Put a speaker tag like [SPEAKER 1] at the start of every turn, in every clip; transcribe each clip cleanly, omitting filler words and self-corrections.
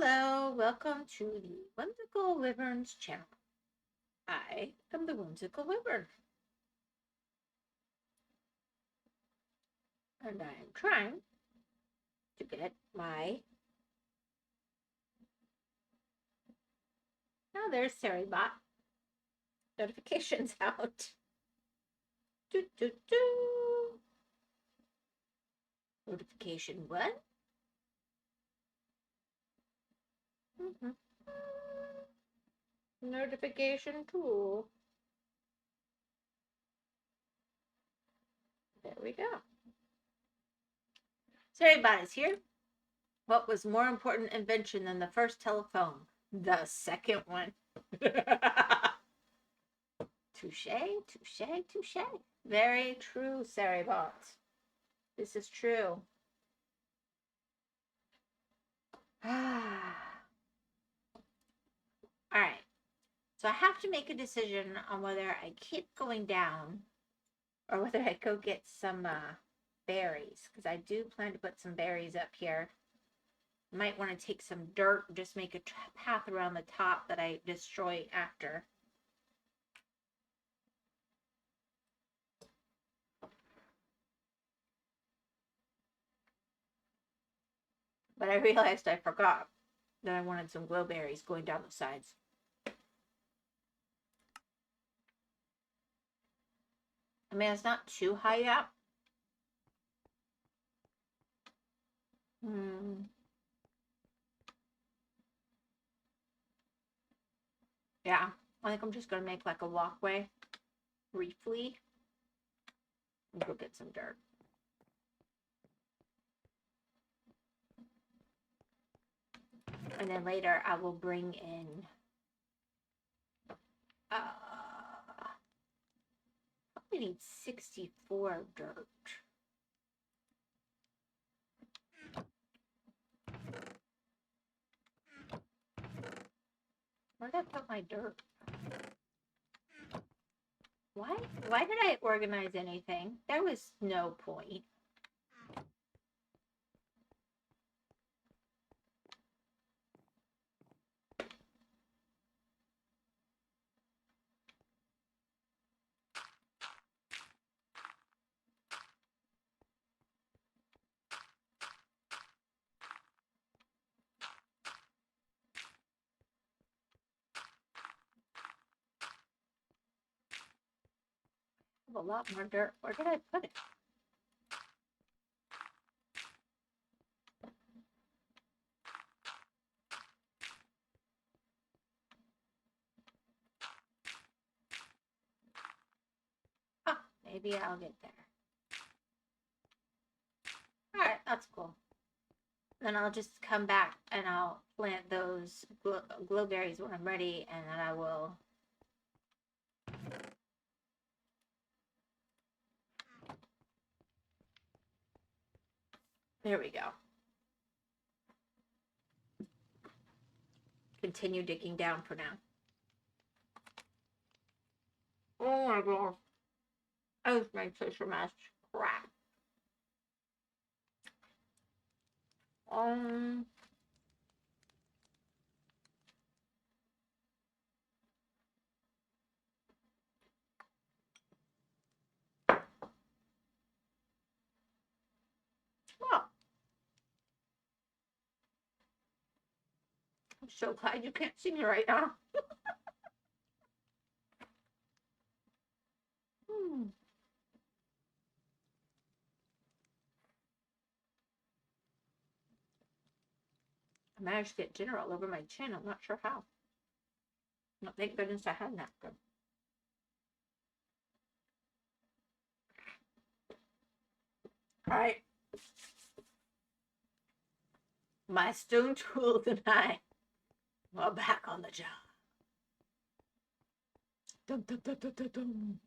[SPEAKER 1] Hello, welcome to the Whimsical Wyverns channel. I am the Whimsical Wyvern. And I am trying to get my... Now there's Sarybot. Notifications out. Doo, doo, doo. Notification 1. Notification 2. There we go. Sarybot is here. What was more important invention than the first telephone? The second one. Touche, touche, touche. Very true, Sarybot. This is true. Alright. So I have to make a decision on whether I keep going down or whether I go get some berries. Because I do plan to put some berries up here. Might want to take some dirt and just make a path around the top that I destroy after. But I realized I forgot that I wanted some glowberries going down the sides. I mean, it's not too high up. Yeah, I think I'm just going to make like a walkway briefly and go get some dirt. And then later I will bring in we need 64 dirt. Where did I put my dirt? Why did I organize anything? There was no point. I have a lot more dirt. Where did I put it? Oh, maybe I'll get there. Alright, that's cool. Then I'll just come back and I'll plant those glowberries when I'm ready, and then I will... There we go. Continue digging down for now. Oh my god. Oh, my such a mess. Crap. Well, I'm so glad you can't see me right now. I managed to get dinner all over my chin. I'm not sure how. No, thank goodness I had napkin. Alright. My stone tools and I are back on the job. Dum, dum, dum, dum, dum, dum.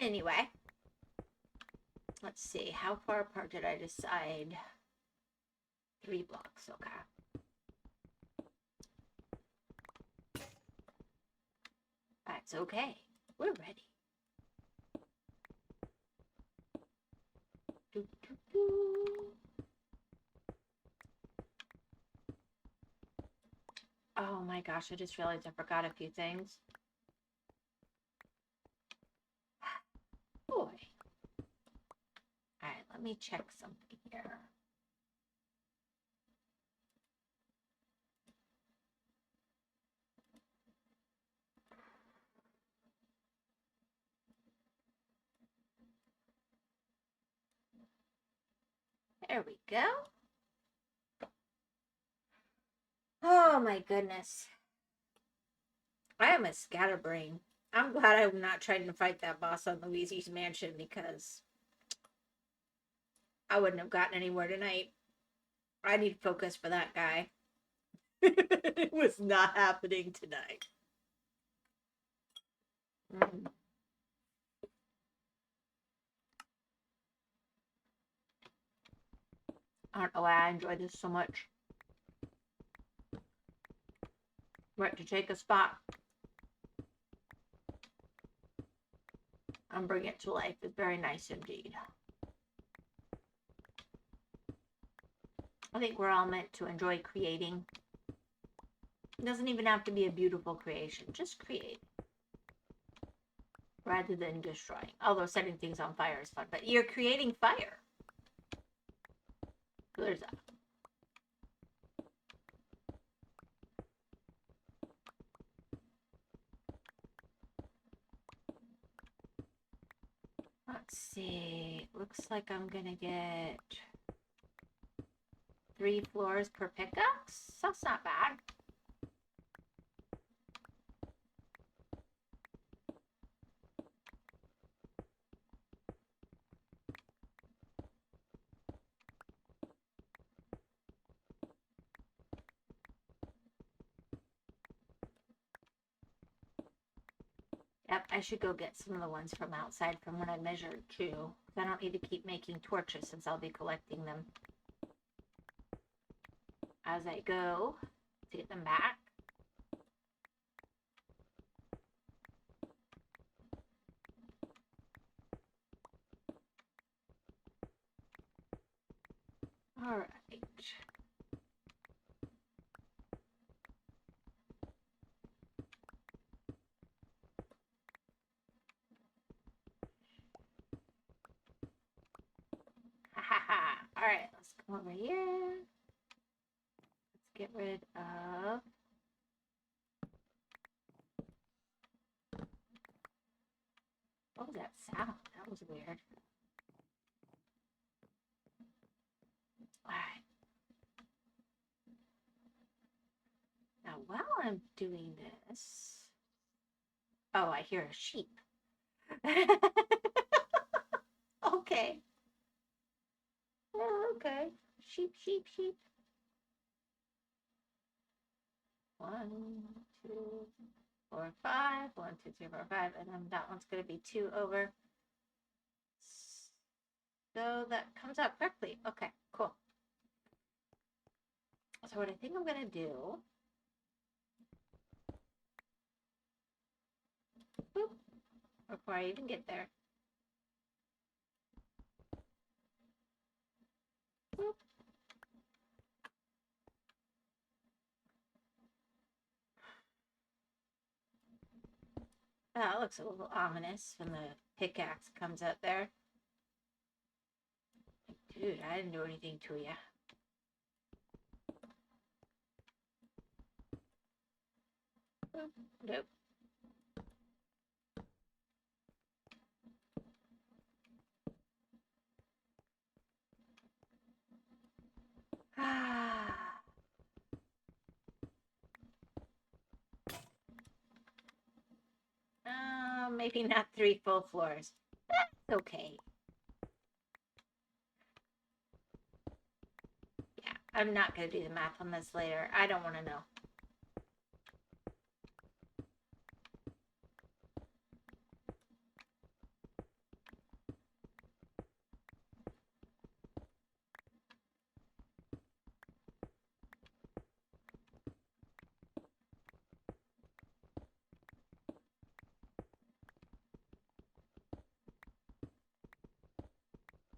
[SPEAKER 1] Anyway, Let's see, how far apart did I decide? 3 blocks, okay. That's okay. We're ready. Doo, doo, doo. Oh my gosh, I just realized I forgot a few things. Boy. Alright, let me check something here. There we go. Oh my goodness. I am a scatterbrain. I'm glad I'm not trying to fight that boss on Luigi's Mansion because I wouldn't have gotten anywhere tonight. I need focus for that guy. It was not happening tonight. I don't know why I enjoy this so much. Right, to take a spot and bring it to life is very nice indeed. I think we're all meant to enjoy creating. It doesn't even have to be a beautiful creation. Just create. Rather than destroying. Although setting things on fire is fun. But you're creating fire. So there's that. Let's see. Looks like I'm going to get 3 floors per pickaxe. That's not bad. Yep, I should go get some of the ones from outside from when I measured too. I don't need to keep making torches since I'll be collecting them as I go to get them back. All right. All right, let's come over here. Let's get rid of what was that sound? That was weird. All right. Now, while I'm doing this, oh, I hear a sheep. Okay. Oh, okay. Sheep, sheep, sheep. 1, 2, 4, 5. 1, 2, 3, 4, 5. And then that one's going to be 2 over. So that comes out correctly. Okay, cool. So what I think I'm going to do, boop, before I even get there, boop. That looks a little ominous when the pickaxe comes out there. Dude, I didn't do anything to you. Nope. Maybe not 3 full floors. That's okay. Yeah, I'm not going to do the math on this later. I don't want to know.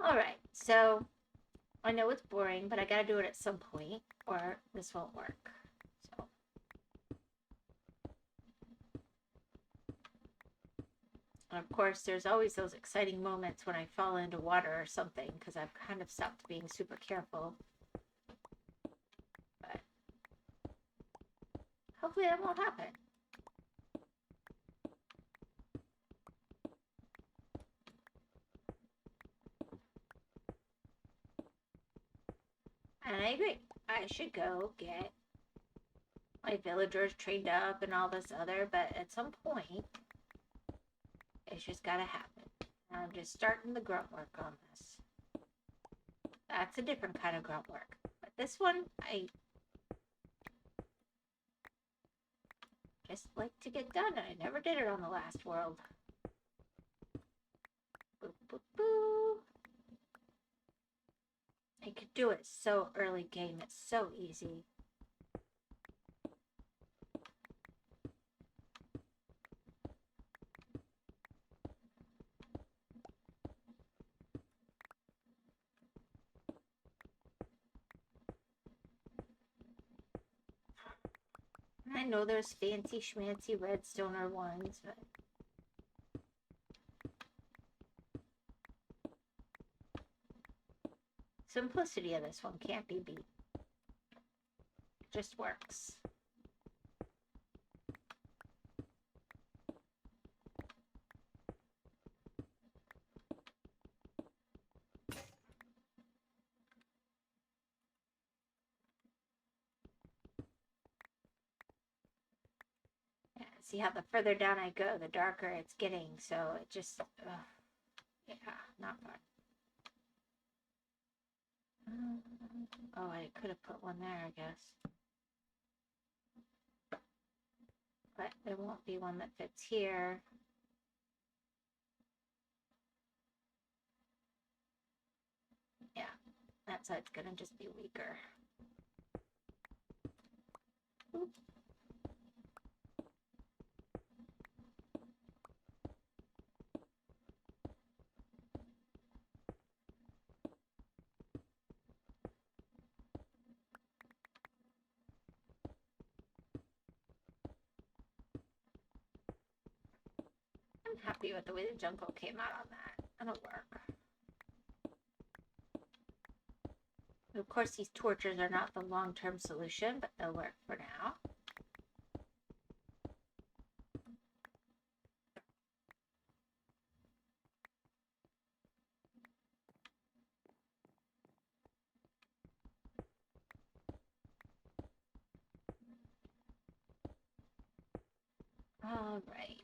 [SPEAKER 1] Alright, so I know it's boring, but I gotta do it at some point, or this won't work. So. And of course, there's always those exciting moments when I fall into water or something, because I've kind of stopped being super careful. But hopefully that won't happen. And I agree. I should go get my villagers trained up and all this other, but at some point, it's just gotta happen. And I'm just starting the grunt work on this. That's a different kind of grunt work. But this one, I just like to get done. I never did it on the last world. Boo, boo, boo. I could do it so early game. It's so easy. I know there's fancy schmancy redstoner ones, but simplicity of this one can't be beat. It just works. Yeah, see how the further down I go, the darker it's getting, so it just, yeah, not fun. Oh, I could have put one there, I guess. But there won't be one that fits here. Yeah, that side's gonna just be weaker. Oop. I'm happy with the way the jungle came out on that. That'll work. Of course, these torches are not the long-term solution, but they'll work for now. All right.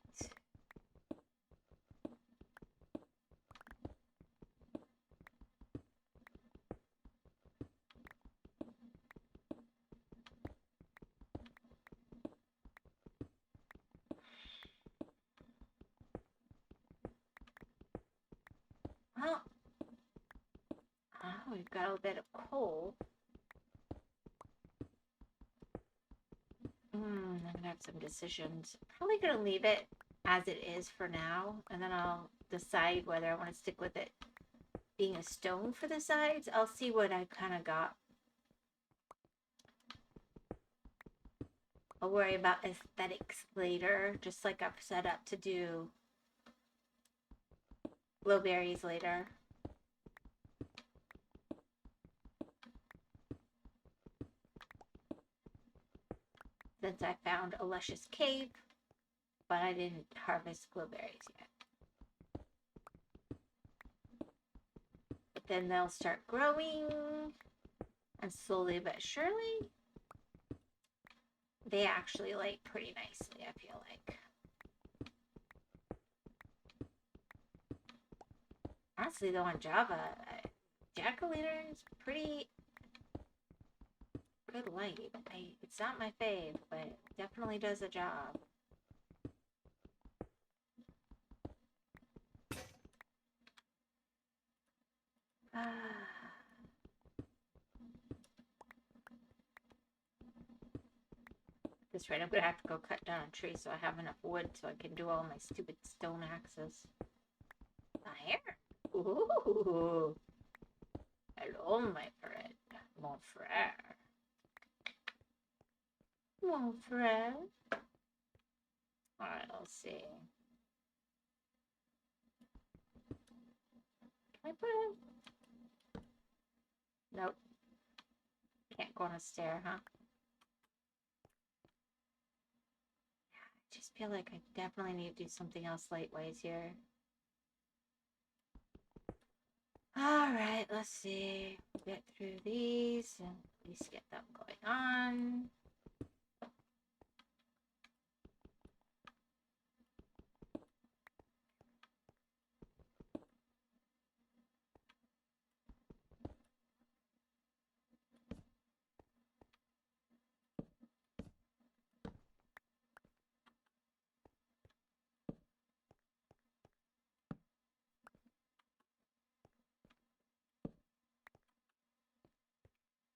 [SPEAKER 1] Well, we've got a little bit of coal. I'm gonna have some decisions. Probably gonna leave it as it is for now, and then I'll decide whether I want to stick with it being a stone for the sides. I'll see what I kind of got. I'll worry about aesthetics later, just like I've set up to do blueberries later. Since I found a luscious cave, but I didn't harvest blueberries yet. But then they'll start growing, and slowly but surely, they actually like pretty nicely, I feel like. Honestly, though, on Java, jack-o'-lantern's pretty good light. It's not my fave, but it definitely does the job. This rate, I'm gonna have to go cut down a tree so I have enough wood so I can do all my stupid stone axes. Fire! Ooh! Oh, my friend. Mon frère. Mon frère. Alright, let's see. Can I put it? Nope. Can't go on a stair, huh? I just feel like I definitely need to do something else lightways here. Alright, let's see. Get through these and at least get them going on.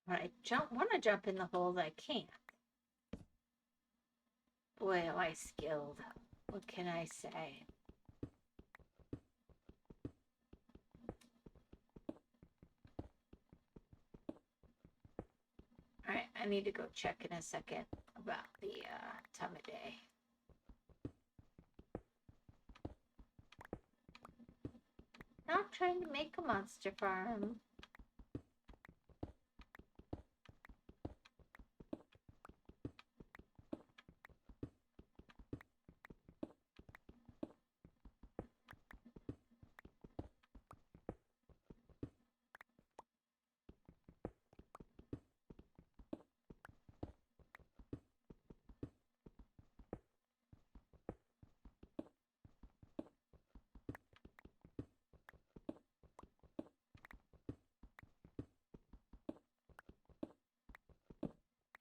[SPEAKER 1] I want to jump in the hole that I can't. Boy, am I skilled. What can I say? Alright, I need to go check in a second about the time of day. Not trying to make a monster farm.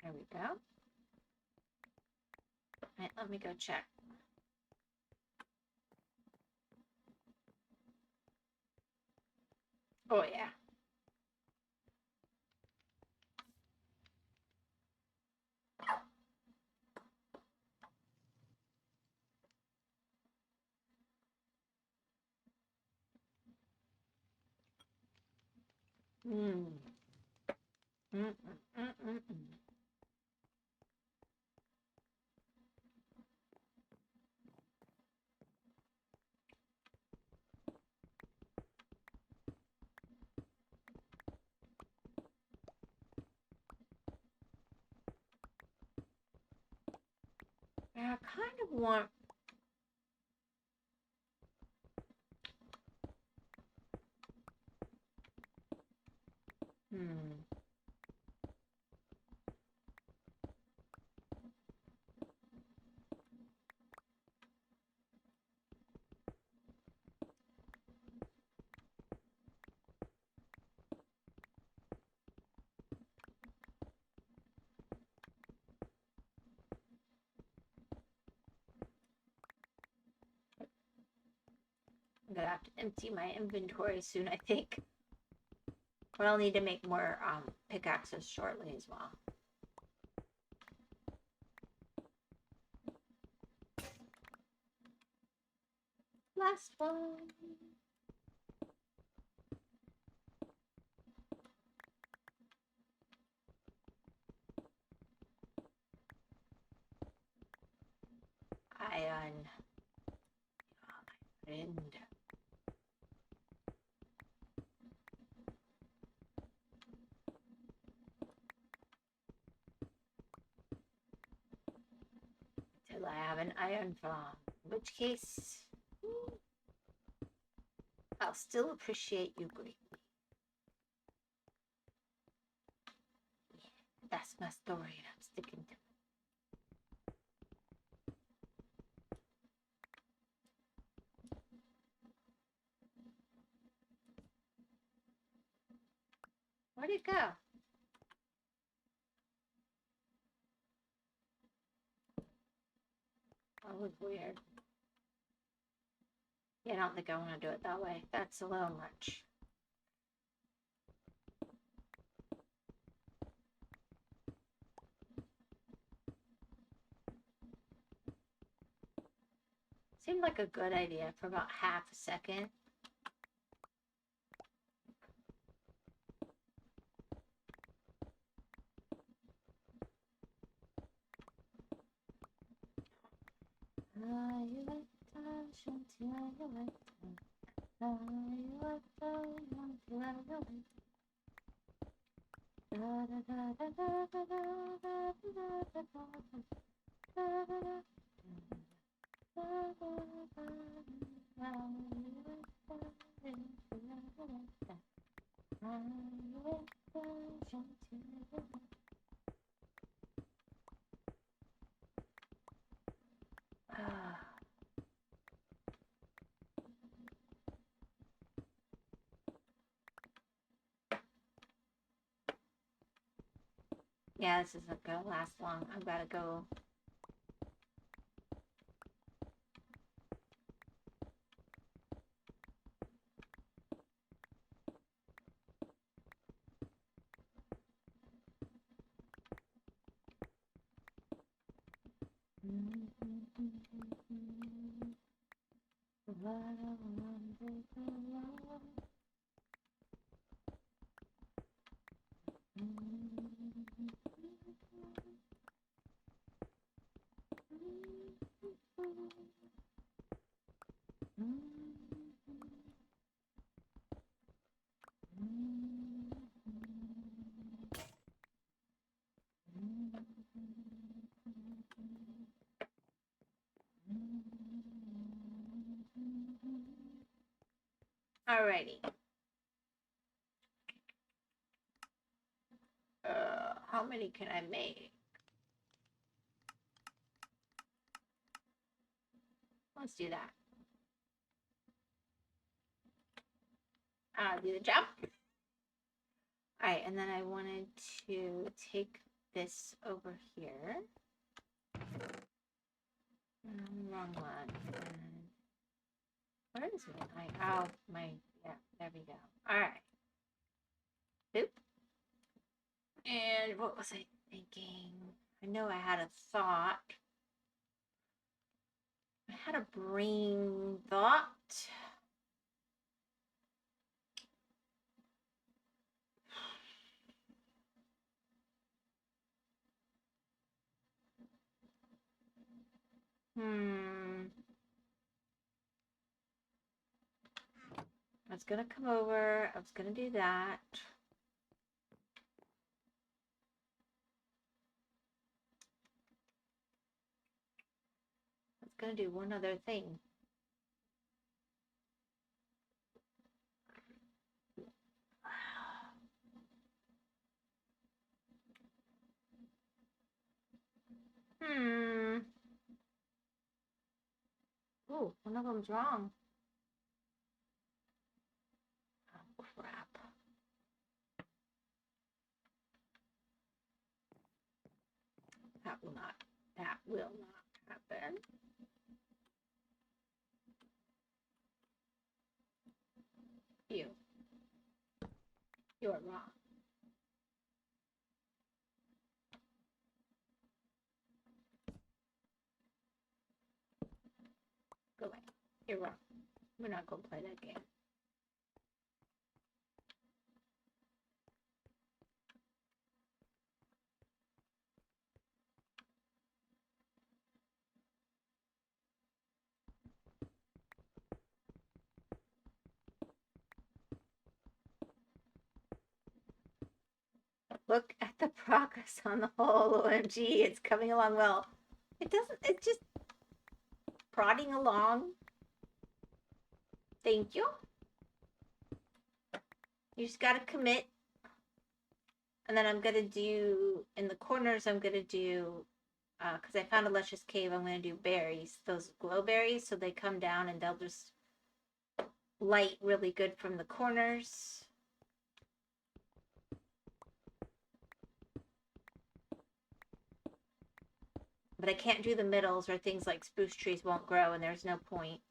[SPEAKER 1] There we go. Alright, let me go check. Oh, yeah. Mm. Yeah, I kind of want... I'm gonna have to empty my inventory soon, I think. But I'll need to make more pickaxes shortly as well. Last one. Iron. Oh, my friend. Till I have an iron farm. In which case, I'll still appreciate you greatly. Yeah, that's my story and I'm sticking to it. Where'd it go? That was weird. Yeah, I don't think I want to do it that way. That's a little much. Seemed like a good idea for about half a second. Yeah, this isn't gonna last long. I've gotta go. Alrighty. How many can I make? Let's do that. Do the jump. All right, and then I wanted to take this over here. Wrong one. Where is it? Oh, yeah, there we go. All right. Boop. And what was I thinking? I know I had a thought. I had a brain thought. I was gonna come over. I was gonna do that. I was gonna do one other thing. Ooh, one of them's wrong. Oh, crap. That will not happen. You are wrong. Go away. You're wrong. We're not going to play that game. Look at the progress on the whole. OMG, it's coming along well. It's just prodding along. Thank you. You just gotta commit. And then I'm gonna do, in the corners, I'm gonna do, because I found a luscious cave, I'm gonna do berries, those glow berries, so they come down and they'll just light really good from the corners. But I can't do the middles or things like spruce trees won't grow and there's no point.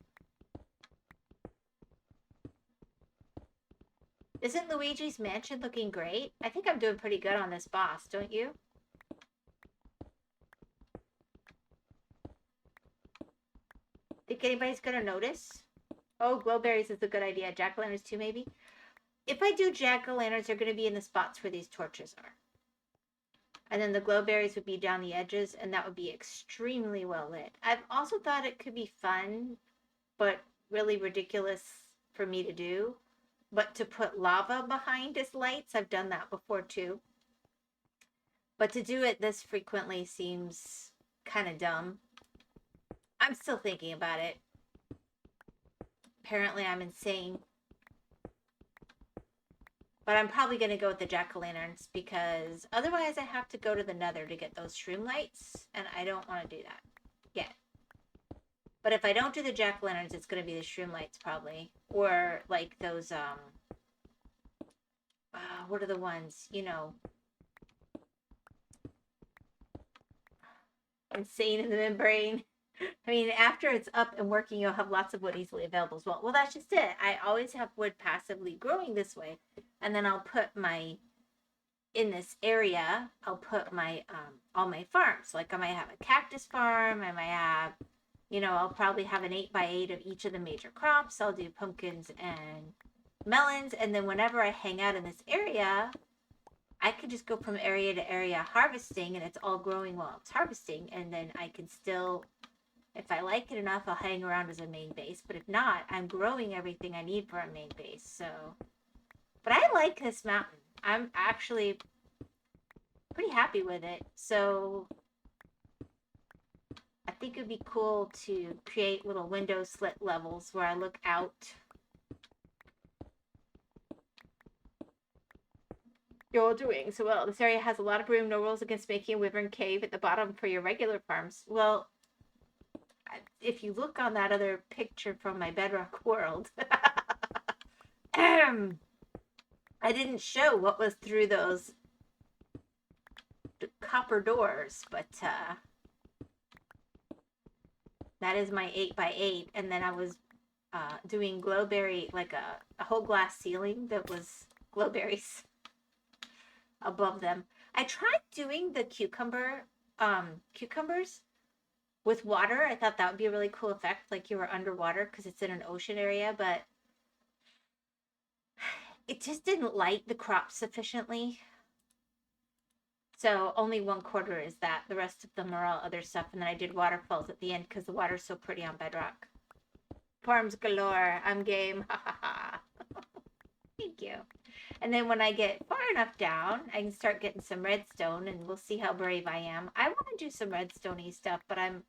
[SPEAKER 1] Isn't Luigi's Mansion looking great? I think I'm doing pretty good on this boss, don't you? Think anybody's gonna notice? Oh, glowberries is a good idea. Jack-o'-lanterns too, maybe? If I do jack-o'-lanterns, they're gonna be in the spots where these torches are. And then the glowberries would be down the edges, and that would be extremely well lit. I've also thought it could be fun, but really ridiculous for me to do. But to put lava behind his lights, I've done that before too. But to do it this frequently seems kind of dumb. I'm still thinking about it. Apparently I'm insane. But I'm probably going to go with the jack-o'-lanterns because otherwise I have to go to the nether to get those shroom lights. And I don't want to do that yet. But if I don't do the jack-o'-lanterns, it's going to be the shroom lights probably. Or like those, what are the ones? You know. Insane in the membrane. I mean, after it's up and working, you'll have lots of wood easily available as well. Well, that's just it. I always have wood passively growing this way. And then I'll put my, in this area, I'll put my, all my farms. Like I might have a cactus farm. I might have, you know, I'll probably have an 8x8 of each of the major crops. I'll do pumpkins and melons. And then whenever I hang out in this area, I could just go from area to area harvesting, and it's all growing while it's harvesting. And then I can still, if I like it enough, I'll hang around as a main base. But if not, I'm growing everything I need for a main base. So, but I like this mountain. I'm actually pretty happy with it. So I think it'd be cool to create little window slit levels where I look out. You're all doing so well. This area has a lot of room. No rules against making a wyvern cave at the bottom for your regular farms. Well, if you look on that other picture from my bedrock world, I didn't show what was through those copper doors, but that is my 8x8. And then I was doing glowberry, like a whole glass ceiling that was glowberries above them. I tried doing the cucumbers with water. I thought that would be a really cool effect, like you were underwater because it's in an ocean area, but it just didn't light the crop sufficiently. So only 1/4 is that. The rest of them are all other stuff. And then I did waterfalls at the end because the water's so pretty on bedrock. Farms galore. I'm game. Ha ha ha. Thank you. And then when I get far enough down, I can start getting some redstone, and we'll see how brave I am. I want to do some redstone-y stuff, but I'm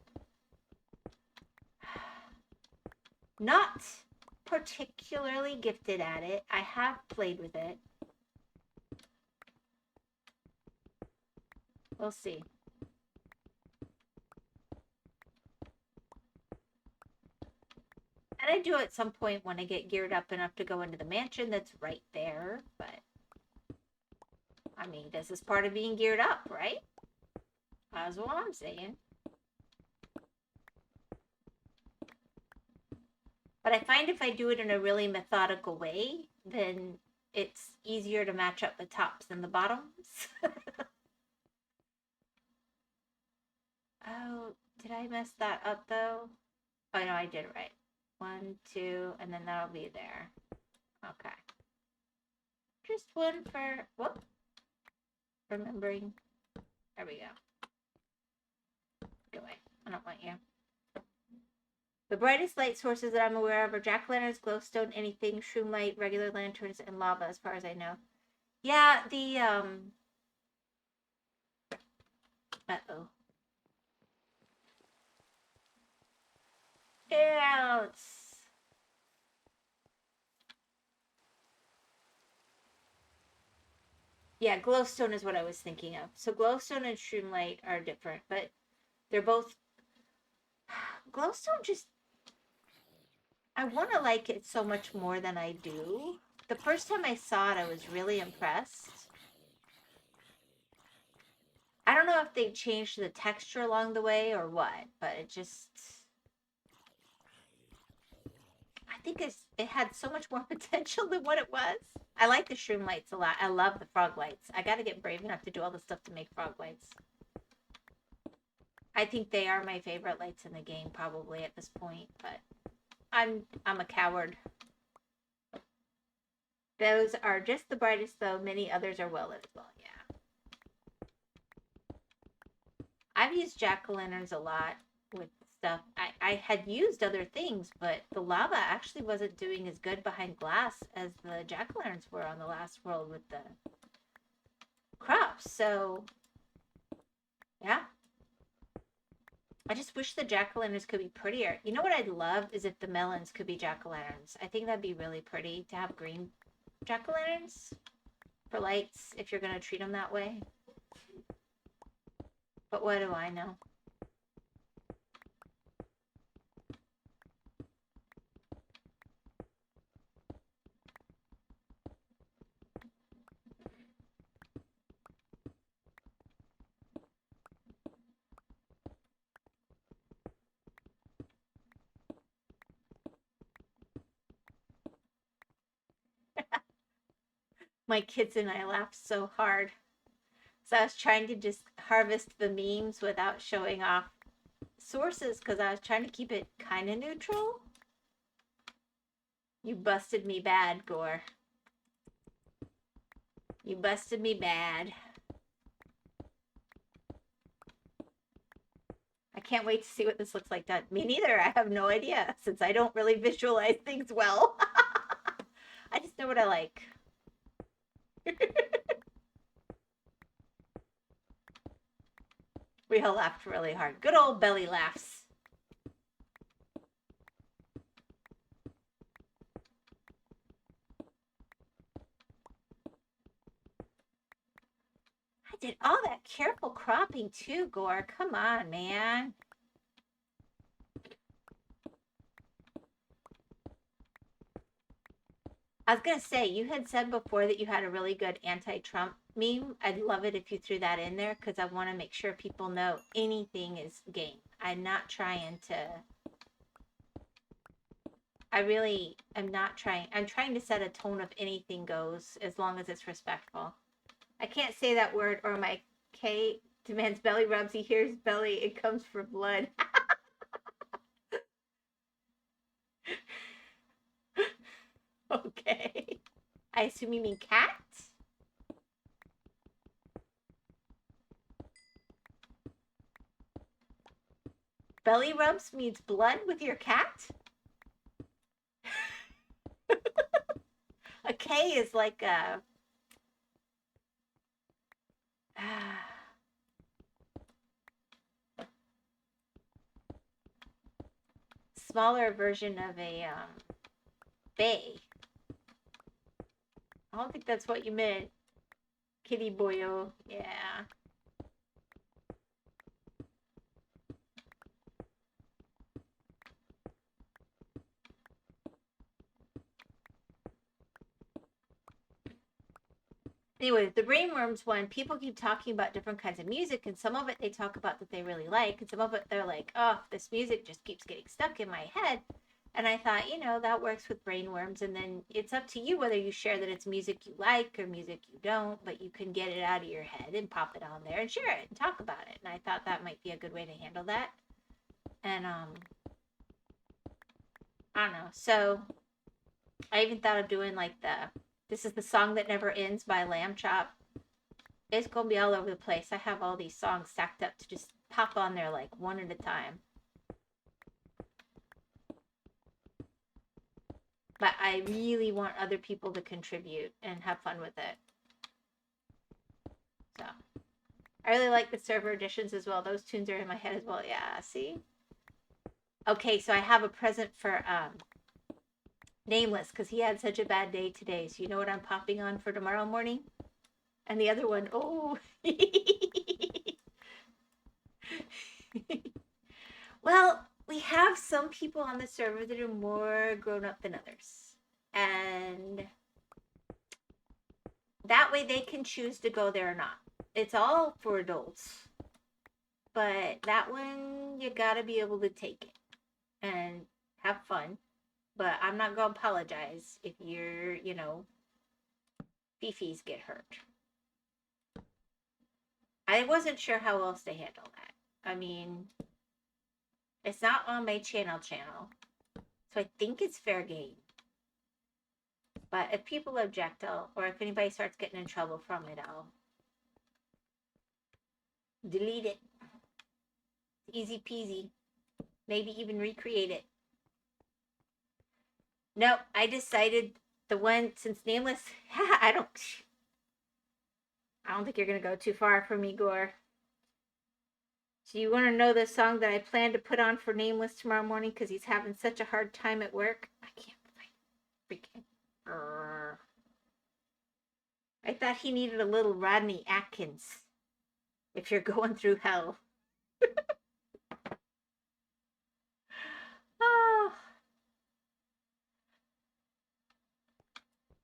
[SPEAKER 1] not particularly gifted at it. I have played with it. We'll see. And I do at some point when I get geared up enough to go into the mansion that's right there. But, I mean, this is part of being geared up, right? That's what I'm saying. But I find if I do it in a really methodical way, then it's easier to match up the tops and the bottoms. Oh, did I mess that up though? Oh no, I did it right. 1, 2, and then that'll be there. Okay. Just one for, whoop. Remembering. There we go. Go away. I don't want you. The brightest light sources that I'm aware of are jack-o'-lanterns, glowstone, anything, shroom light, regular lanterns, and lava, as far as I know. Yeah, the, uh-oh. Yeah, yeah, glowstone is what I was thinking of. So glowstone and shroom light are different, but they're both... Glowstone just... I want to like it so much more than I do. The first time I saw it, I was really impressed. I don't know if they changed the texture along the way or what, but it just... I think it had so much more potential than what it was. I like the shroom lights a lot. I love the frog lights. I gotta get brave enough to do all the stuff to make frog lights. I think they are my favorite lights in the game, probably at this point, but I'm a coward. Those are just the brightest, though. Many others are well lit as well, yeah. I've used jack-o'-lanterns a lot with stuff. I had used other things, but the lava actually wasn't doing as good behind glass as the jack-o'-lanterns were on the last world with the crops. So, yeah. I just wish the jack-o'-lanterns could be prettier. You know what I'd love is if the melons could be jack-o'-lanterns. I think that'd be really pretty to have green jack-o'-lanterns for lights if you're going to treat them that way. But what do I know? My kids and I laughed so hard. So I was trying to just harvest the memes without showing off sources because I was trying to keep it kind of neutral. You busted me bad, Gore. You busted me bad. I can't wait to see what this looks like done. Me neither. I have no idea since I don't really visualize things well. I just know what I like. We all laughed really hard. Good old belly laughs. I did all that careful cropping too, Gore. Come on, man. I was going to say, you had said before that you had a really good anti-Trump meme. I'd love it if you threw that in there because I want to make sure people know anything is game. I'm not trying to... I really am not trying. I'm trying to set a tone of anything goes as long as it's respectful. I can't say that word or my K demands belly rubs. He hears belly. It comes for blood. Okay. I assume you mean cat? Belly rubs means blood with your cat? A K is like a... smaller version of a bay. I don't think that's what you meant. Kitty boyo. Yeah. Anyway, the brainworms one, people keep talking about different kinds of music, and some of it they talk about that they really like, and some of it they're like, oh, this music just keeps getting stuck in my head. And I thought, you know, that works with brainworms, and then it's up to you whether you share that it's music you like or music you don't, but you can get it out of your head and pop it on there and share it and talk about it. And I thought that might be a good way to handle that. And I don't know. So I even thought of doing like this is the song that never ends by Lamb Chop. It's gonna be all over the place. I have all these songs stacked up to just pop on there like one at a time. But I really want other people to contribute and have fun with it. So I really like the server editions as well. Those tunes are in my head as well. Yeah, see? Okay, so I have a present for Nameless because he had such a bad day today. So you know what I'm popping on for tomorrow morning? And the other one, oh. Well, we have some people on the server that are more grown up than others. And that way they can choose to go there or not. It's all for adults. But that one, you gotta be able to take it and have fun. But I'm not gonna apologize if your, you know, fifis get hurt. I wasn't sure how else to handle that. I mean, it's not on my channel, so I think it's fair game. But if people object, or if anybody starts getting in trouble from it, I'll delete it. Easy peasy. Maybe even recreate it. Nope, I decided the one, since Nameless, I don't think you're gonna go too far for me, Gore. Do you want to know the song that I plan to put on for Nameless tomorrow morning because he's having such a hard time at work? I can't freaking. I thought he needed a little Rodney Atkins. If you're going through hell. Oh,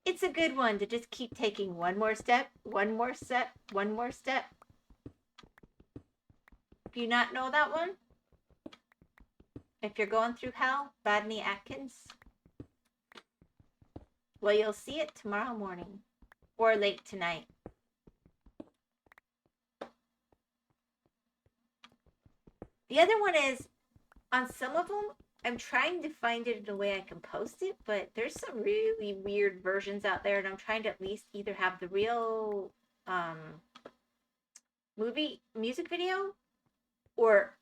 [SPEAKER 1] it's a good one to just keep taking one more step, one more step, one more step. Do you not know that one? If you're going through hell, Rodney Atkins. Well, you'll see it tomorrow morning or late tonight. The other one is, on some of them, I'm trying to find it in a way I can post it, but there's some really weird versions out there, and I'm trying to at least either have the real music video or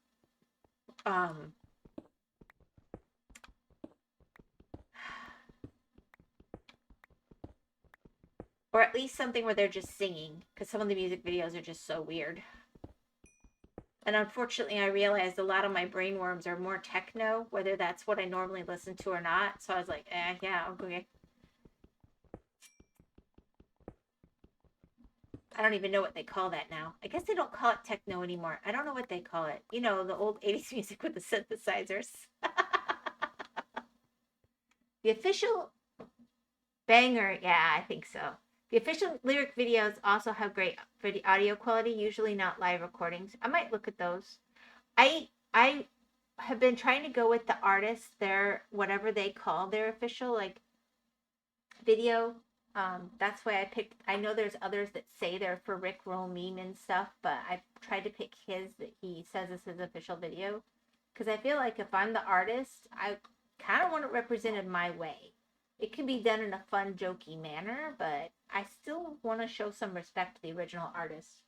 [SPEAKER 1] or at least something where they're just singing, because some of the music videos are just so weird. And unfortunately, I realized a lot of my brainworms are more techno, whether that's what I normally listen to or not. So I was like, yeah, okay. I don't even know what they call that now. I guess they don't call it techno anymore. I don't know what they call it. You know, the old 80s music with the synthesizers. The official banger, yeah, I think so. The official lyric videos also have great audio quality, usually not live recordings. I might look at those. I have been trying to go with the artists, their whatever they call their official like video. That's why I picked. I know there's others that say they're for Rick Roll meme and stuff, but I tried to pick his that he says is his official video because I feel like if I'm the artist, I kind of want it represented my way. It can be done in a fun, jokey manner, but I still want to show some respect to the original artist.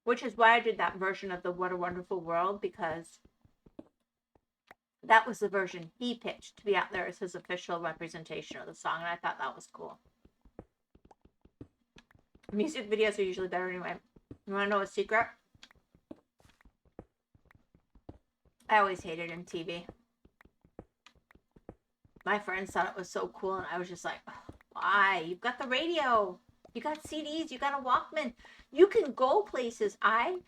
[SPEAKER 1] Which is why I did that version of the What a Wonderful World, because that was the version he pitched to be out there as his official representation of the song, and I thought that was cool. Music videos are usually better anyway. You want to know a secret? I always hated MTV. My friends thought it was so cool, and I was just like, oh, why? You've got the radio. You got CDs. You got a Walkman. You can go places. I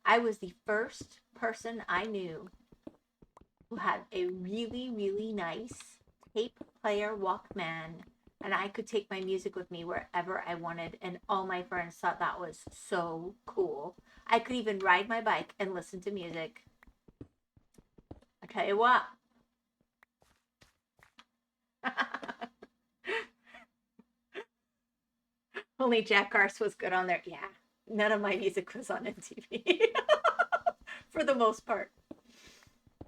[SPEAKER 1] was the first person I knew who had a really, really nice tape player Walkman, and I could take my music with me wherever I wanted, and all my friends thought that was so cool. I could even ride my bike and listen to music. I tell you what. Only Jackass was good on there. Yeah, none of my music was on MTV. For the most part.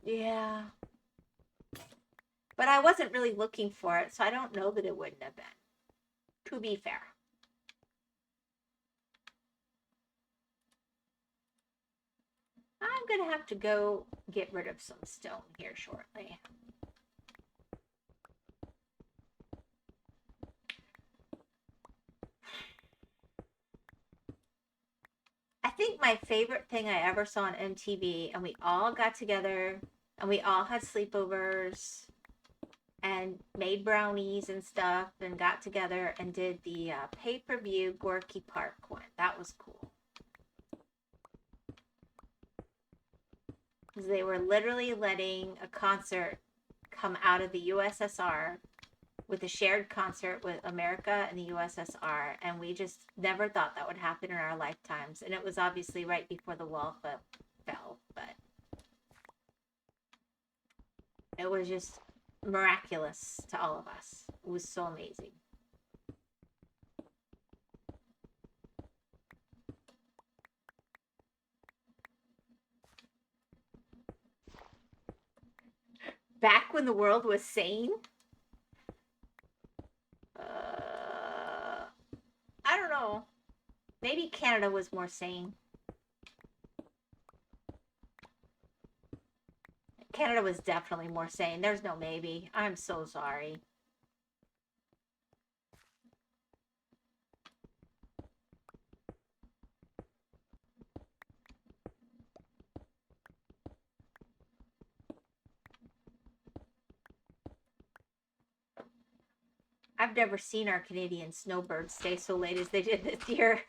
[SPEAKER 1] Yeah. But I wasn't really looking for it, so I don't know that it wouldn't have been. To be fair. I'm going to have to go get rid of some stone here shortly. I think my favorite thing I ever saw on MTV, and we all got together, and we all had sleepovers, and made brownies and stuff, and got together and did the pay-per-view Gorky Park one. That was cool. Because they were literally letting a concert come out of the USSR with a shared concert with America and the USSR, and we just never thought that would happen in our lifetimes. And it was obviously right before the wall fell, but it was just miraculous to all of us. It was so amazing. Back when the world was sane. Canada was more sane. Canada was definitely more sane. There's no maybe. I'm so sorry. I've never seen our Canadian snowbirds stay so late as they did this year.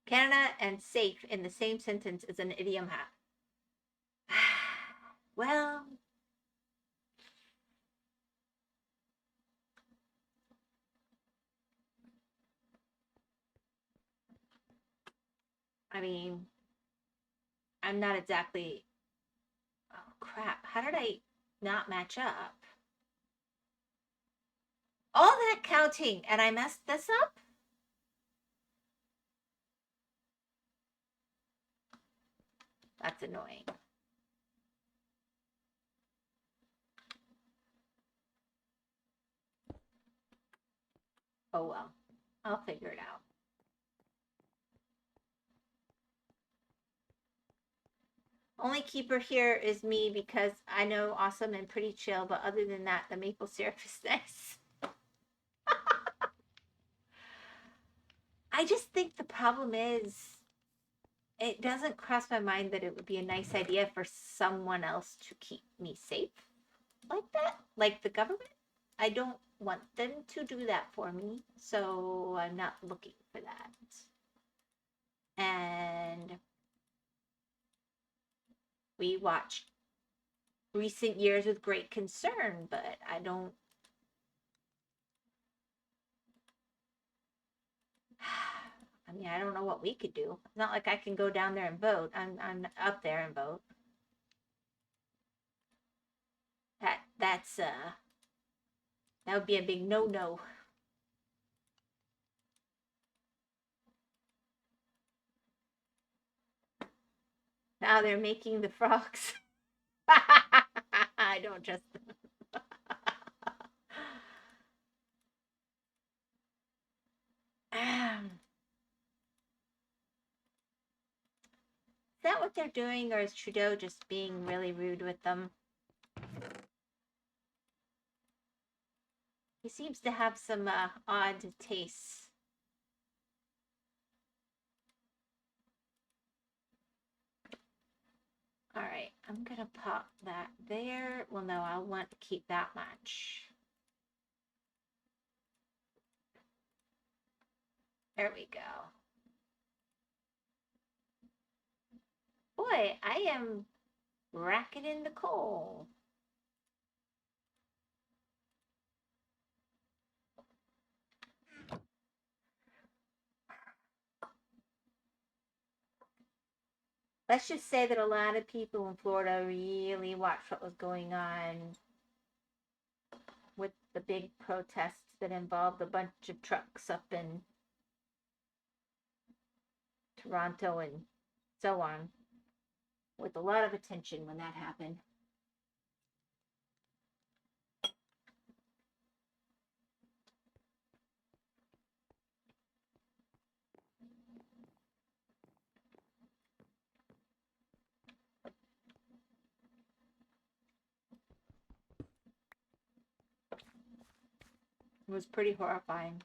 [SPEAKER 1] Canada and safe in the same sentence is an idiom. Well, I mean, I'm not exactly. Oh, crap. How did I not match up? All that counting and I messed this up? That's annoying. Oh well. I'll figure it out. Only keeper here is me because I know awesome and pretty chill, but other than that, the maple syrup is nice. I just think the problem is it doesn't cross my mind that it would be a nice idea for someone else to keep me safe like that, like the government. I don't want them to do that for me, so I'm not looking for that. And we watch recent years with great concern, but I don't. I mean, I don't know what we could do. It's not like I can go down there and vote. I'm up there and vote. That's that would be a big no-no. Now they're making the frogs. I don't trust them. Is that what they're doing, or is Trudeau just being really rude with them? He seems to have some odd tastes. All right, I'm gonna pop that there. Well, no, I'll want to keep that much. There we go. Boy, I am racking in the coal. Let's just say that a lot of people in Florida really watched what was going on with the big protests that involved a bunch of trucks up in Toronto and so on, with a lot of attention when that happened. It was pretty horrifying.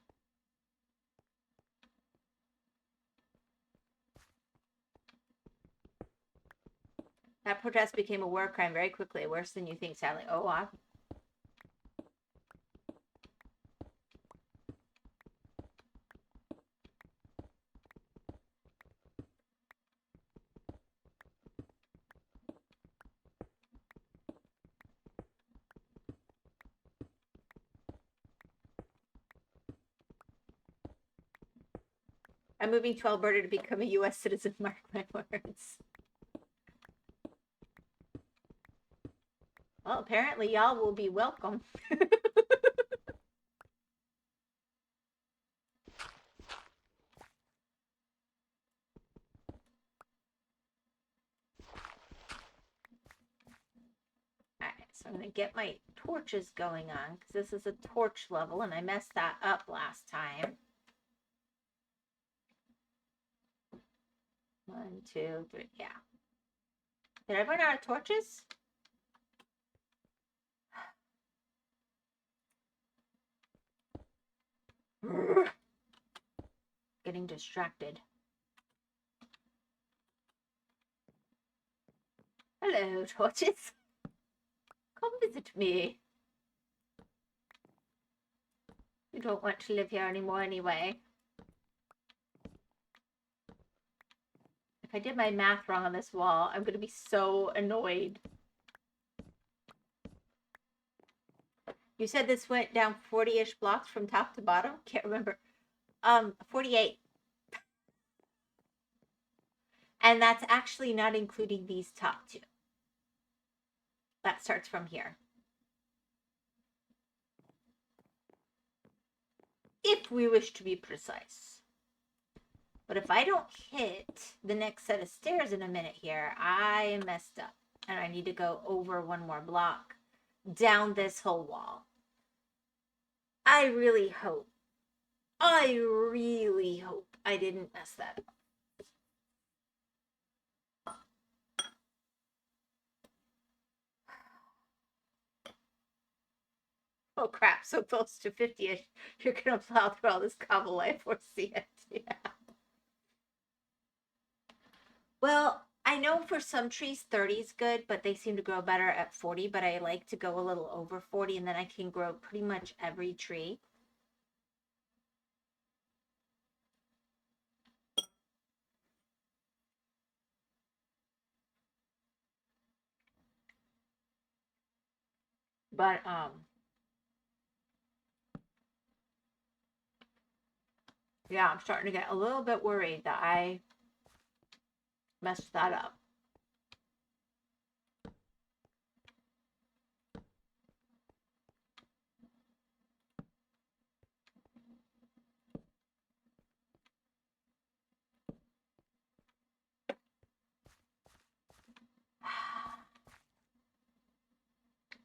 [SPEAKER 1] That protest became a war crime very quickly, worse than you think, Sally. Oh, I'm moving to Alberta to become a U.S. citizen, mark my words. Well, apparently y'all will be welcome. So I'm going to get my torches going on because this is a torch level and I messed that up last time. 1, 2, 3, yeah. Did I run out of torches? Getting distracted. Hello, torches. Come visit me. You don't want to live here anymore anyway. If I did my math wrong on this wall, I'm going to be so annoyed. You said this went down 40-ish blocks from top to bottom? Can't remember. 48. And that's actually not including these top two. That starts from here. If we wish to be precise. But if I don't hit the next set of stairs in a minute here, I messed up. And I need to go over one more block down this whole wall. I really hope I didn't mess that up. Oh crap, so close to 50-ish. You're gonna plow through all this cobble, I foresee it. Yeah. Well, I know for some trees 30 is good, but they seem to grow better at 40, but I like to go a little over 40 and then I can grow pretty much every tree. But yeah, I'm starting to get a little bit worried that I messed that up.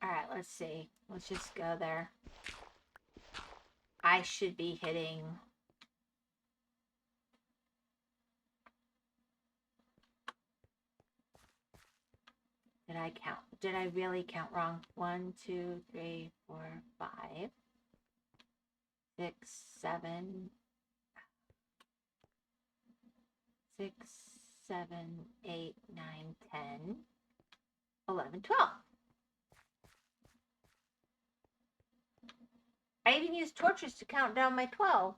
[SPEAKER 1] All right, let's see. Let's just go there. I should be hitting... Did I count? Did I really count wrong? 1, 2, 3, 4, 5, 6, 7, 6, 7, 8, 9, 10, 11, 12. I even used torches to count down my 12.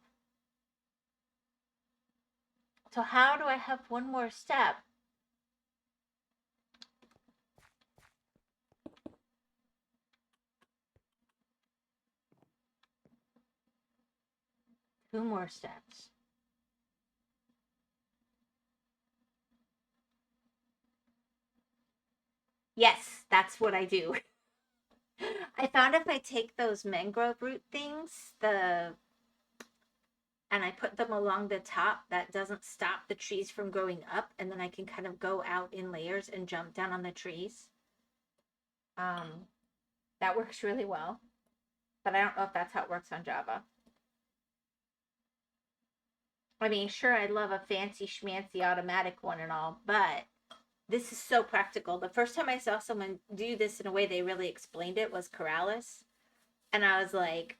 [SPEAKER 1] So how do I have one more step? Two more steps. Yes, that's what I do. I found if I take those mangrove root things, and I put them along the top, that doesn't stop the trees from growing up, and then I can kind of go out in layers and jump down on the trees. That works really well, but I don't know if that's how it works on Java. I mean, sure, I'd love a fancy schmancy automatic one and all, but this is so practical. The first time I saw someone do this in a way they really explained it was Corrales. And I was like,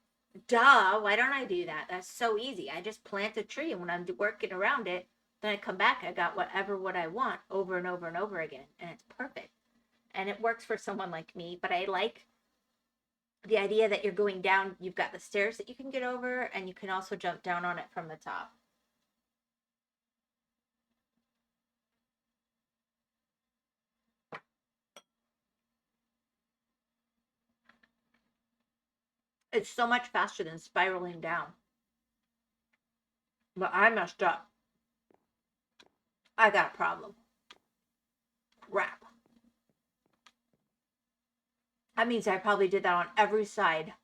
[SPEAKER 1] duh, why don't I do that? That's so easy. I just plant a tree, and when I'm working around it, then I come back, I got what I want over and over and over again. And it's perfect. And it works for someone like me, but I like the idea that you're going down, you've got the stairs that you can get over, and you can also jump down on it from the top. It's so much faster than spiraling down. But I messed up. I got a problem. Crap. That means I probably did that on every side.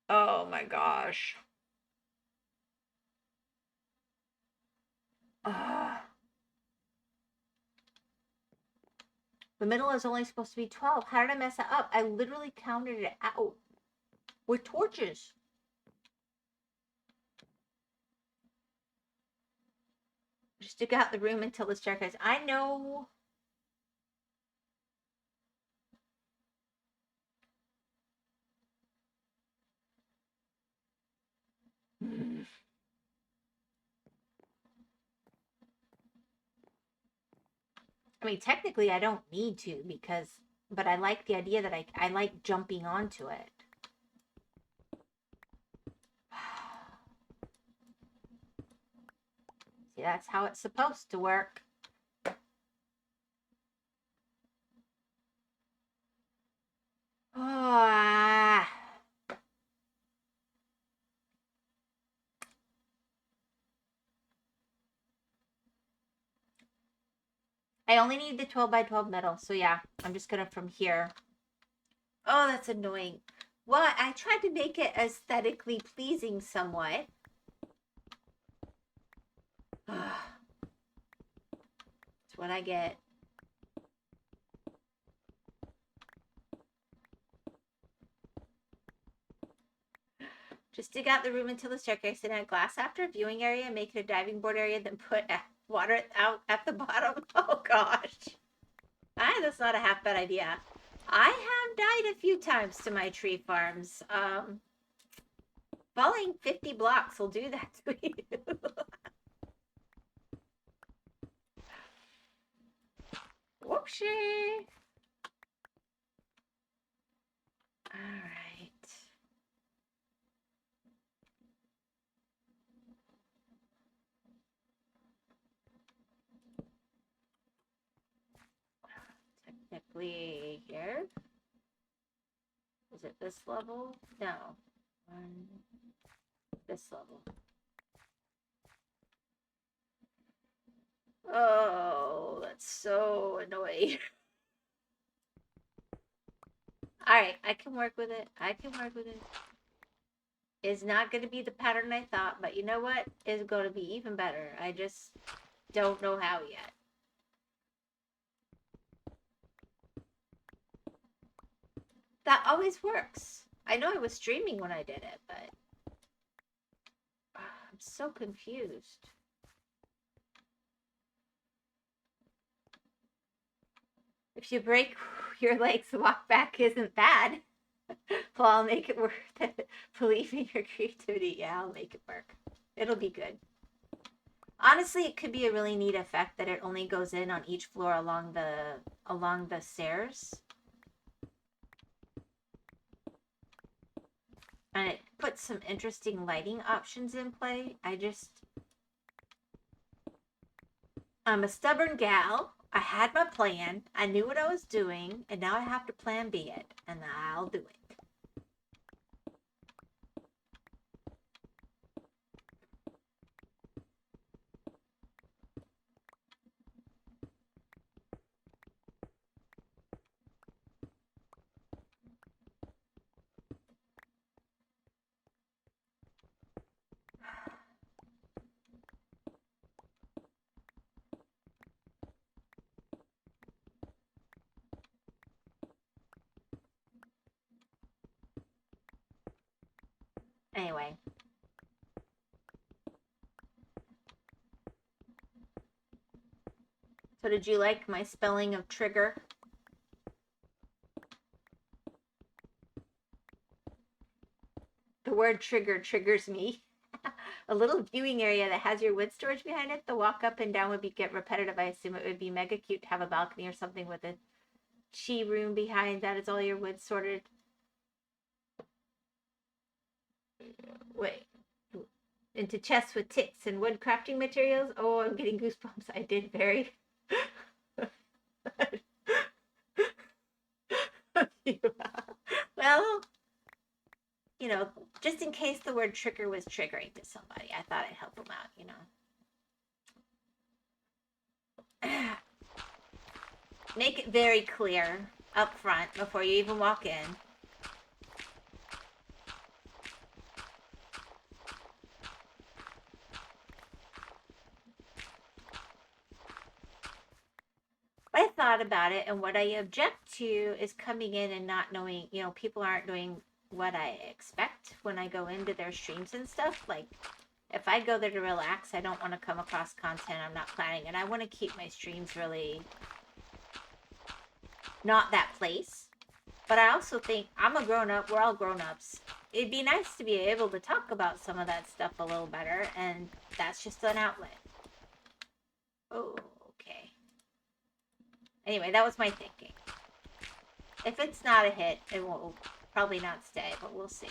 [SPEAKER 1] Oh my gosh. The middle is only supposed to be 12. How did I mess that up? I literally counted it out with torches. Just stick out the room until the staircase. I know. I mean, technically, I don't need to because, but I like the idea that I like jumping onto it. See, that's how it's supposed to work. Oh, I only need the 12 by 12 metal, so yeah, I'm just gonna from here. Oh, that's annoying. Well, I tried to make it aesthetically pleasing somewhat. That's what I get. Just dig out the room until the staircase and add glass after. Viewing area, make it a diving board area, then put water out at the bottom. Oh gosh. That's not a half bad idea. I have died a few times to my tree farms. Falling 50 blocks will do that to you. Whoopsie. All right. Technically here. Is it this level? No. This level. Oh, that's so annoying. Alright, I can work with it. I can work with it. It's not going to be the pattern I thought, but you know what? It's going to be even better. I just don't know how yet. That always works. I know I was streaming when I did it, but I'm so confused. If you break your legs, the walk back isn't bad. Well, I'll make it worth it. Believe in your creativity. Yeah, I'll make it work. It'll be good. Honestly, it could be a really neat effect that it only goes in on each floor along the stairs. And it puts some interesting lighting options in play. I'm a stubborn gal. I had my plan. I knew what I was doing. And now I have to plan B it. And I'll do it. Anyway. So did you like my spelling of trigger? The word trigger triggers me. A little viewing area that has your wood storage behind it. The walk up and down would get repetitive. I assume it would be mega cute to have a balcony or something with a chi room behind that is all your wood sorted. Wait. Into chests with ticks and wood crafting materials. Oh, I'm getting goosebumps. I did very. Well, you know, just in case the word trigger was triggering to somebody, I thought I'd help them out, you know. Make it very clear up front before you even walk in. I thought about it, and what I object to is coming in and not knowing, people aren't doing what I expect when I go into their streams and stuff. Like, if I go there to relax, I don't want to come across content I'm not planning, and I want to keep my streams really not that place. But I also think I'm a grown up, we're all grown ups. It'd be nice to be able to talk about some of that stuff a little better, and that's just an outlet. Oh, okay. Anyway, that was my thinking. If it's not a hit, it will probably not stay, but we'll see.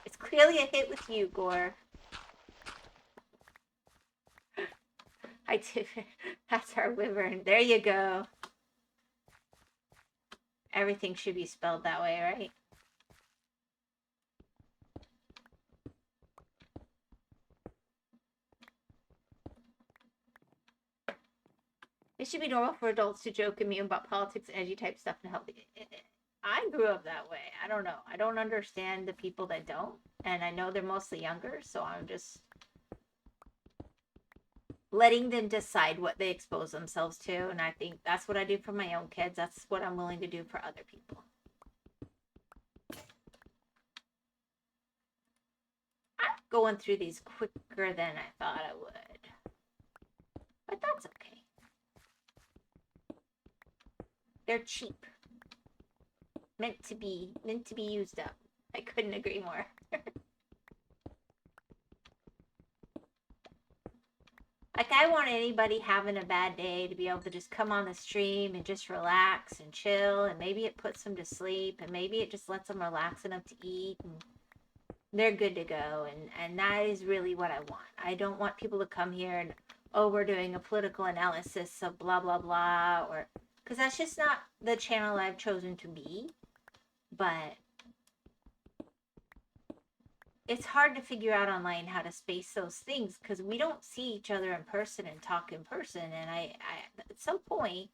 [SPEAKER 1] It's clearly a hit with you, Gore. I did. That's our wyvern. There you go. Everything should be spelled that way, right? It should be normal for adults to joke at me about politics and edgy type stuff and help. I grew up that way. I don't know. I don't understand the people that don't. And I know they're mostly younger, so I'm just letting them decide what they expose themselves to. And I think that's what I do for my own kids. That's what I'm willing to do for other people. I'm going through these quicker than I thought I would. But that's okay. They're cheap. Meant to be used up. I couldn't agree more. Like, I want anybody having a bad day to be able to just come on the stream and just relax and chill, and maybe it puts them to sleep, and maybe it just lets them relax enough to eat, and they're good to go. And that is really what I want. I don't want people to come here and, oh, we're doing a political analysis of blah, blah, blah, or, because that's just not the channel I've chosen to be. But it's hard to figure out online how to space those things because we don't see each other in person and talk in person. And I at some point,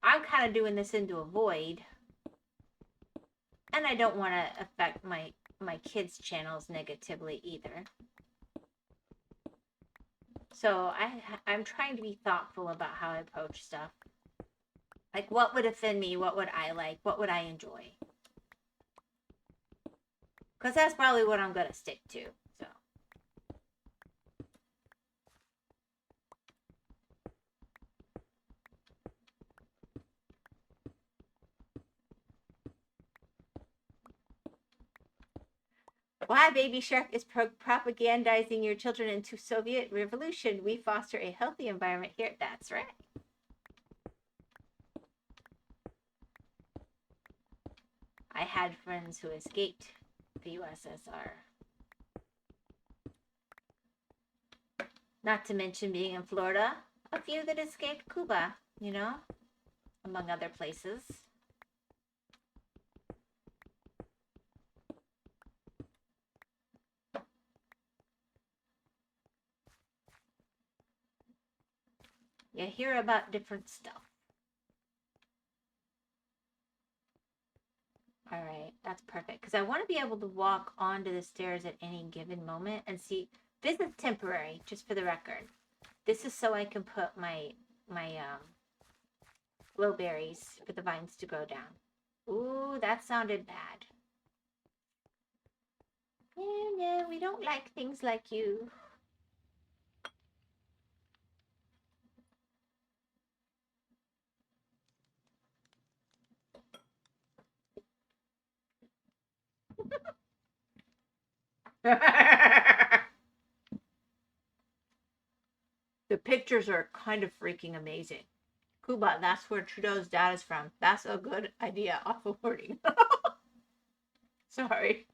[SPEAKER 1] I'm kind of doing this into a void, and I don't want to affect my kids' channels negatively either. So I'm trying to be thoughtful about how I approach stuff. Like, what would offend me? What would I like? What would I enjoy? Because that's probably what I'm going to stick to. So. Why Baby Shark is propagandizing your children into Soviet revolution. We foster a healthy environment here. That's right. I had friends who escaped the USSR. Not to mention being in Florida, a few that escaped Cuba, among other places. You hear about different stuff. All right, that's perfect. Because I want to be able to walk onto the stairs at any given moment and see. This is temporary, just for the record. This is so I can put my blueberries for the vines to grow down. Ooh, that sounded bad. No, we don't like things like you. The pictures are kind of freaking amazing. Cuba, that's where Trudeau's dad is from. That's a good idea off of wording. Sorry.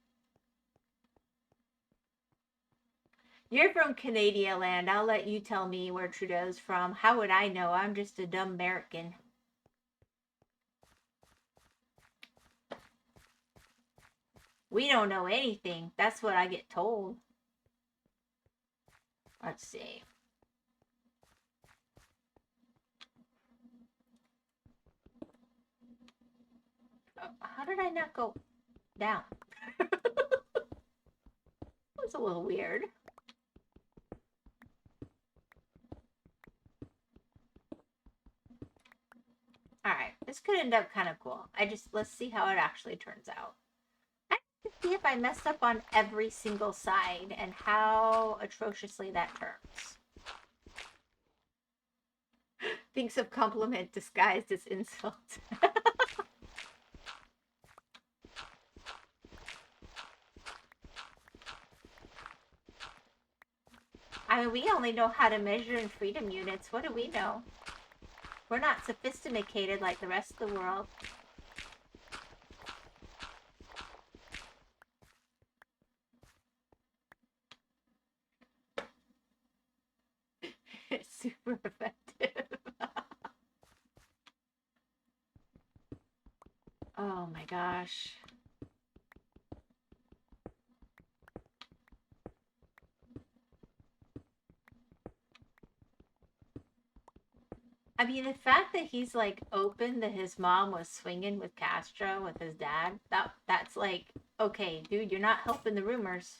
[SPEAKER 1] You're from Canadian land. I'll let you tell me where Trudeau's from. How would I know? I'm just a dumb American. We don't know anything. That's what I get told. Let's see. How did I not go down? That's a little weird. All right, this could end up kind of cool. Let's see how it actually turns out. I have to see if I messed up on every single side and how atrociously that turns. Thinks of compliment disguised as insult. I mean, we only know how to measure in freedom units. What do we know? We're not sophisticated like the rest of the world. It's super effective. Oh my gosh. I mean, the fact that he's like open that his mom was swinging with Castro with his dad, that's like, okay, dude, you're not helping the rumors.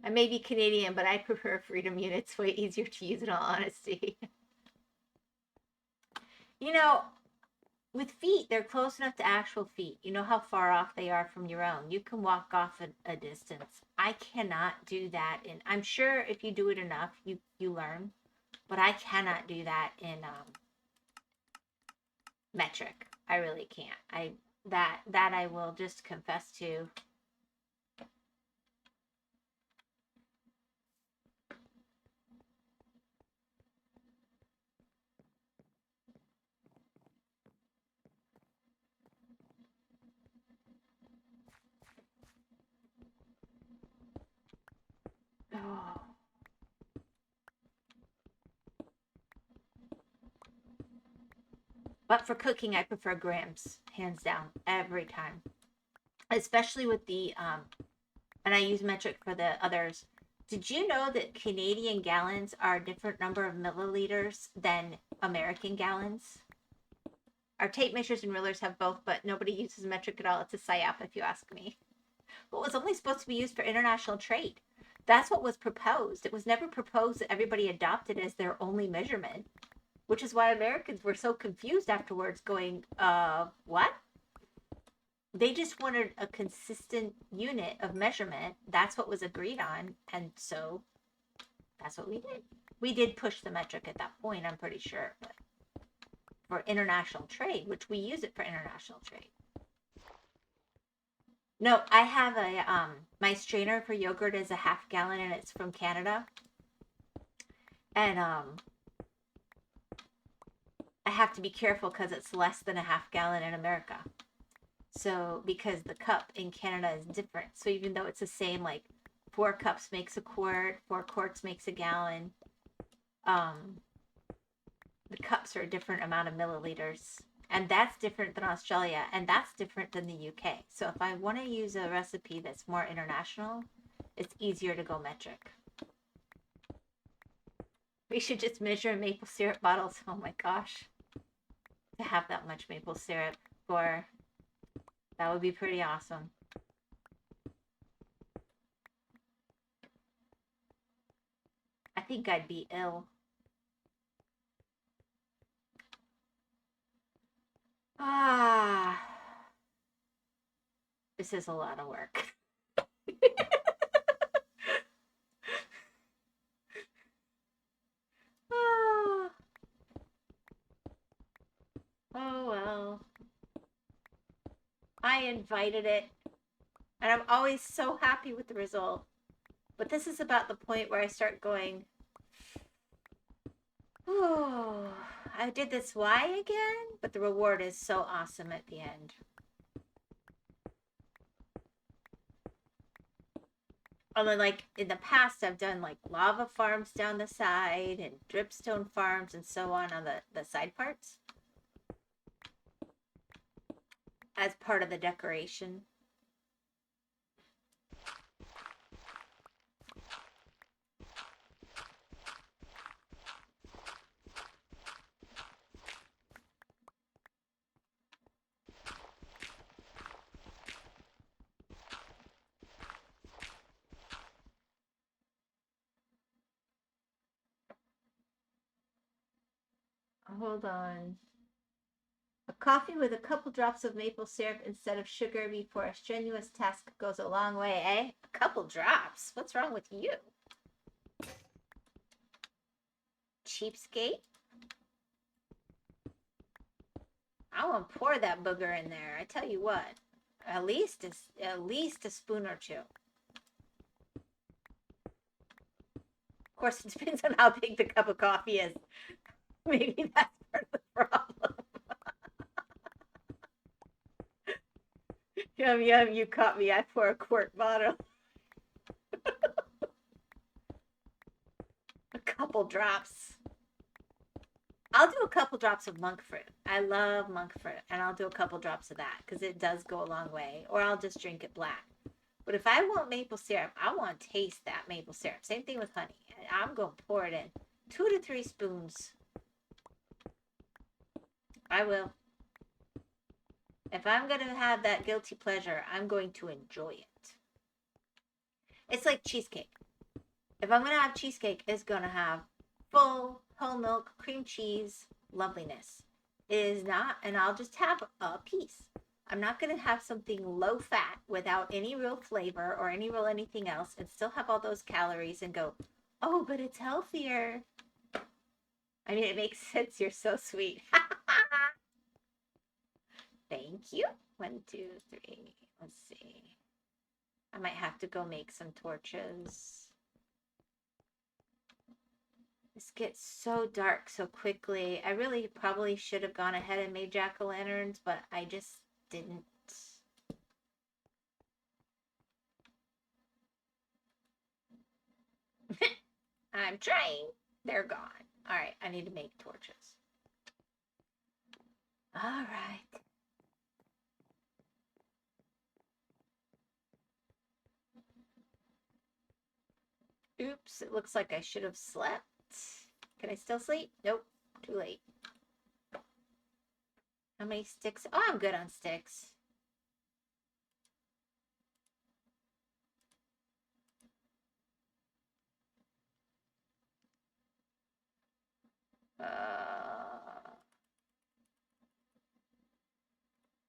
[SPEAKER 1] I may be Canadian, but I prefer freedom units. Way easier to use in all honesty. You know, with feet, they're close enough to actual feet. You know how far off they are from your own. You can walk off a distance. I cannot do that. And I'm sure if you do it enough, you learn. But I cannot do that in metric. I really can't. That I will just confess to. Oh. But for cooking, I prefer grams, hands down, every time. Especially with the and I use metric for the others. Did you know that Canadian gallons are a different number of milliliters than American gallons? Our tape measures and rulers have both, but nobody uses metric at all. It's a psyop, if you ask me. But it was only supposed to be used for international trade. That's what was proposed. It was never proposed that everybody adopted as their only measurement, which is why Americans were so confused afterwards, going, what? They just wanted a consistent unit of measurement. That's what was agreed on. And so that's what we did. We did push the metric at that point, I'm pretty sure. But for international trade, which we use it for international trade. No, I have a, my strainer for yogurt is a half gallon and it's from Canada. And, I have to be careful because it's less than a half gallon in America. So, because the cup in Canada is different. So, even though it's the same, like 4 cups makes a quart, 4 quarts makes a gallon, the cups are a different amount of milliliters. And that's different than Australia. And that's different than the UK. So, if I want to use a recipe that's more international, it's easier to go metric. We should just measure maple syrup bottles. Oh my gosh. To have that much maple syrup for. That would be pretty awesome. I think I'd be ill. Ah. This is a lot of work. Ah. Oh well. I invited it. And I'm always so happy with the result. But this is about the point where I start going, oh, I did this why again? But the reward is so awesome at the end. Although, like, in the past, I've done, like, lava farms down the side and dripstone farms and so on the side parts as part of the decoration. hold on. A coffee with a couple drops of maple syrup instead of sugar before a strenuous task goes a long way, eh? A couple drops? What's wrong with you? Cheapskate? I want to pour that booger in there. I tell you what, at least a spoon or two. Of course, it depends on how big the cup of coffee is. Maybe that's part of the problem. Yum, yum, you caught me. I pour a quart bottle. A couple drops. I'll do a couple drops of monk fruit. I love monk fruit, and I'll do a couple drops of that because it does go a long way. Or I'll just drink it black. But if I want maple syrup, I want to taste that maple syrup. Same thing with honey. I'm going to pour it in. 2 to 3 spoons. I will. If I'm going to have that guilty pleasure, I'm going to enjoy it. It's like cheesecake. If I'm going to have cheesecake, it's going to have full whole milk, cream cheese, loveliness. It is not, and I'll just have a piece. I'm not going to have something low fat without any real flavor or any real anything else and still have all those calories and go, oh, but it's healthier. I mean, it makes sense. You're so sweet. Thank you. 1, 2, 3. Let's see. I might have to go make some torches. This gets so dark so quickly. I really probably should have gone ahead and made jack-o'-lanterns, but I just didn't. I'm trying. They're gone. All right, I need to make torches. All right. Oops, it looks like I should have slept. Can I still sleep? Nope, too late. How many sticks? Oh, I'm good on sticks.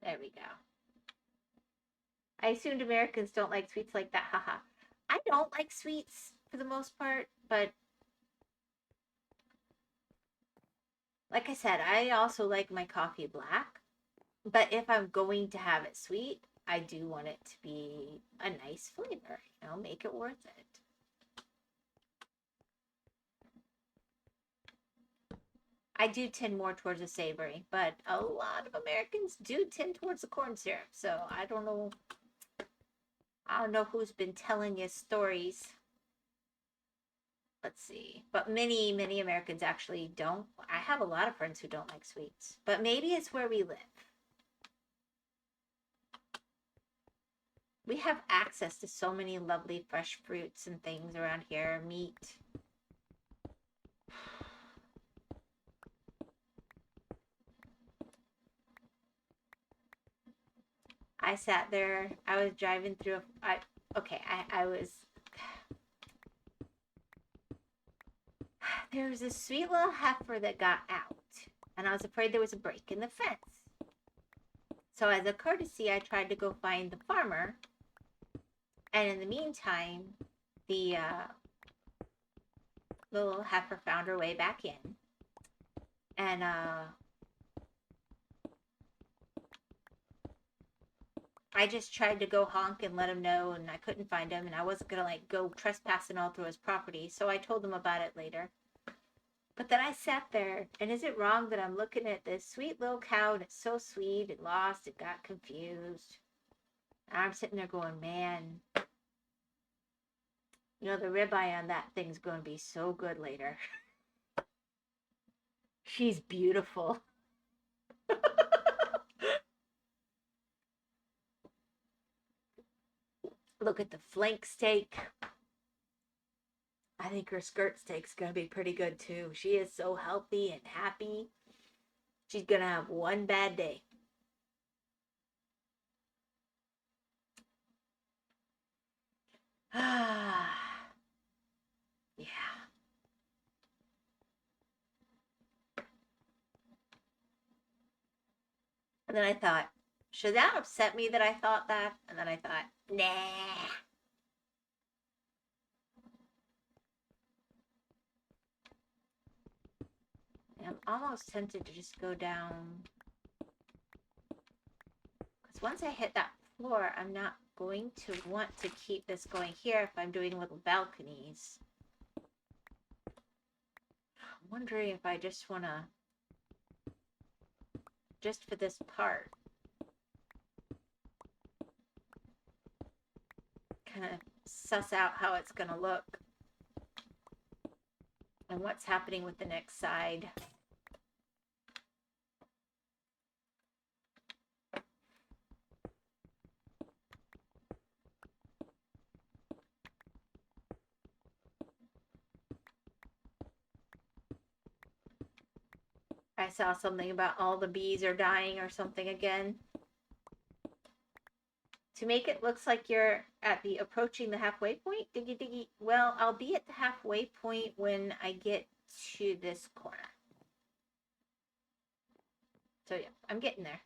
[SPEAKER 1] There we go. I assumed Americans don't like sweets like that. Haha. I don't like sweets for the most part, but like I said, I also like my coffee black. But if I'm going to have it sweet, I do want it to be a nice flavor, make it worth it. I do tend more towards the savory, but a lot of Americans do tend towards the corn syrup. So I don't know who's been telling you stories. Let's see. But many, many Americans actually don't. I have a lot of friends who don't like sweets. But maybe it's where we live. We have access to so many lovely fresh fruits and things around here. Meat. I sat there. I was driving through. I was. There was a sweet little heifer that got out, and I was afraid there was a break in the fence. So as a courtesy, I tried to go find the farmer, and in the meantime, the little heifer found her way back in, and I just tried to go honk and let him know, and I couldn't find him, and I wasn't gonna go trespassing all through his property, so I told him about it later. But then I sat there, and is it wrong that I'm looking at this sweet little cow, and it's so sweet, it lost, it got confused. And I'm sitting there going, man, the ribeye on that thing's going to be so good later. She's beautiful. Look at the flank steak. I think her skirt steak's going to be pretty good too. She is so healthy and happy. She's going to have one bad day. Yeah. then I thought, should that upset me that I thought that? And then I thought, nah. I'm almost tempted to just go down. Because once I hit that floor, I'm not going to want to keep this going here if I'm doing little balconies. I'm wondering if I just want to, just for this part, kind of suss out how it's going to look and what's happening with the next side. I saw something about all the bees are dying or something again. To make it looks like you're at the approaching the halfway point, diggy diggy. Well, I'll be at the halfway point when I get to this corner. So yeah, I'm getting there.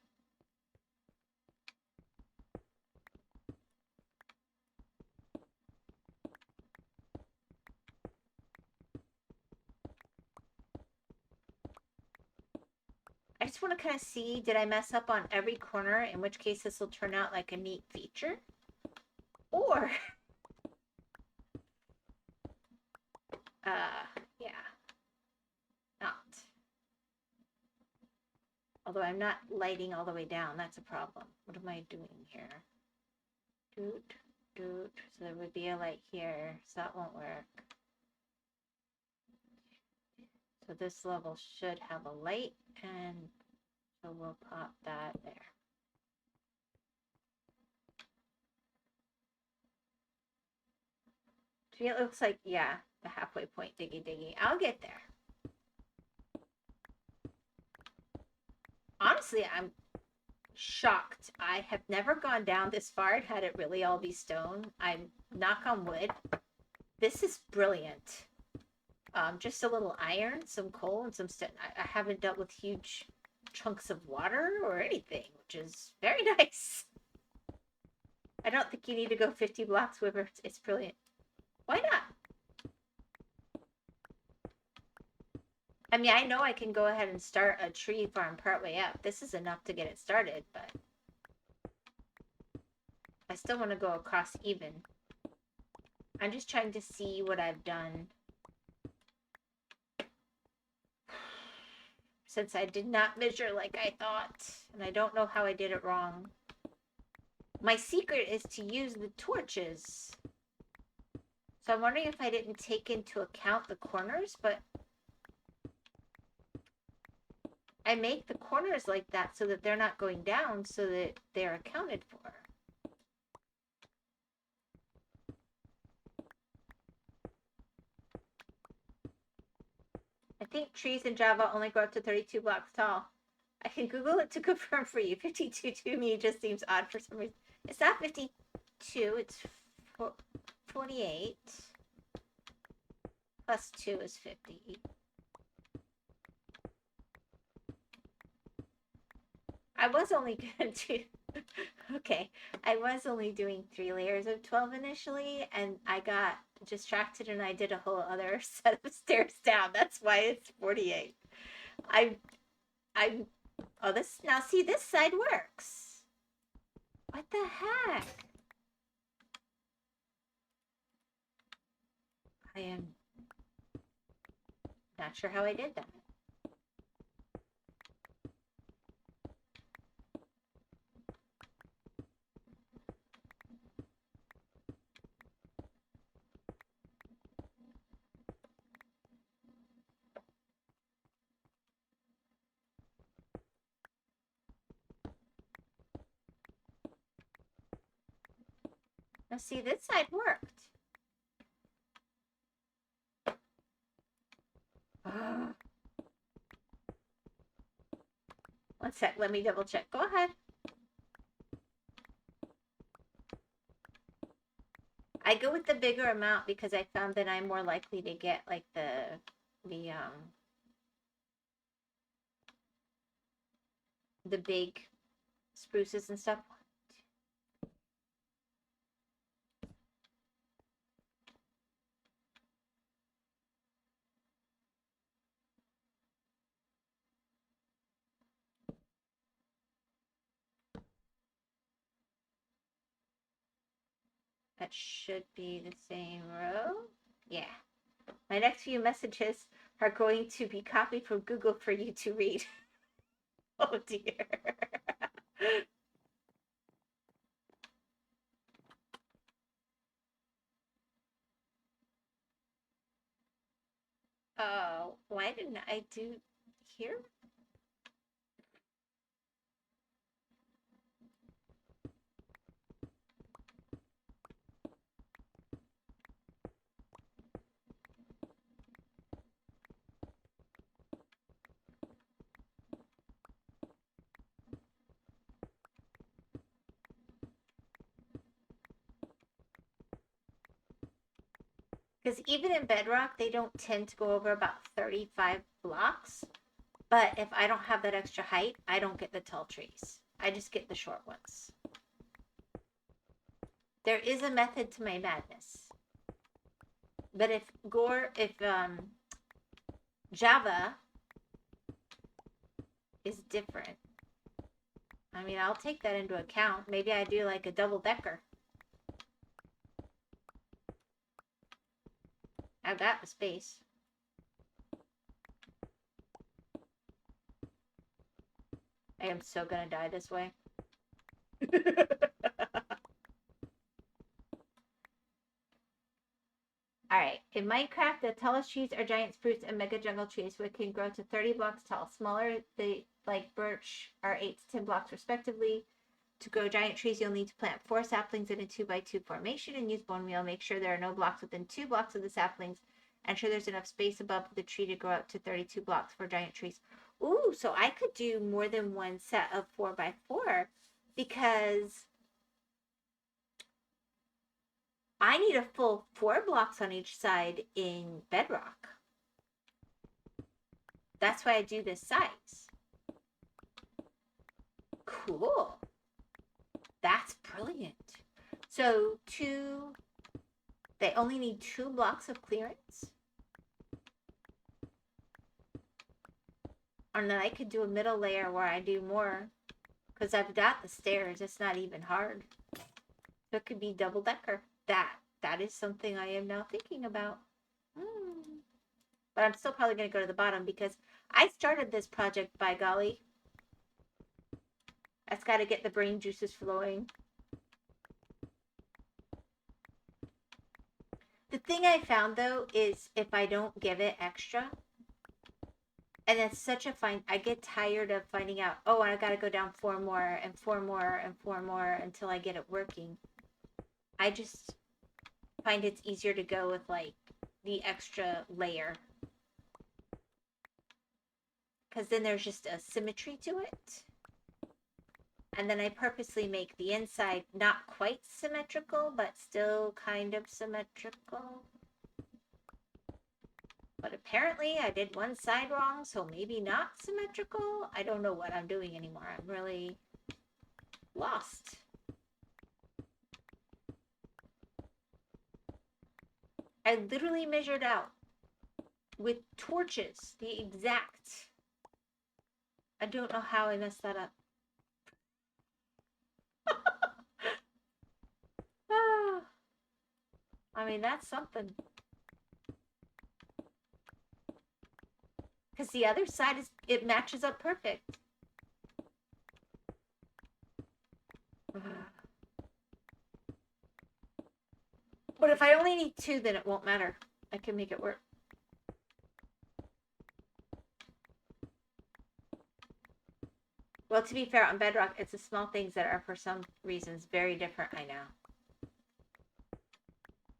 [SPEAKER 1] I just want to kind of see, did I mess up on every corner? In which case this will turn out like a neat feature. Or, yeah, not. Although I'm not lighting all the way down, that's a problem. What am I doing here? Doot, doot. So there would be a light here, so that won't work. So this level should have a light, and so we'll pop that there. To me, it looks like, yeah, the halfway point, diggy diggy. I'll get there. Honestly, I'm shocked. I have never gone down this far and had it really all be stone. I'm knock on wood. This is brilliant. Just a little iron, some coal, and some stone. I haven't dealt with huge chunks of water or anything, which is very nice. I don't think you need to go 50 blocks, Wyvern. It's brilliant. Why not? I mean, I know I can go ahead and start a tree farm partway up. This is enough to get it started, but I still want to go across even. I'm just trying to see what I've done. Since I did not measure like I thought, and I don't know how I did it wrong. My secret is to use the torches. So I'm wondering if I didn't take into account the corners, but I make the corners like that so that they're not going down, so that they're accounted for. I think trees in Java only grow up to 32 blocks tall. I can Google it to confirm for you. 52 to me just seems odd for some reason. It's not 52, it's 48. Plus 2 is 50. I was only going to do... Okay, I was only doing 3 layers of 12 initially, and I got distracted and I did a whole other set of stairs down. That's why it's 48. Oh, this, now see, this side works. What the heck? I am not sure how I did that. Now see, this side worked. One sec, let me double check. Go ahead. I go with the bigger amount because I found that I'm more likely to get like the big spruces and stuff. That should be the same row. Yeah. My next few messages are going to be copied from Google for you to read. Oh dear. Oh, why didn't I do here? Because even in Bedrock, they don't tend to go over about 35 blocks. But if I don't have that extra height, I don't get the tall trees. I just get the short ones. There is a method to my madness. But if Java is different, I mean, I'll take that into account. Maybe I do like a double decker. I've got the space. I am so gonna die this way. Alright, in Minecraft, the tallest trees are giant spruce and mega jungle trees, which can grow to 30 blocks tall. Smaller, they, like birch, are 8 to 10 blocks respectively. To grow giant trees, you'll need to plant 4 saplings in a 2x2 formation and use bone meal. Make sure there are no blocks within 2 blocks of the saplings. Ensure there's enough space above the tree to grow up to 32 blocks for giant trees. Ooh, so I could do more than one set of 4x4 because I need a full 4 blocks on each side in Bedrock. That's why I do this size. Cool. That's brilliant. So they only need 2 blocks of clearance. And then I could do a middle layer where I do more. Because I've got the stairs. It's not even hard. So it could be double decker. That is something I am now thinking about. But I'm still probably going to go to the bottom because I started this project, by golly. That's got to get the brain juices flowing. The thing I found, though, is if I don't give it extra, and it's such a fine, I get tired of finding out, oh, I got to go down 4 more and 4 more and 4 more until I get it working. I just find it's easier to go with, like, the extra layer. Because then there's just a symmetry to it. And then I purposely make the inside not quite symmetrical, but still kind of symmetrical. But apparently I did one side wrong, so maybe not symmetrical. I don't know what I'm doing anymore. I'm really lost. I literally measured out with torches the exact. I don't know how I messed that up. I mean, that's something. Because the other side it matches up perfect. But if I only need 2, then it won't matter. I can make it work. Well, to be fair, on Bedrock, it's the small things that are, for some reasons, very different, I know.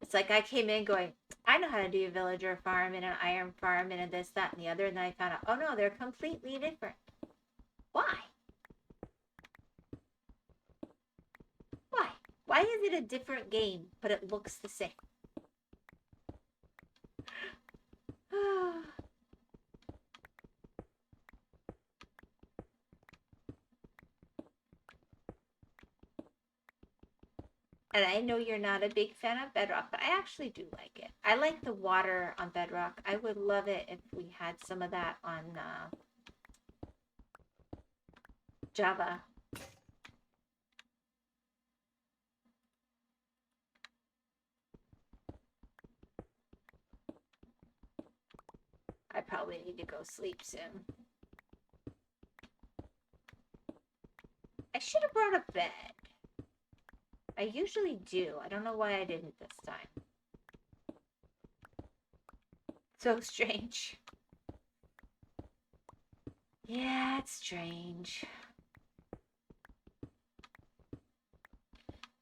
[SPEAKER 1] It's like I came in going, I know how to do a villager farm and an iron farm and a this, that, and the other. And then I found out, oh no, they're completely different. Why? Why? Why is it a different game, but it looks the same? And I know you're not a big fan of Bedrock, but I actually do like it. I like the water on Bedrock. I would love it if we had some of that on Java. I probably need to go sleep soon. I should have brought a bed. I usually do. I don't know why I didn't this time. So strange. Yeah, it's strange.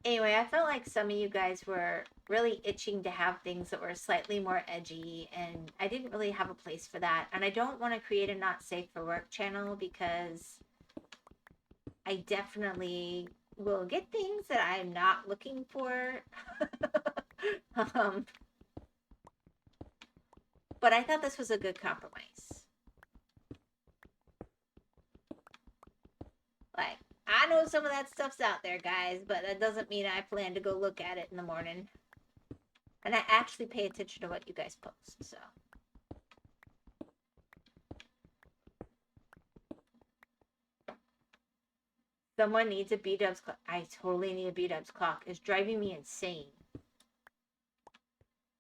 [SPEAKER 1] Anyway, I felt like some of you guys were really itching to have things that were slightly more edgy, and I didn't really have a place for that. And I don't want to create a not safe for work channel because I definitely will get things that I'm not looking for. But I thought this was a good compromise. Like, I know some of that stuff's out there, guys, but that doesn't mean I plan to go look at it in the morning. And I actually pay attention to what you guys post, so. Someone needs a B-dubs clock. I totally need a B-dubs clock. It's driving me insane.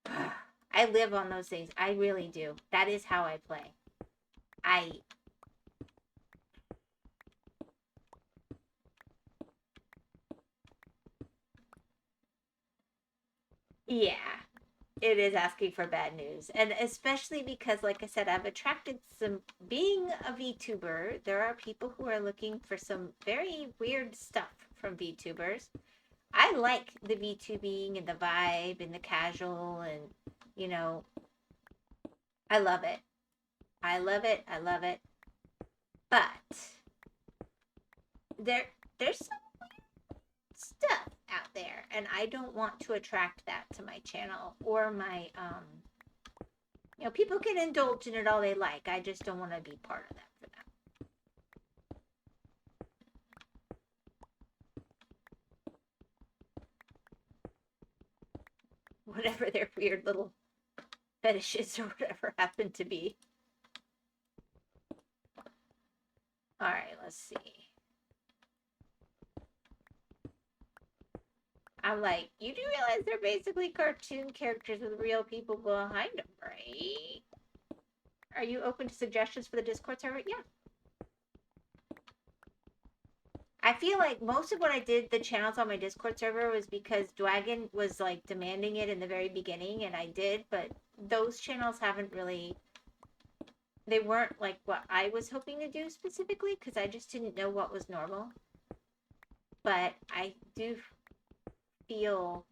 [SPEAKER 1] I live on those things. I really do. That is how I play. Yeah, it is asking for bad news. And especially because, like I said, I've attracted some, being a VTuber, there are people who are looking for some very weird stuff from VTubers. I like the VTubing and the vibe and the casual and, you know, I love it. I love it. I love it. But there's some stuff out there, and I don't want to attract that to my channel or my you know, people can indulge in it all they like. I just don't want to be part of that for them. Whatever their weird little fetishes or whatever happen to be. All right, let's see. I'm like, you do realize they're basically cartoon characters with real people behind them, right? Are you open to suggestions for the Discord server? Yeah. I feel like most of what I did, the channels on my Discord server, was because Dwagon was like demanding it in the very beginning, and I did, but those channels haven't really, they weren't like what I was hoping to do specifically, because I just didn't know what was normal. But I do feel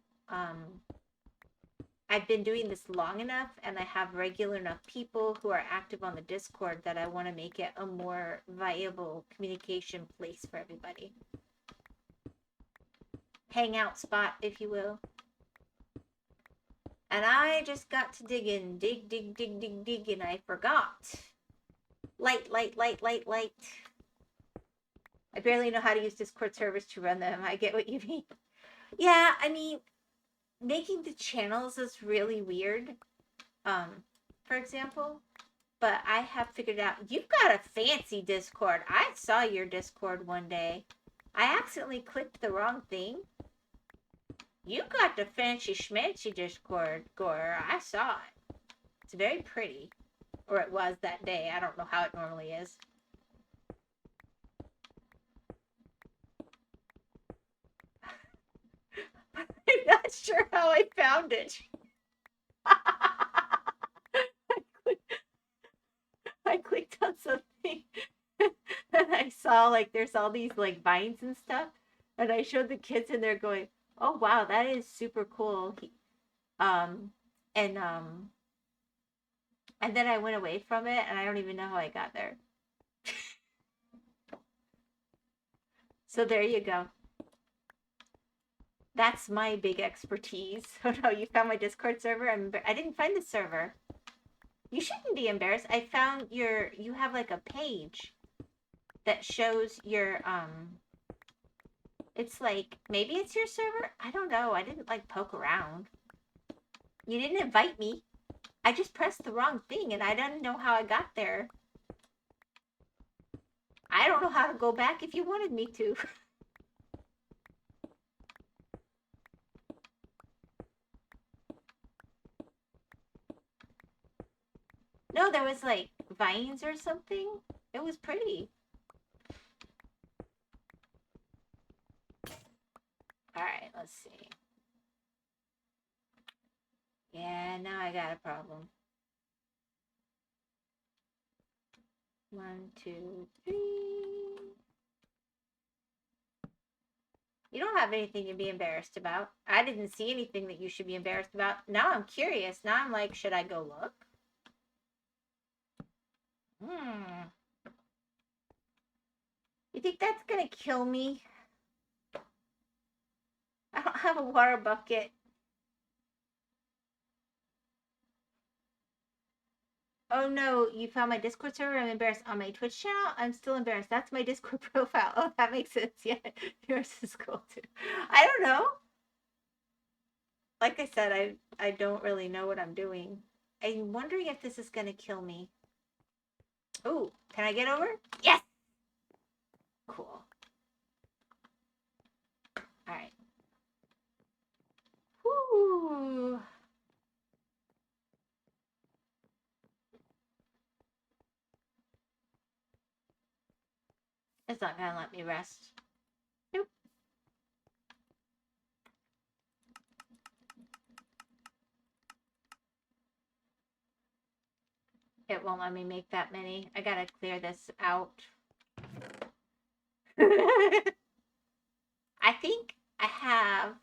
[SPEAKER 1] I've been doing this long enough, and I have regular enough people who are active on the Discord that I want to make it a more viable communication place for everybody. Hangout spot, if you will. And I just got to digging, dig, and I forgot. Light. I barely know how to use Discord servers to run them. I get what you mean. Yeah, I mean, making the channels is really weird. For example, but I have figured out, you've got a fancy Discord. I saw your Discord one day. I accidentally clicked the wrong thing. You got the fancy schmancy Discord, Gore. I saw it. It's very pretty. Or it was that day. I don't know how it normally is. I'm not sure how I found it. I clicked on something and I saw like there's all these like vines and stuff, and I showed the kids and they're going, "Oh wow, that is super cool." Um and then I went away from it and I don't even know how I got there. So there you go. That's my big expertise. Oh no, you found my Discord server? I didn't find the server. You shouldn't be embarrassed. I found you have like a page that shows your, It's like, maybe it's your server? I don't know. I didn't like poke around. You didn't invite me. I just pressed the wrong thing and I didn't know how I got there. I don't know how to go back if you wanted me to. No, there was like vines or something. It was pretty. Alright, let's see. Yeah, now I got a problem. 1, 2, 3. You don't have anything to be embarrassed about. I didn't see anything that you should be embarrassed about. Now I'm curious. Now I'm like, should I go look? You think that's gonna kill me? I don't have a water bucket. Oh no, you found my Discord server? I'm embarrassed. On my Twitch channel? I'm still embarrassed. That's my Discord profile. Oh, that makes sense. Yeah, yours is cool too. I don't know. Like I said, I don't really know what I'm doing. I'm wondering if this is gonna kill me. Oh, can I get over? Yes! Cool. Alright. Whoo! It's not gonna let me rest. Nope. It won't let me make that many. I gotta clear this out. I think I have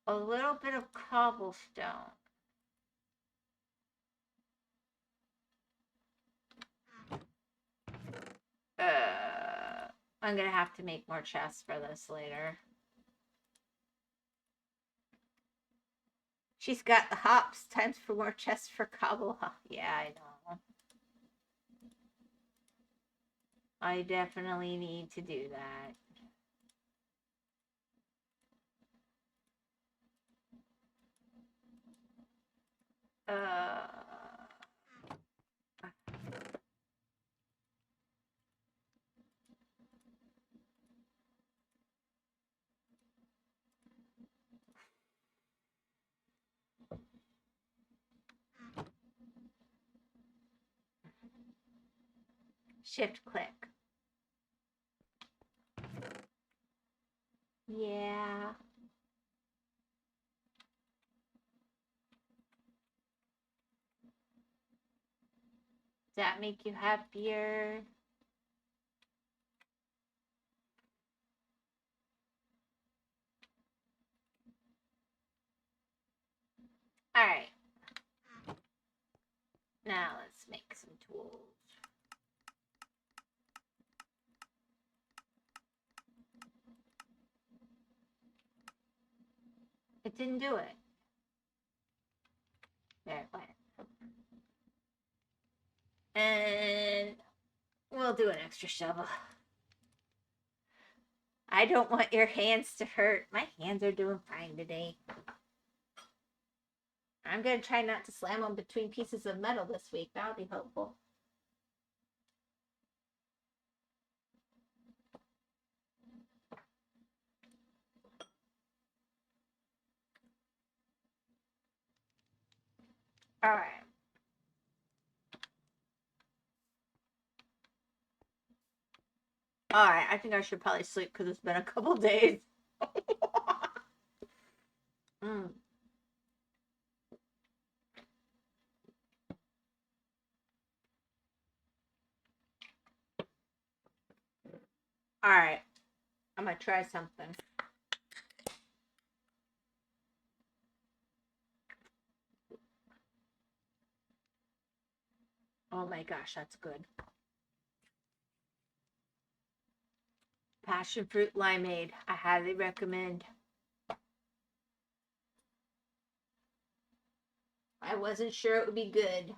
[SPEAKER 1] a little bit of cobblestone. I'm gonna have to make more chests for this later. She's got the hops. Time for more chests for cobble. Yeah, I know. I definitely need to do that. Shift click. Yeah. Does that make you happier? All right. Now let's make some tools. It didn't do it. There it went. And we'll do an extra shovel. I don't want your hands to hurt. My hands are doing fine today. I'm going to try not to slam them between pieces of metal this week. That'll be helpful. All right. All right. I think I should probably sleep because it's been a couple days. All right. I'm going to try something. Oh my gosh, that's good. Passion fruit limeade. I highly recommend. I wasn't sure it would be good.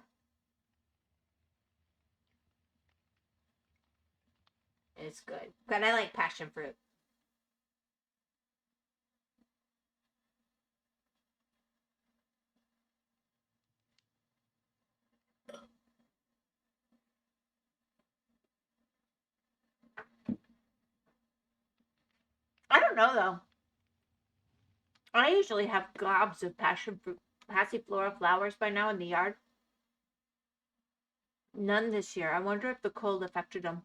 [SPEAKER 1] is good. But I like passion fruit. I don't know though. I usually have gobs of passion fruit, passiflora flowers by now in the yard. None this year. I wonder if the cold affected them.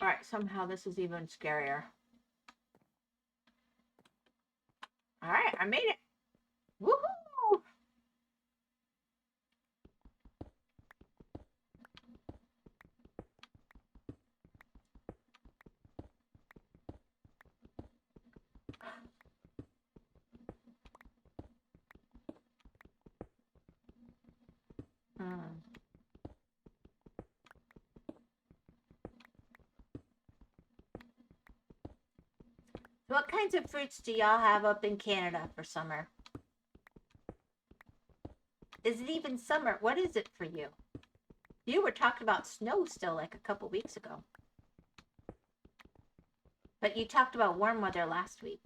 [SPEAKER 1] All right, somehow this is even scarier. All right, I made it. Woohoo! Mm. What kinds of fruits do y'all have up in Canada for summer? Is it even summer? What is it for you? You were talking about snow still like a couple weeks ago. But you talked about warm weather last week.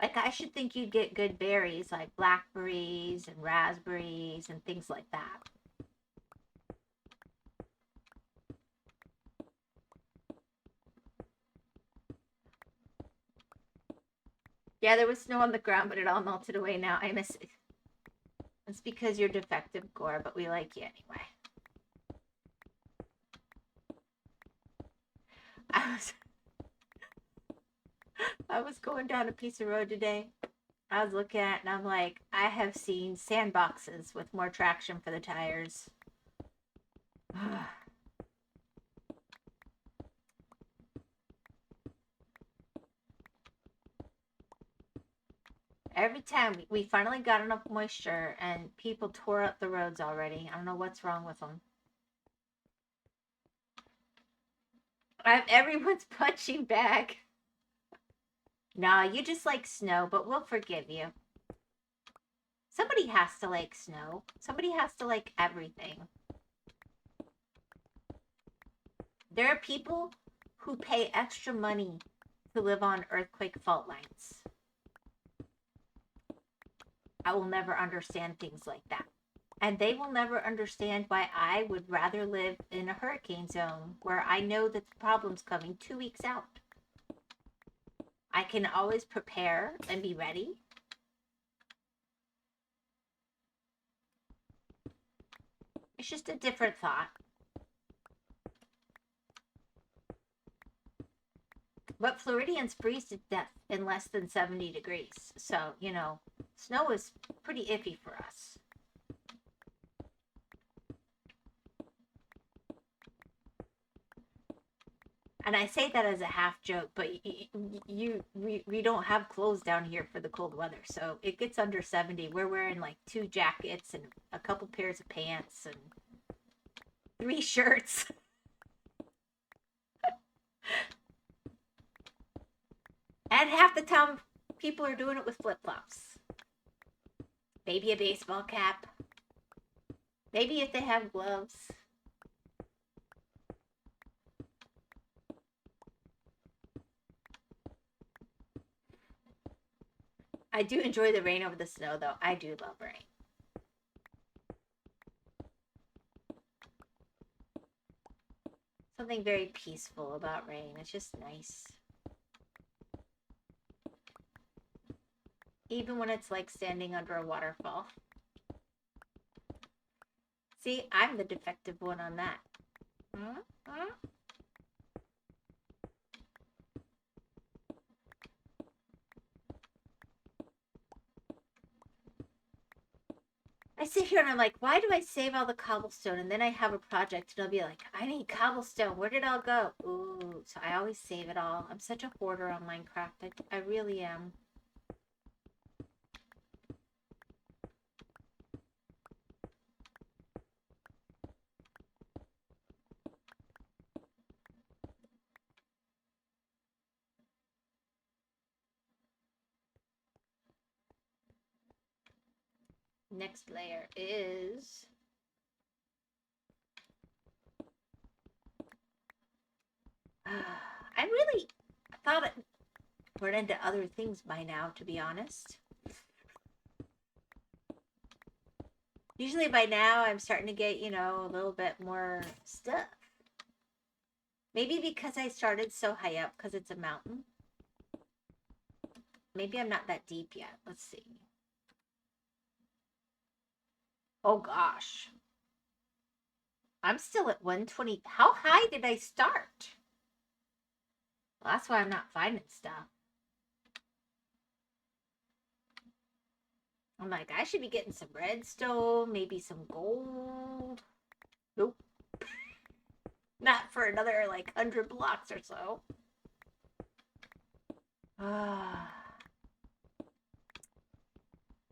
[SPEAKER 1] Like, I should think you'd get good berries like blackberries and raspberries and things like that. Yeah, there was snow on the ground, but it all melted away now. I miss it. It's because you're defective, Gore, but we like you anyway. I was going down a piece of road today. I was looking at it and I'm like, I have seen sandboxes with more traction for the tires. Every time we finally got enough moisture and people tore up the roads already. I don't know what's wrong with them. Everyone's punching bag. Nah, you just like snow, but we'll forgive you. Somebody has to like snow. Somebody has to like everything. There are people who pay extra money to live on earthquake fault lines. I will never understand things like that. And they will never understand why I would rather live in a hurricane zone where I know that the problem's coming 2 weeks out. I can always prepare and be ready. It's just a different thought. But Floridians freeze to death in less than 70 degrees. So, you know, snow is pretty iffy for us. And I say that as a half joke, but we don't have clothes down here for the cold weather. So it gets under 70. We're wearing like 2 jackets and a couple pairs of pants and 3 shirts. And half the time, people are doing it with flip-flops. Maybe a baseball cap. Maybe if they have gloves. I do enjoy the rain over the snow, though. I do love rain. Something very peaceful about rain. It's just nice. Even when it's like standing under a waterfall. See, I'm the defective one on that. I sit here and I'm like, why do I save all the cobblestone? And then I have a project and I'll be like, I need cobblestone. Where did it all go? Ooh, so I always save it all. I'm such a hoarder on Minecraft. I really am. Next layer is... I really thought it were into other things by now, to be honest. Usually by now I'm starting to get, you know, a little bit more stuff. Maybe because I started so high up because it's a mountain. Maybe I'm not that deep yet. Let's see. Oh gosh. I'm still at 120. How high did I start? Well, that's why I'm not finding stuff. I'm like, I should be getting some redstone, maybe some gold. Nope. Not for another like 100 blocks or so.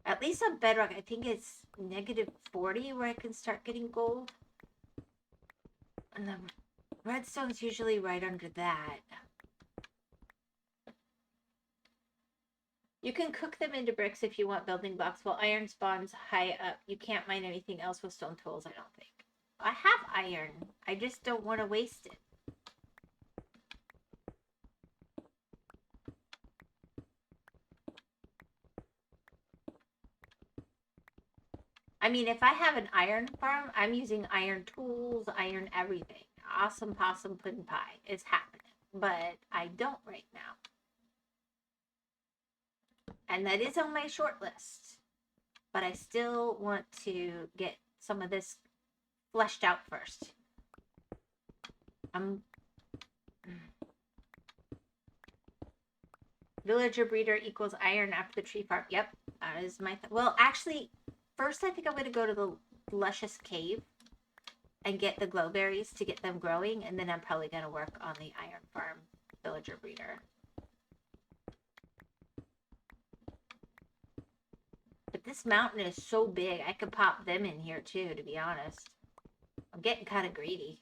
[SPEAKER 1] At least on Bedrock, I think it's -40 where I can start getting gold. And the redstone's usually right under that. You can cook them into bricks if you want building blocks, while iron spawns high up. You can't mine anything else with stone tools, I don't think. I have iron. I just don't want to waste it. I mean, if I have an iron farm, I'm using iron tools, iron everything. Awesome possum pudding pie. It's happening. But I don't right now. And that is on my short list. But I still want to get some of this fleshed out first. Villager breeder equals iron after the tree farm. Yep, that is my... Well, actually, first I think I'm going to go to the luscious cave and get the glowberries to get them growing. And then I'm probably going to work on the iron farm villager breeder. But this mountain is so big, I could pop them in here too, to be honest. I'm getting kind of greedy.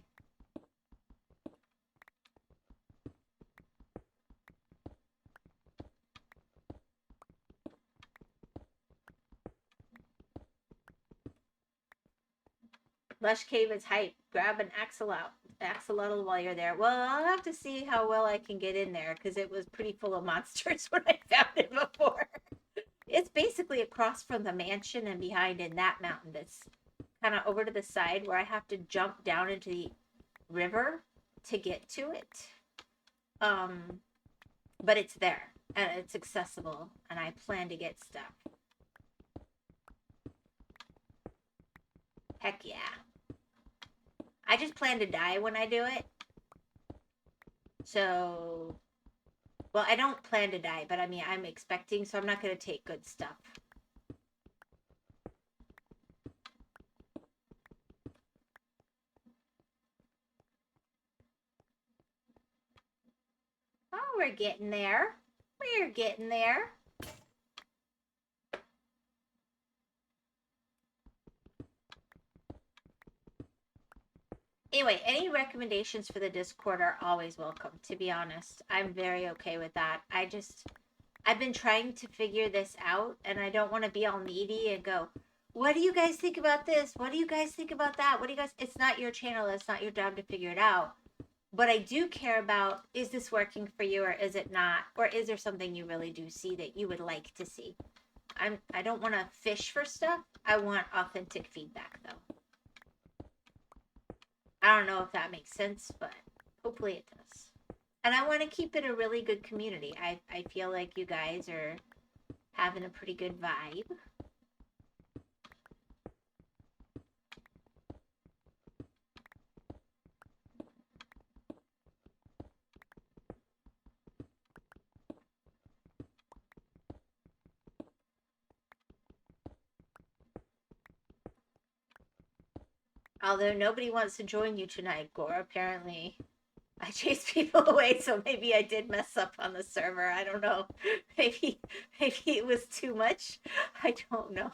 [SPEAKER 1] Lush Cave is hype. Grab an axolotl while you're there. Well, I'll have to see how well I can get in there because it was pretty full of monsters when I found it before. It's basically across from the mansion and behind in that mountain that's kind of over to the side where I have to jump down into the river to get to it. But it's there and it's accessible and I plan to get stuff. Heck yeah. I just plan to die when I do it. So, well, I don't plan to die, but I mean, I'm expecting, so I'm not going to take good stuff. Oh, we're getting there. We're getting there. Anyway, any recommendations for the Discord are always welcome, to be honest. I'm very okay with that. I've been trying to figure this out, and I don't want to be all needy and go, what do you guys think about this? What do you guys think about that? What do you guys... It's not your channel. It's not your job to figure it out. But I do care about, is this working for you or is it not? Or is there something you really do see that you would like to see? I don't want to fish for stuff. I want authentic feedback, though. I don't know if that makes sense, but hopefully it does. And I want to keep it a really good community. I feel like you guys are having a pretty good vibe. Although nobody wants to join you tonight, Gore, apparently. I chased people away, so maybe I did mess up on the server. I don't know. Maybe it was too much. I don't know.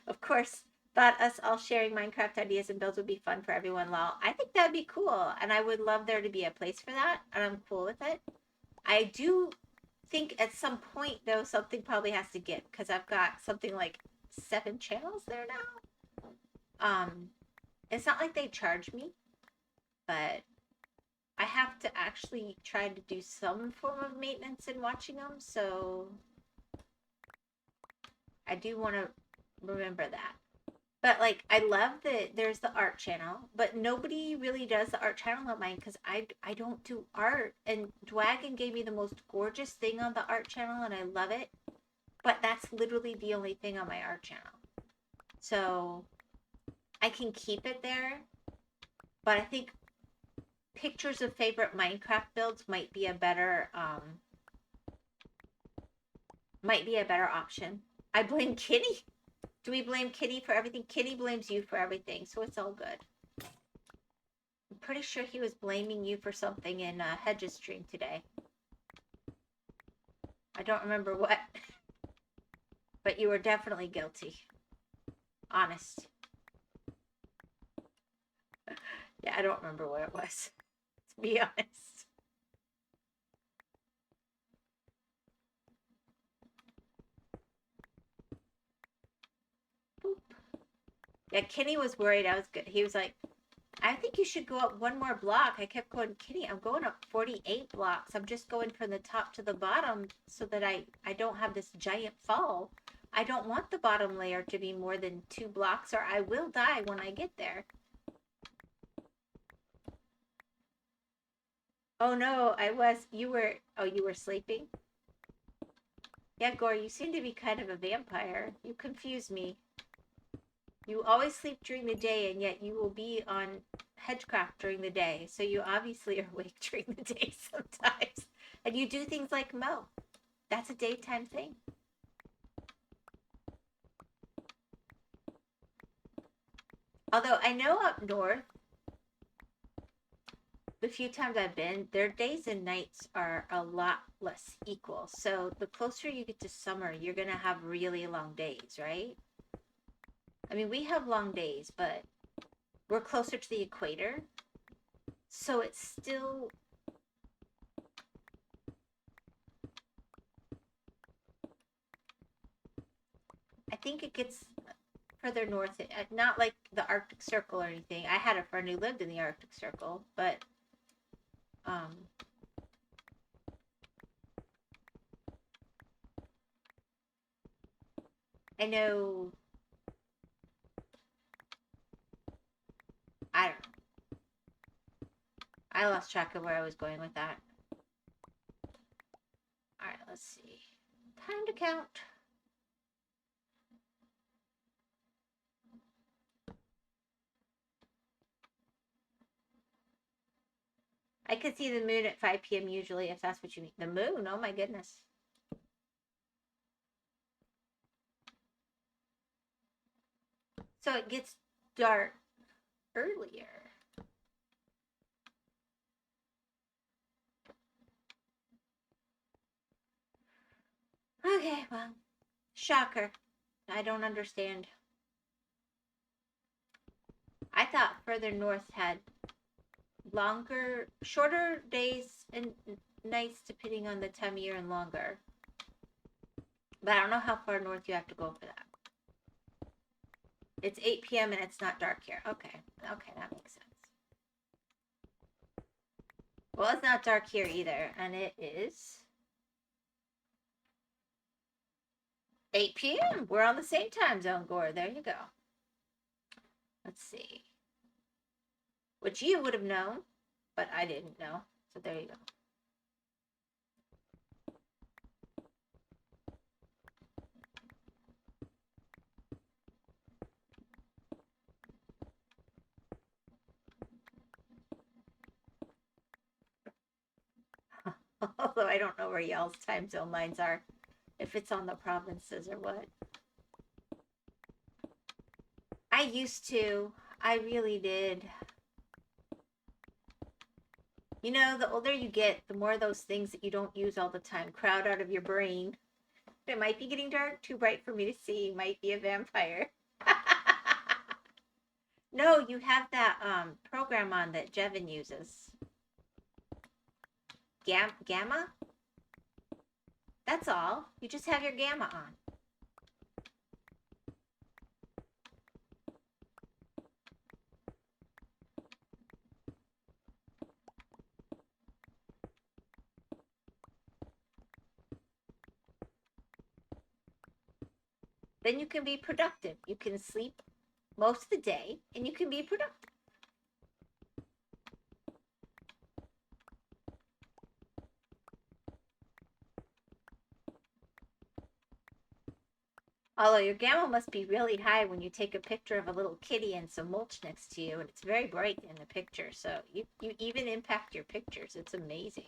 [SPEAKER 1] Of course, thought us all sharing Minecraft ideas and builds would be fun for everyone. Lol. I think that'd be cool, and I would love there to be a place for that, and I'm cool with it. I do think at some point, though, something probably has to give, because I've got something like 7 channels there now. It's not like they charge me, but I have to actually try to do some form of maintenance in watching them, so I do want to remember that. But like, I love that there's the art channel, but nobody really does the art channel on mine because I don't do art. And Dwagon gave me the most gorgeous thing on the art channel, and I love it. But that's literally the only thing on my art channel. So I can keep it there, but I think pictures of favorite Minecraft builds might be a better option. I blame Kitty. Do we blame Kitty for everything? Kitty blames you for everything, so it's all good. I'm pretty sure he was blaming you for something in Hedge's stream today. I don't remember what, but you were definitely guilty. Honest. Yeah, I don't remember what it was, to be honest. Boop. Yeah, Kenny was worried I was good. He was like, I think you should go up one more block. I kept going, Kitty, I'm going up 48 blocks. I'm just going from the top to the bottom so that I don't have this giant fall. I don't want the bottom layer to be more than 2 blocks or I will die when I get there. Oh no, you were sleeping? Yeah, Gore, you seem to be kind of a vampire. You confuse me. You always sleep during the day, and yet you will be on Hedgecraft during the day. So you obviously are awake during the day sometimes. And you do things like mow. That's a daytime thing. Although I know up north, the few times I've been, their days and nights are a lot less equal. So the closer you get to summer, you're going to have really long days, right? I mean, we have long days, but we're closer to the equator. So it's still... I think it gets further north, not like the Arctic Circle or anything. I had a friend who lived in the Arctic Circle, but I know, I don't know. I lost track of where I was going with that. Alright, let's see. Time to count. I could see the moon at 5 p.m. usually, if that's what you mean. The moon? Oh my goodness. So it gets dark earlier. Okay, well, shocker. I don't understand. I thought further north had shorter days and nights depending on the time of year and longer. But I don't know how far north you have to go for that. It's 8 p.m. and it's not dark here. Okay, that makes sense. Well, it's not dark here either, and it is 8 p.m. We're on the same time zone, Gore. There you go. Let's see. Which you would have known, but I didn't know. So there you go. Although I don't know where y'all's time zone lines are, if it's on the provinces or what. I used to. I really did. You know, the older you get, the more those things that you don't use all the time crowd out of your brain. It might be getting dark, too bright for me to see. Might be a vampire. No, you have that program on that Jevin uses. Gamma? That's all. You just have your gamma on. then you can be productive. You can sleep most of the day and you can be productive. Although your gamma must be really high when you take a picture of a little kitty and some mulch next to you, and it's very bright in the picture, so you even impact your pictures. It's amazing.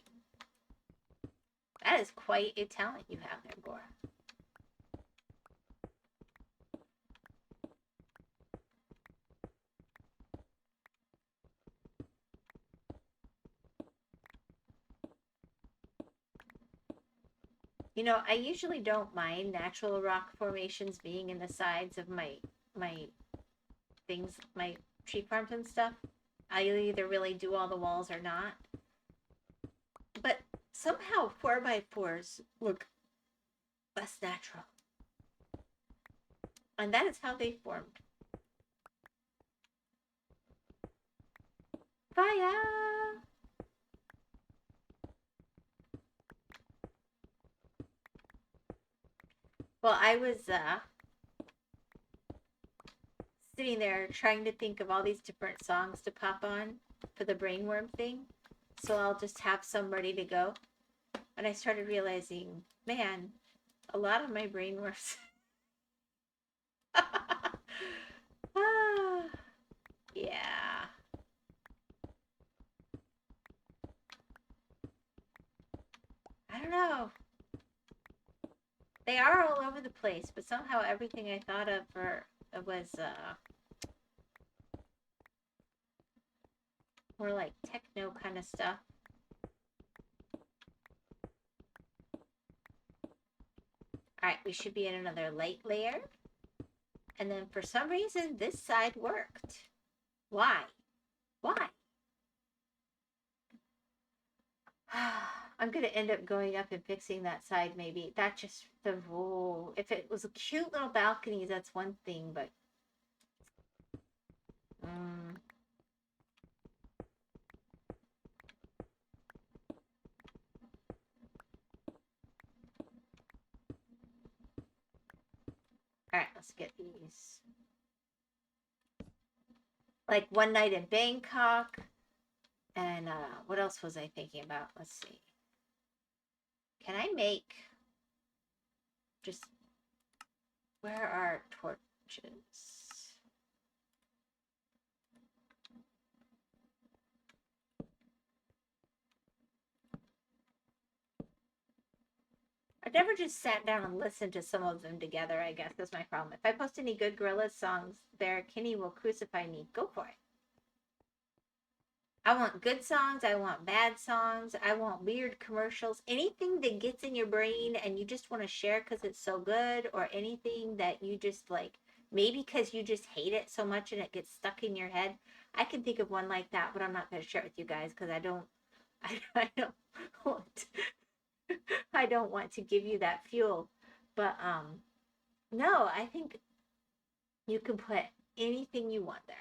[SPEAKER 1] That is quite a talent you have there, Bora. You know, I usually don't mind natural rock formations being in the sides of my things, my tree farms and stuff. I either really do all the walls or not. But somehow 4x4s look less natural. And that is how they formed. Fire! Well, I was sitting there trying to think of all these different songs to pop on for the brainworm thing. So I'll just have some ready to go. And I started realizing, man, a lot of my brainworms. Yeah. I don't know. They are all over the place, but somehow everything I thought of was more like techno kind of stuff. Alright, we should be in another light layer. And then for some reason, this side worked. Why? Why? I'm going to end up going up and fixing that side maybe. That just, the rule. If it was a cute little balcony, that's one thing, but... Alright, let's get these. Like One Night in Bangkok. And what else was I thinking about? Let's see. Can I make just... Where are torches? I've never just sat down and listened to some of them together, I guess, is my problem. If I post any good Gorillaz songs there, Kenny will crucify me. Go for it. I want good songs. I want bad songs. I want weird commercials. Anything that gets in your brain and you just want to share because it's so good, or anything that you just like, maybe because you just hate it so much and it gets stuck in your head. I can think of one like that, but I'm not going to share it with you guys because I don't want I don't want to give you that fuel. But no, I think you can put anything you want there.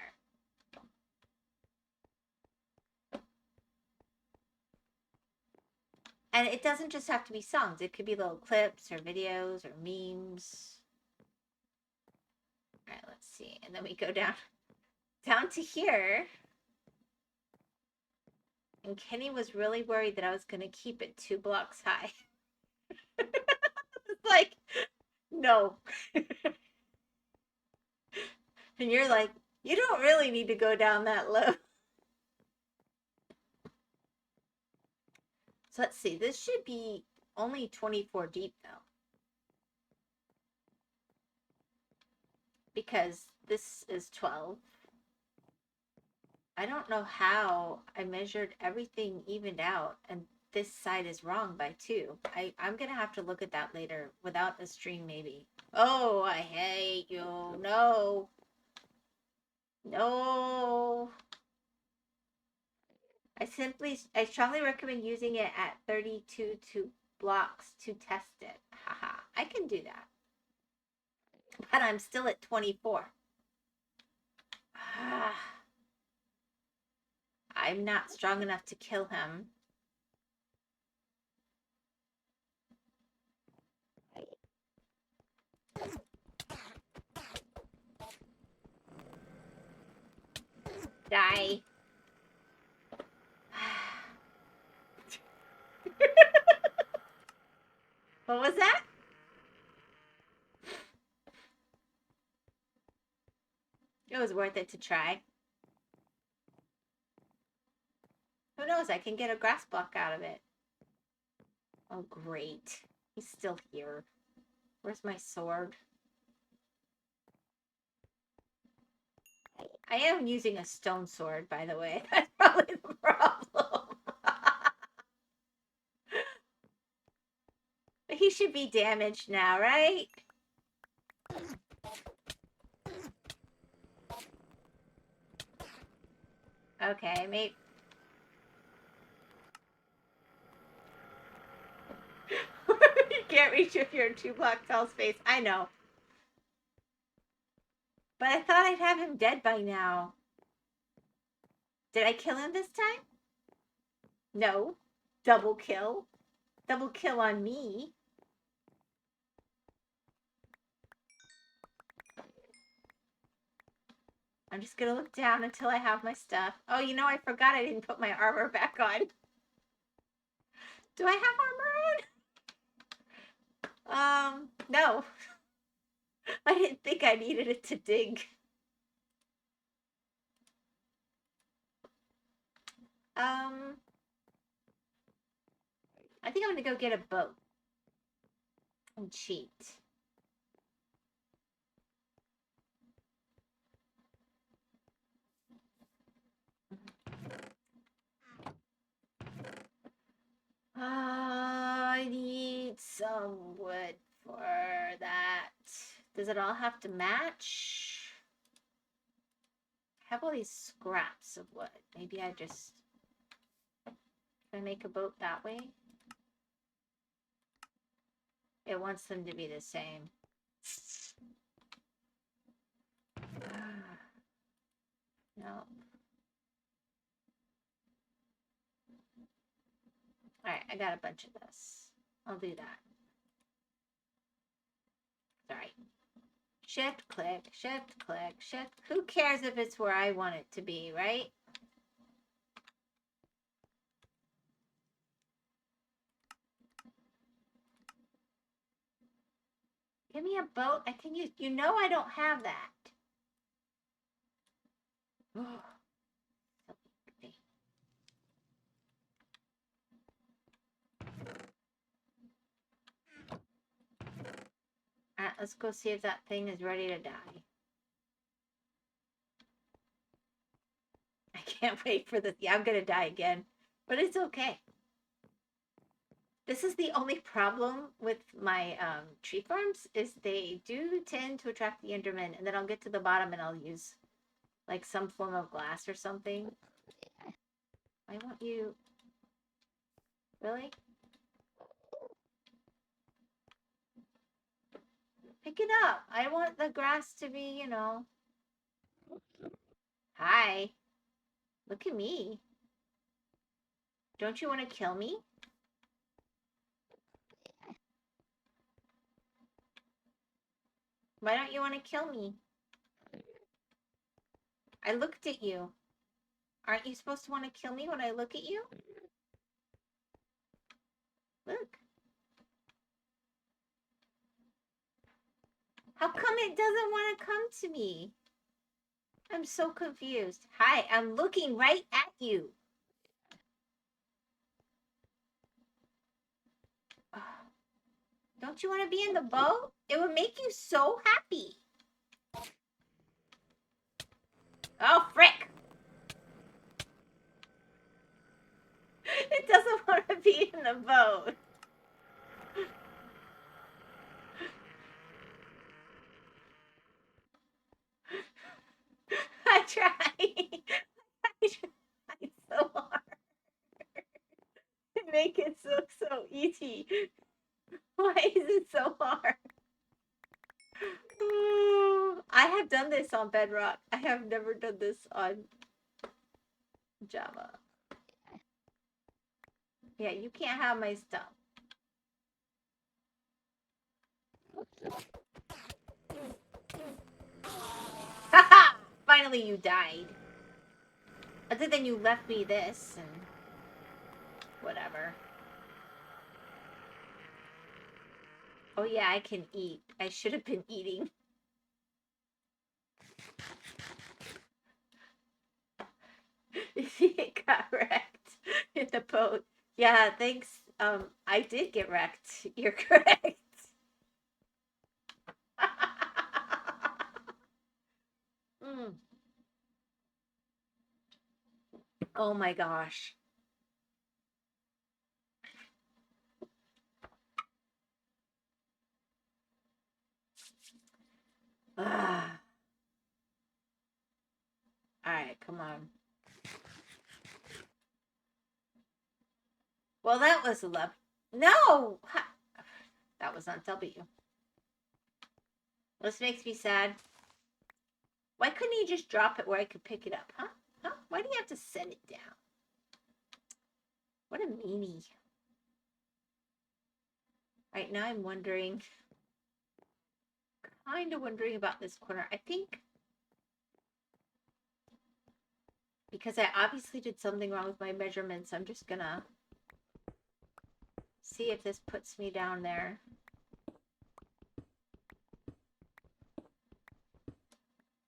[SPEAKER 1] And it doesn't just have to be songs. It could be little clips or videos or memes. All right, let's see. And then we go down to here. And Kenny was really worried that I was going to keep it 2 blocks high. It's like, no. And you're like, you don't really need to go down that low. So let's see. This should be only 24 deep, though. Because this is 12. I don't know how I measured everything evened out, and this side is wrong by 2. I'm going to have to look at that later without a stream, maybe. Oh, I hate you. No. No. I strongly recommend using it at 32 blocks to test it. Haha. I can do that. But I'm still at 24. I'm not strong enough to kill him. Die. What was that? It was worth it to try. Who knows? I can get a grass block out of it. Oh, great. He's still here. Where's my sword? I am using a stone sword, by the way. That's probably the problem. But he should be damaged now, right? Okay, maybe. You can't reach if you're in 2 block tall space. I know. But I thought I'd have him dead by now. Did I kill him this time? No. Double kill. Double kill on me. I'm just gonna look down until I have my stuff. Oh, you know, I forgot I didn't put my armor back on. Do I have armor on? No. I didn't think I needed it to dig. I think I'm gonna go get a boat and cheat. I need some wood for that. Does it all have to match? I have all these scraps of wood. Maybe I just... Can I make a boat that way? It wants them to be the same. No. Alright, I got a bunch of this. I'll do that. Alright. Shift, click, shift, click, shift. Who cares if it's where I want it to be, right? Give me a boat. I can use... You know I don't have that. Alright, let's go see if that thing is ready to die. I can't wait for this. Yeah, I'm gonna die again. But it's okay. This is the only problem with my tree farms, is they do tend to attract the Enderman, and then I'll get to the bottom and I'll use like some form of glass or something. Why won't you... Really? Pick it up. I want the grass to be, you know... Hi. Look at me. Don't you want to kill me? Why don't you want to kill me? I looked at you. Aren't you supposed to want to kill me when I look at you? Look. How come it doesn't want to come to me? I'm so confused. Hi, I'm looking right at you. Don't you want to be in the boat? It would make you so happy. Oh, frick. It doesn't want to be in the boat. I tried. I tried so hard to make it so easy. Why is it so hard? I have done this on Bedrock. I have never done this on Java. Yeah, you can't have my stuff. Haha! Finally you died. Other than you left me this and whatever. Oh yeah, I can eat. I should have been eating. It got wrecked in the boat. Yeah, thanks. I did get wrecked. You're correct. Mm. Oh my gosh. Ah. All right, come on. Well, that was a love. No! That was on W. This makes me sad. Why couldn't he just drop it where I could pick it up, huh? Huh? Why do you have to set it down? What a meanie. Right now I'm wondering, kind of wondering about this corner. I think because I obviously did something wrong with my measurements, I'm just gonna see if this puts me down there.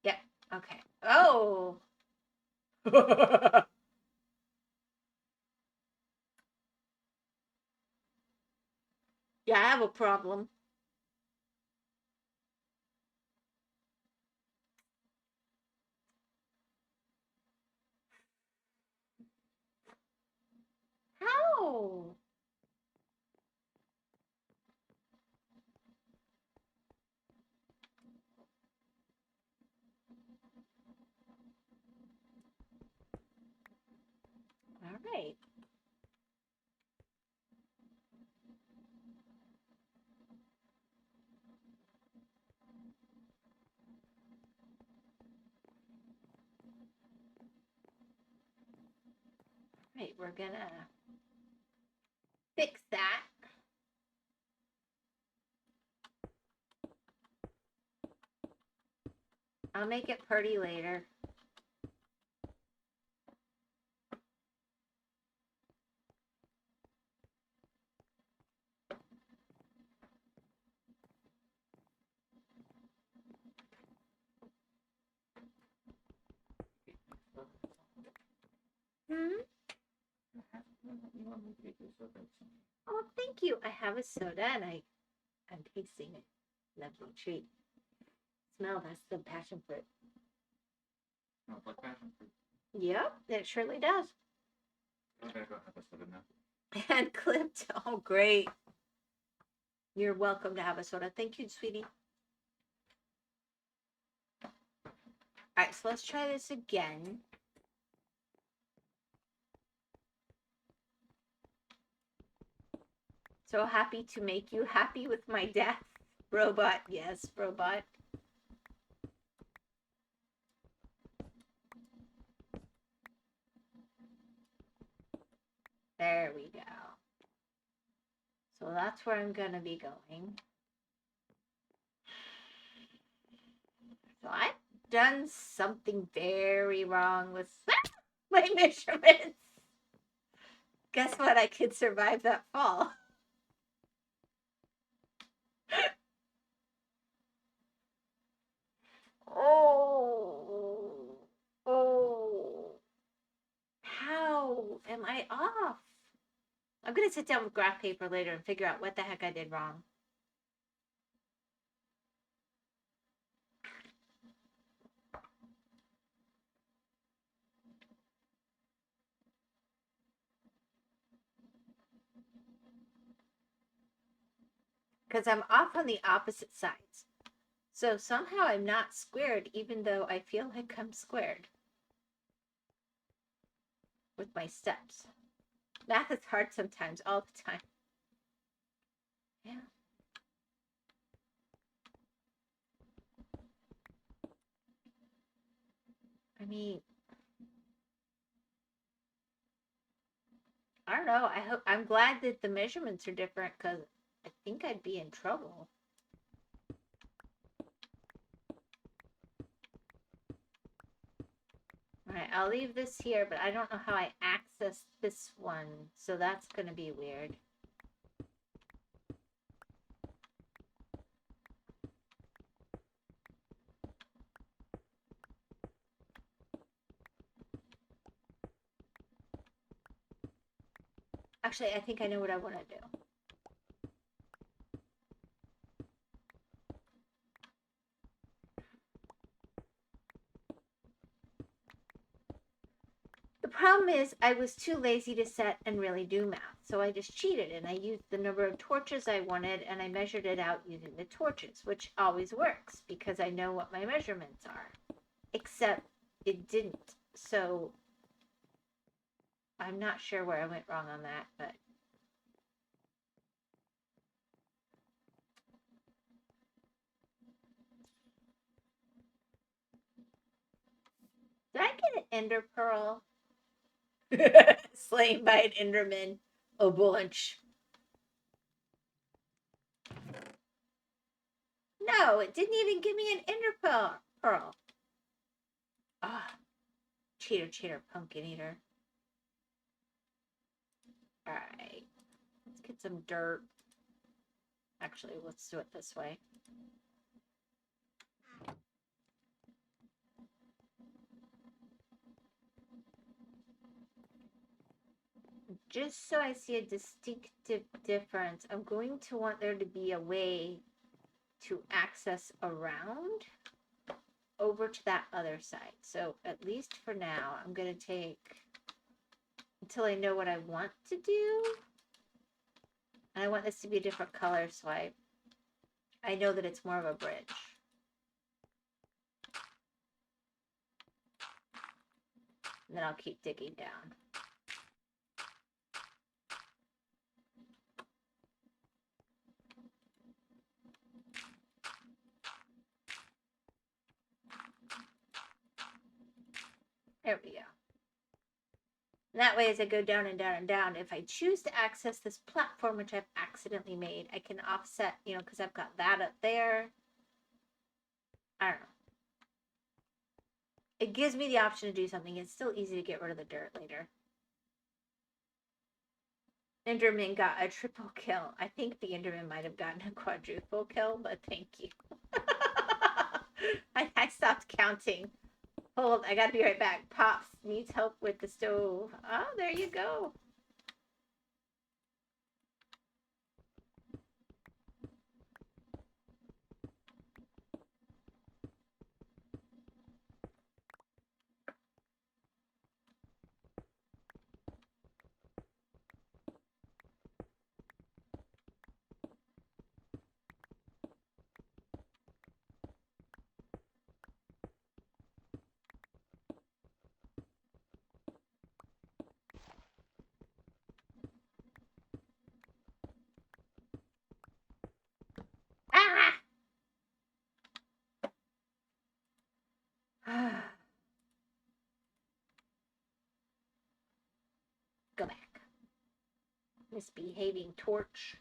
[SPEAKER 1] Yep. Okay. Oh. Yeah, I have a problem. How? All right. Right, we're gonna fix that. I'll make it pretty later. Hmm? Oh, thank you. I have a soda and I'm tasting it. Lovely treat. Smell, that's the passion fruit.
[SPEAKER 2] Smells like passion fruit.
[SPEAKER 1] Yep, it surely does.
[SPEAKER 2] Okay, go have a soda now.
[SPEAKER 1] And clipped. Oh, great. You're welcome to have a soda. Thank you, sweetie. All right, so let's try this again. So happy to make you happy with my death. Robot, yes, robot. There we go. So that's where I'm gonna be going. So I've done something very wrong with my measurements. Guess what? I could survive that fall. Oh, oh. How am I off? I'm going to sit down with graph paper later and figure out what the heck I did wrong. Because I'm off on the opposite sides. So somehow I'm not squared, even though I feel like I'm squared with my steps. Math is hard sometimes, all the time. Yeah. I mean, I don't know. I'm glad that the measurements are different because I think I'd be in trouble. All right, I'll leave this here, but I don't know how I access this one, so that's going to be weird. Actually, I think I know what I want to do. The problem is I was too lazy to set and really do math. So I just cheated and I used the number of torches I wanted and I measured it out using the torches, which always works because I know what my measurements are. Except it didn't. So I'm not sure where I went wrong on that, but did I get an ender pearl? Slain by an enderman. A bunch. No, it didn't even give me an ender pearl. Ah, cheater, pumpkin eater. Alright. Let's get some dirt. Actually, let's do it this way. Just so I see a distinctive difference, I'm going to want there to be a way to access around over to that other side. So at least for now, I'm going to take until I know what I want to do. And I want this to be a different color, so I know that it's more of a bridge. And then I'll keep digging down. There we go. And that way, as I go down and down and down, if I choose to access this platform, which I've accidentally made, I can offset, you know, because I've got that up there. I don't know. It gives me the option to do something. It's still easy to get rid of the dirt later. Enderman got a triple kill. I think the Enderman might have gotten a quadruple kill, but thank you. I stopped counting. Hold, I gotta be right back. Pops needs help with the stove. Oh, there you go. Ah! Go back. Misbehaving torch.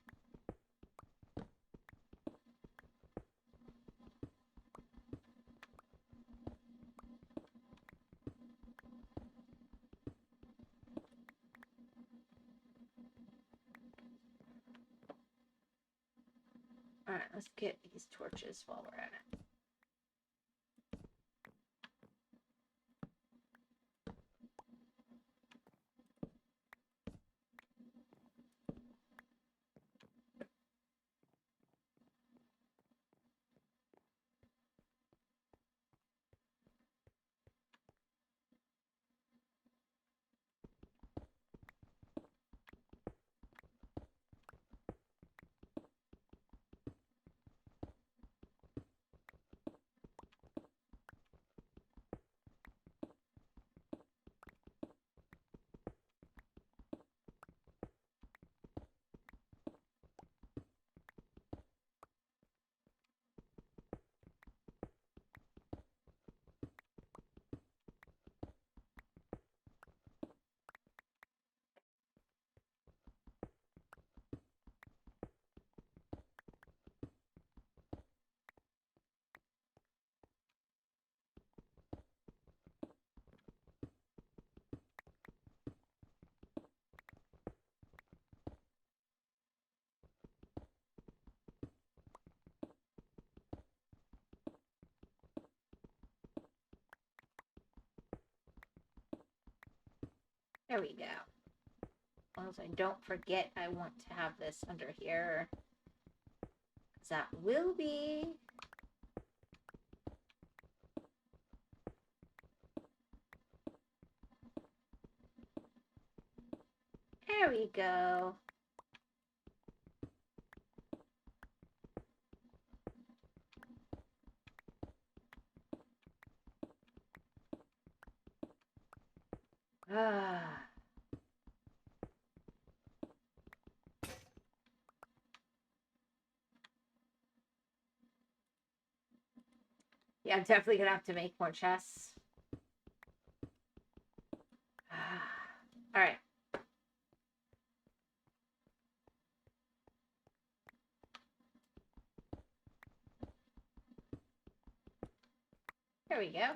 [SPEAKER 1] Alright, let's get these torches while we're at it. There we go. As long as I don't forget I want to have this under here. Because that will be... There we go. Ah. Yeah, I'm definitely gonna have to make more chests. All right. There we go.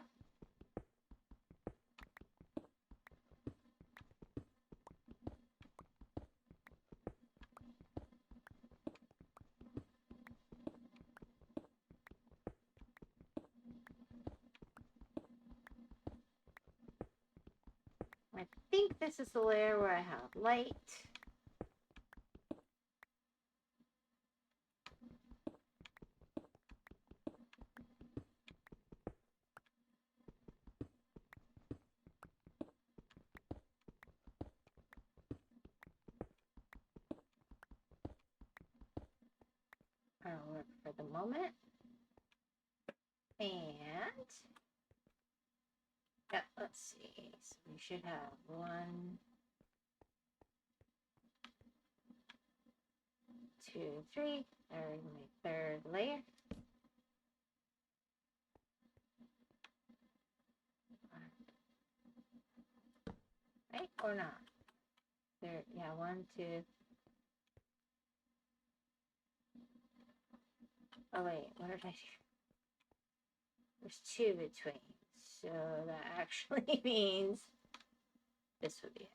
[SPEAKER 1] I think this is the layer where I have light. That'll work for the moment. And yeah, let's see. So we should have 1, 2, 3. There's my 3rd layer. Right or not? There, yeah, 1, 2. Oh wait, what did I do? There's 2 between, so that actually means this would be it.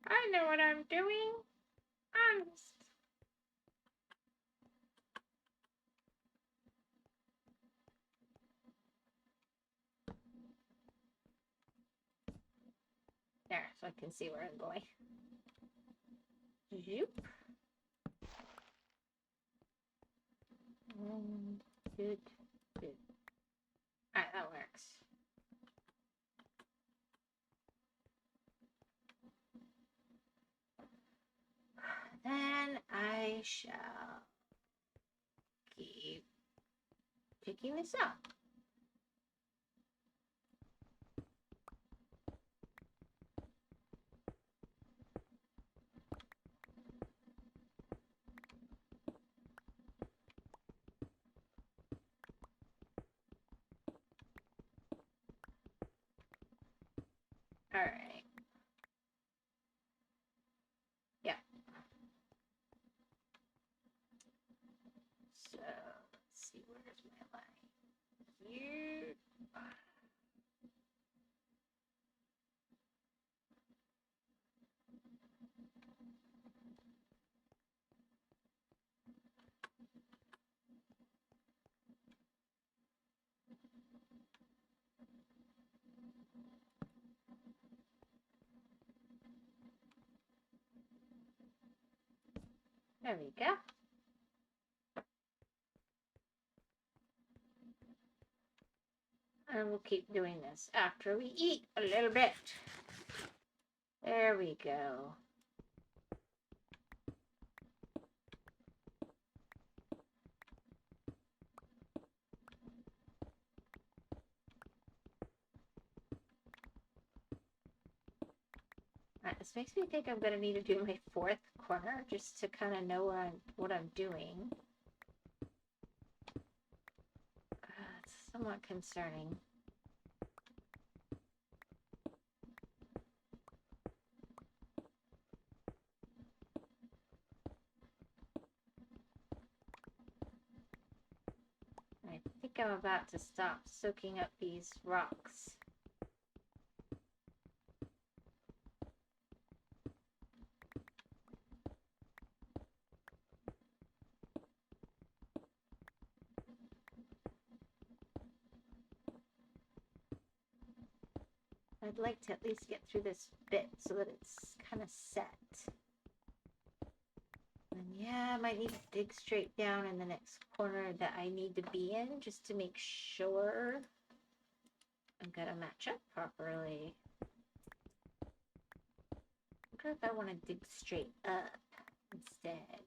[SPEAKER 1] I know what I'm doing. Honest. There, so I can see where I'm going. Zoop. 1, 2, 2. Alright, that works. Then I shall keep picking this up. All right. Yeah. So let's see, where's my line? Here. There we go. And we'll keep doing this after we eat a little bit. There we go. Alright, this makes me think I'm gonna need to do my 4th corner just to kind of know what I'm doing. It's somewhat concerning. I think I'm about to stop soaking up these rocks. I'd like to at least get through this bit so that it's kind of set. And yeah, I might need to dig straight down in the next corner that I need to be in just to make sure I'm gonna match up properly. I wonder if I want to dig straight up instead.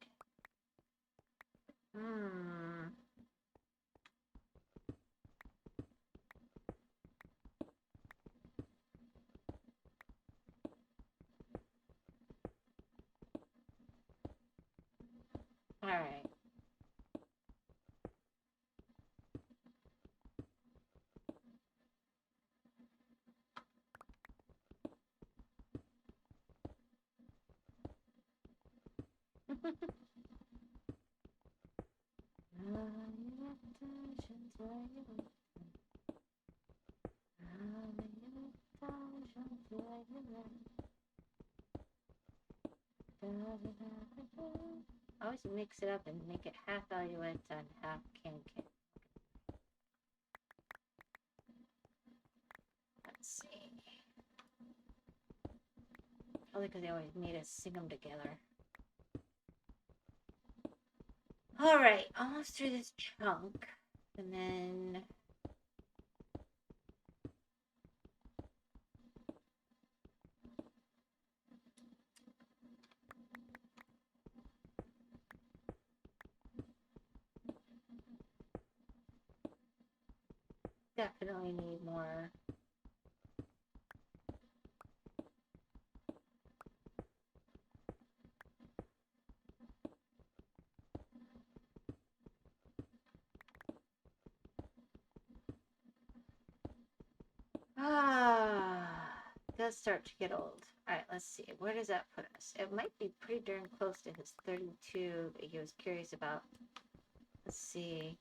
[SPEAKER 1] All right. I always mix it up and make it half alouettes and half can. Let's see. Probably because they always made us sing them together. All right, almost through this chunk, and then definitely need more. It does start to get old. All right, let's see. Where does that put us? It might be pretty darn close to his 32 that he was curious about. Let's see.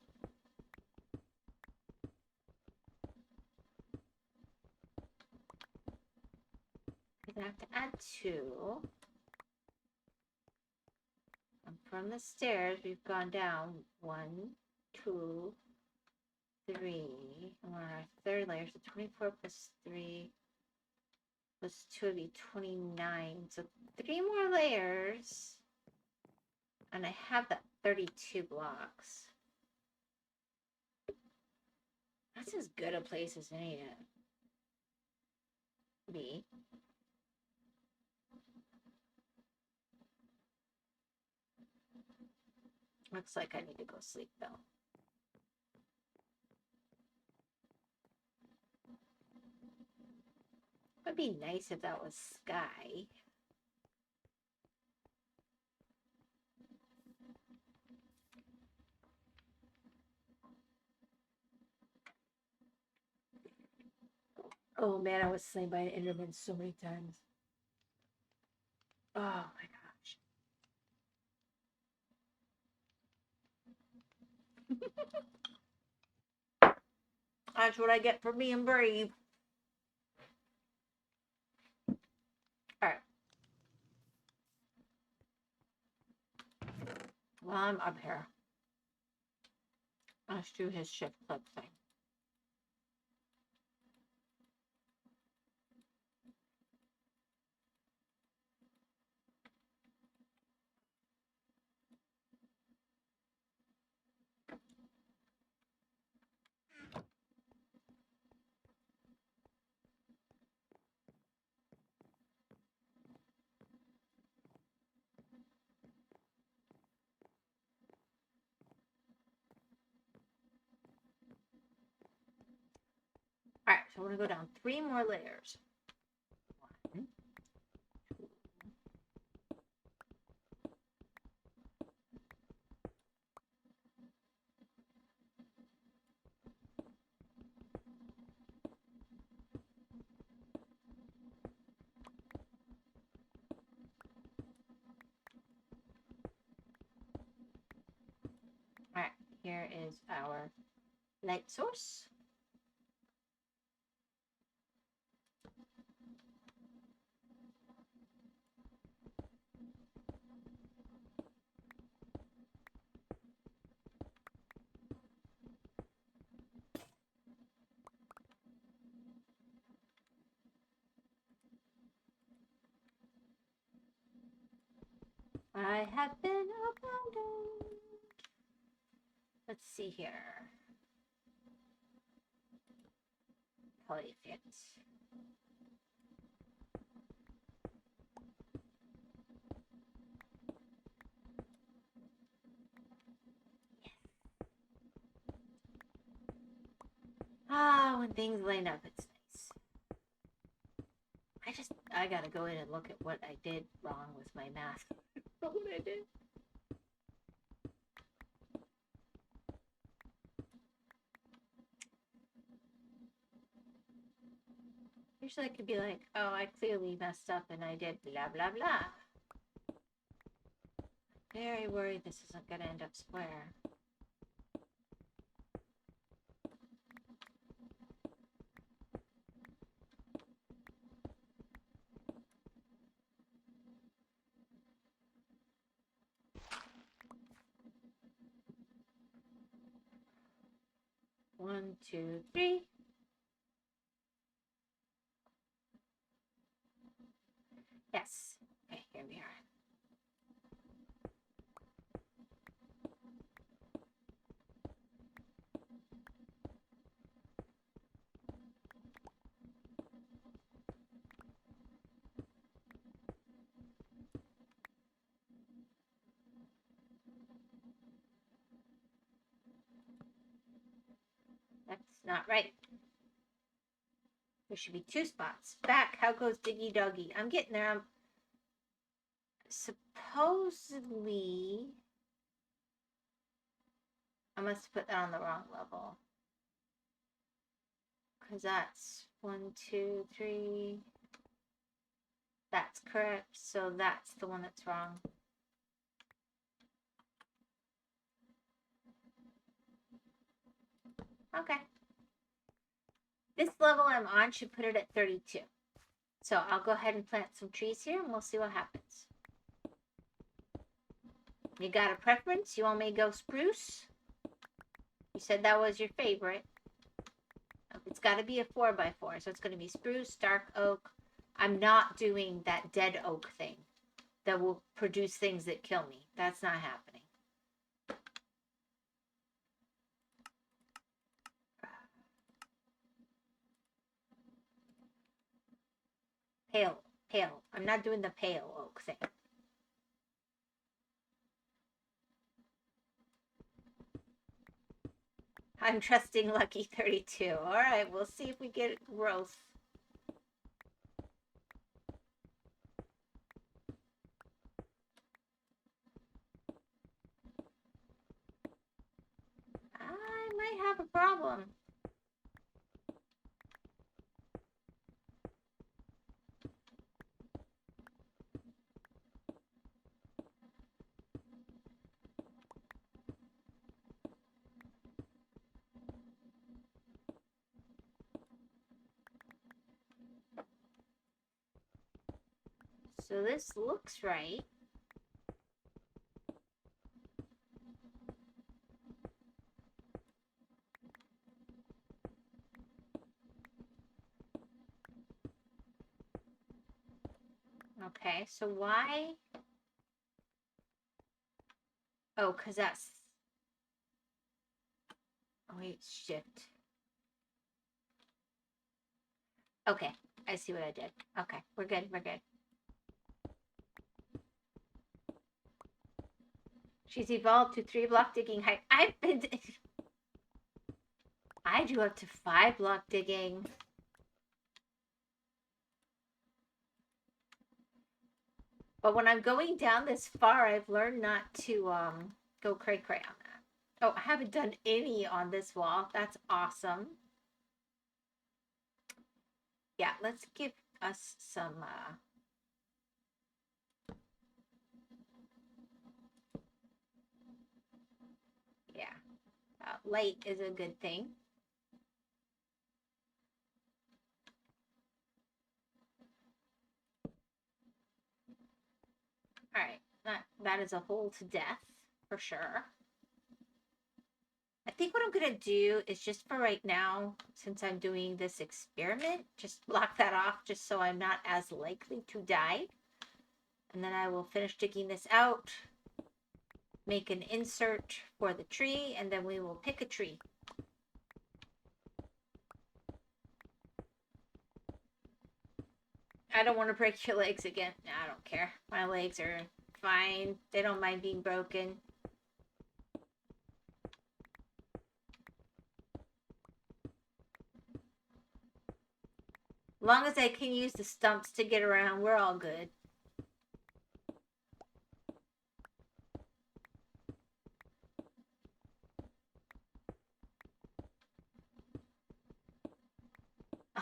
[SPEAKER 1] I have to add 2. And from the stairs, we've gone down 1, 2, 3. And we're on our third layer, so 24 plus 3 plus 2 would be 29. So 3 more layers. And I have that 32 blocks. That's as good a place as any to be. Looks like I need to go sleep though. Would be nice if that was sky. Oh man, I was slain by an Enderman so many times. Oh my gosh. That's what I get for being brave. Alright. Well, I'm up here. Let's do his shift clip thing. Alright, so we're gonna go down 3 more layers. 1, 2. Alright, here is our light source. I have been abandoned. Let's see here. Probably fits. Ah, when things line up, it's nice. I gotta go in and look at what I did wrong with my math. What I did. Usually I could be like, oh, I clearly messed up and I did blah, blah, blah. Very worried this isn't gonna end up square. One, two, three. Yes. Okay, here we are. That's not right. There should be 2 spots. Back, how goes Diggy Doggy? I'm getting there. I'm supposedly... I must have put that on the wrong level. Because that's 1, 2, 3. That's correct. So that's the one that's wrong. Okay. This level I'm on should put it at 32. So I'll go ahead and plant some trees here and we'll see what happens. You got a preference? You want me to go spruce? You said that was your favorite. It's got to be a 4x4, so it's going to be spruce, dark oak. I'm not doing that dead oak thing that will produce things that kill me. That's not happening. Pale. I'm not doing the pale oak thing. I'm trusting Lucky 32. All right, we'll see if we get growth. I might have a problem. So this looks right. Okay, so why? Oh, because that's... Oh, wait, shift. Okay, I see what I did. Okay, we're good, we're good. She's evolved to 3-block digging height. I do up to 5-block digging. But when I'm going down this far, I've learned not to go cray-cray on that. Oh, I haven't done any on this wall. That's awesome. Yeah, let's give us some... Yeah, light is a good thing. All right, that is a hole to death for sure. I think what I'm gonna do is just for right now, since I'm doing this experiment, just block that off just so I'm not as likely to die. And then I will finish digging this out, make an insert for the tree, and then we will pick a tree. I don't want to break your legs again. No, I don't care. My legs are fine. They don't mind being broken. As long as I can use the stumps to get around, we're all good.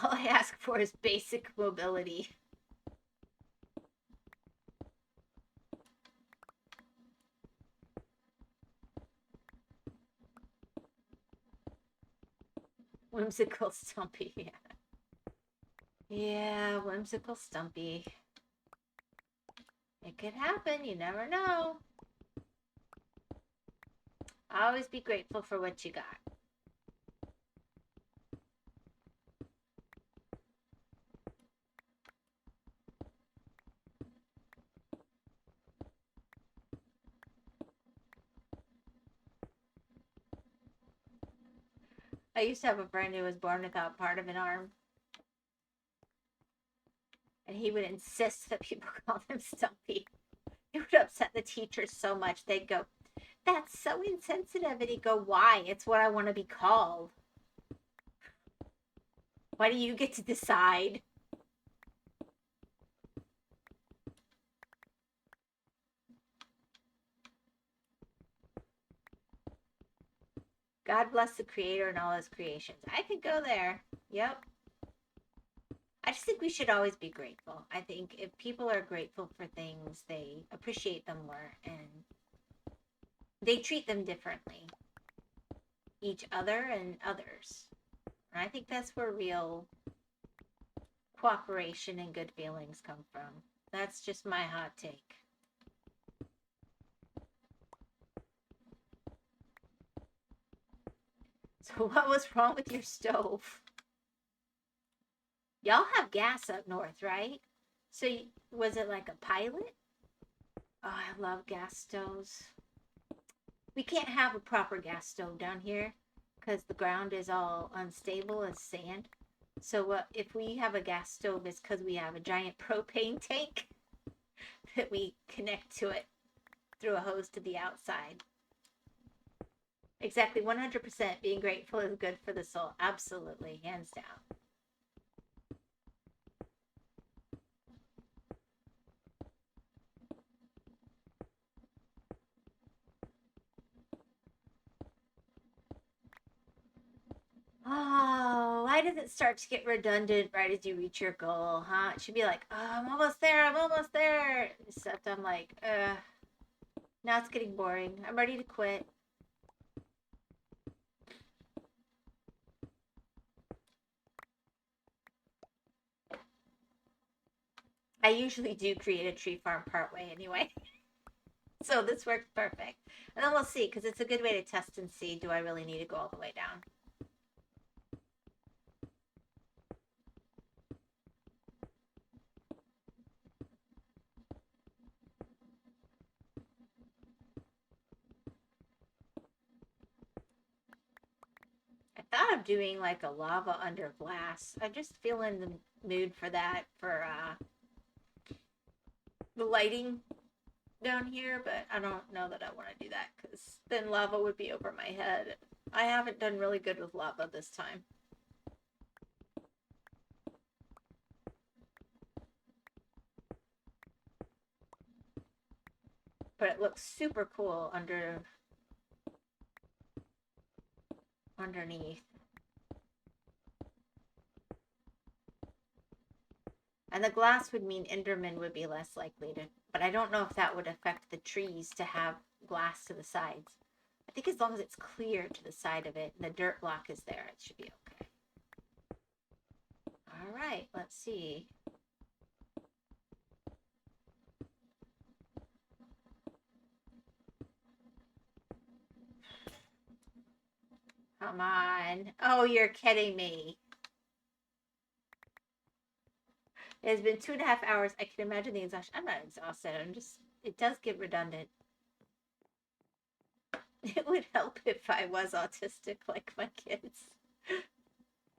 [SPEAKER 1] All I ask for is basic mobility. Whimsical Stumpy, yeah. Yeah, Whimsical Stumpy. It could happen, you never know. Always be grateful for what you got. I used to have a friend who was born without part of an arm. And he would insist that people call him Stumpy. It would upset the teachers so much. They'd go, "That's so insensitive." And he'd go, "Why? It's what I want to be called. Why do you get to decide?" God bless the creator and all his creations. I could go there. Yep. I just think we should always be grateful. I think if people are grateful for things, they appreciate them more and they treat them differently. Each other and others. And I think that's where real cooperation and good feelings come from. That's just my hot take. So what was wrong with your stove? Y'all have gas up north, right? So was it like a pilot? Oh, I love gas stoves. We can't have a proper gas stove down here because the ground is all unstable as sand. So if we have a gas stove, it's because we have a giant propane tank that we connect to it through a hose to the outside. Exactly, 100% being grateful is good for the soul. Absolutely, hands down. Oh, why does it start to get redundant right as you reach your goal, huh? It should be like, "Oh, I'm almost there, I'm almost there." Except I'm like, now it's getting boring. I'm ready to quit. I usually do create a tree farm partway anyway. So this works perfect. And then we'll see, because it's a good way to test and see, do I really need to go all the way down? I thought of doing like a lava under glass. I'm just feeling the mood for that for the lighting down here, but I don't know that I want to do that because then lava would be over my head. I haven't done really good with lava this time. But it looks super cool underneath. And the glass would mean Enderman would be less likely to, but I don't know if that would affect the trees to have glass to the sides. I think as long as it's clear to the side of it and the dirt block is there, it should be okay. All right, let's see. Come on. Oh, you're kidding me. It has been 2.5 hours. I can imagine the exhaustion. I'm not exhausted. It does get redundant. It would help if I was autistic like my kids.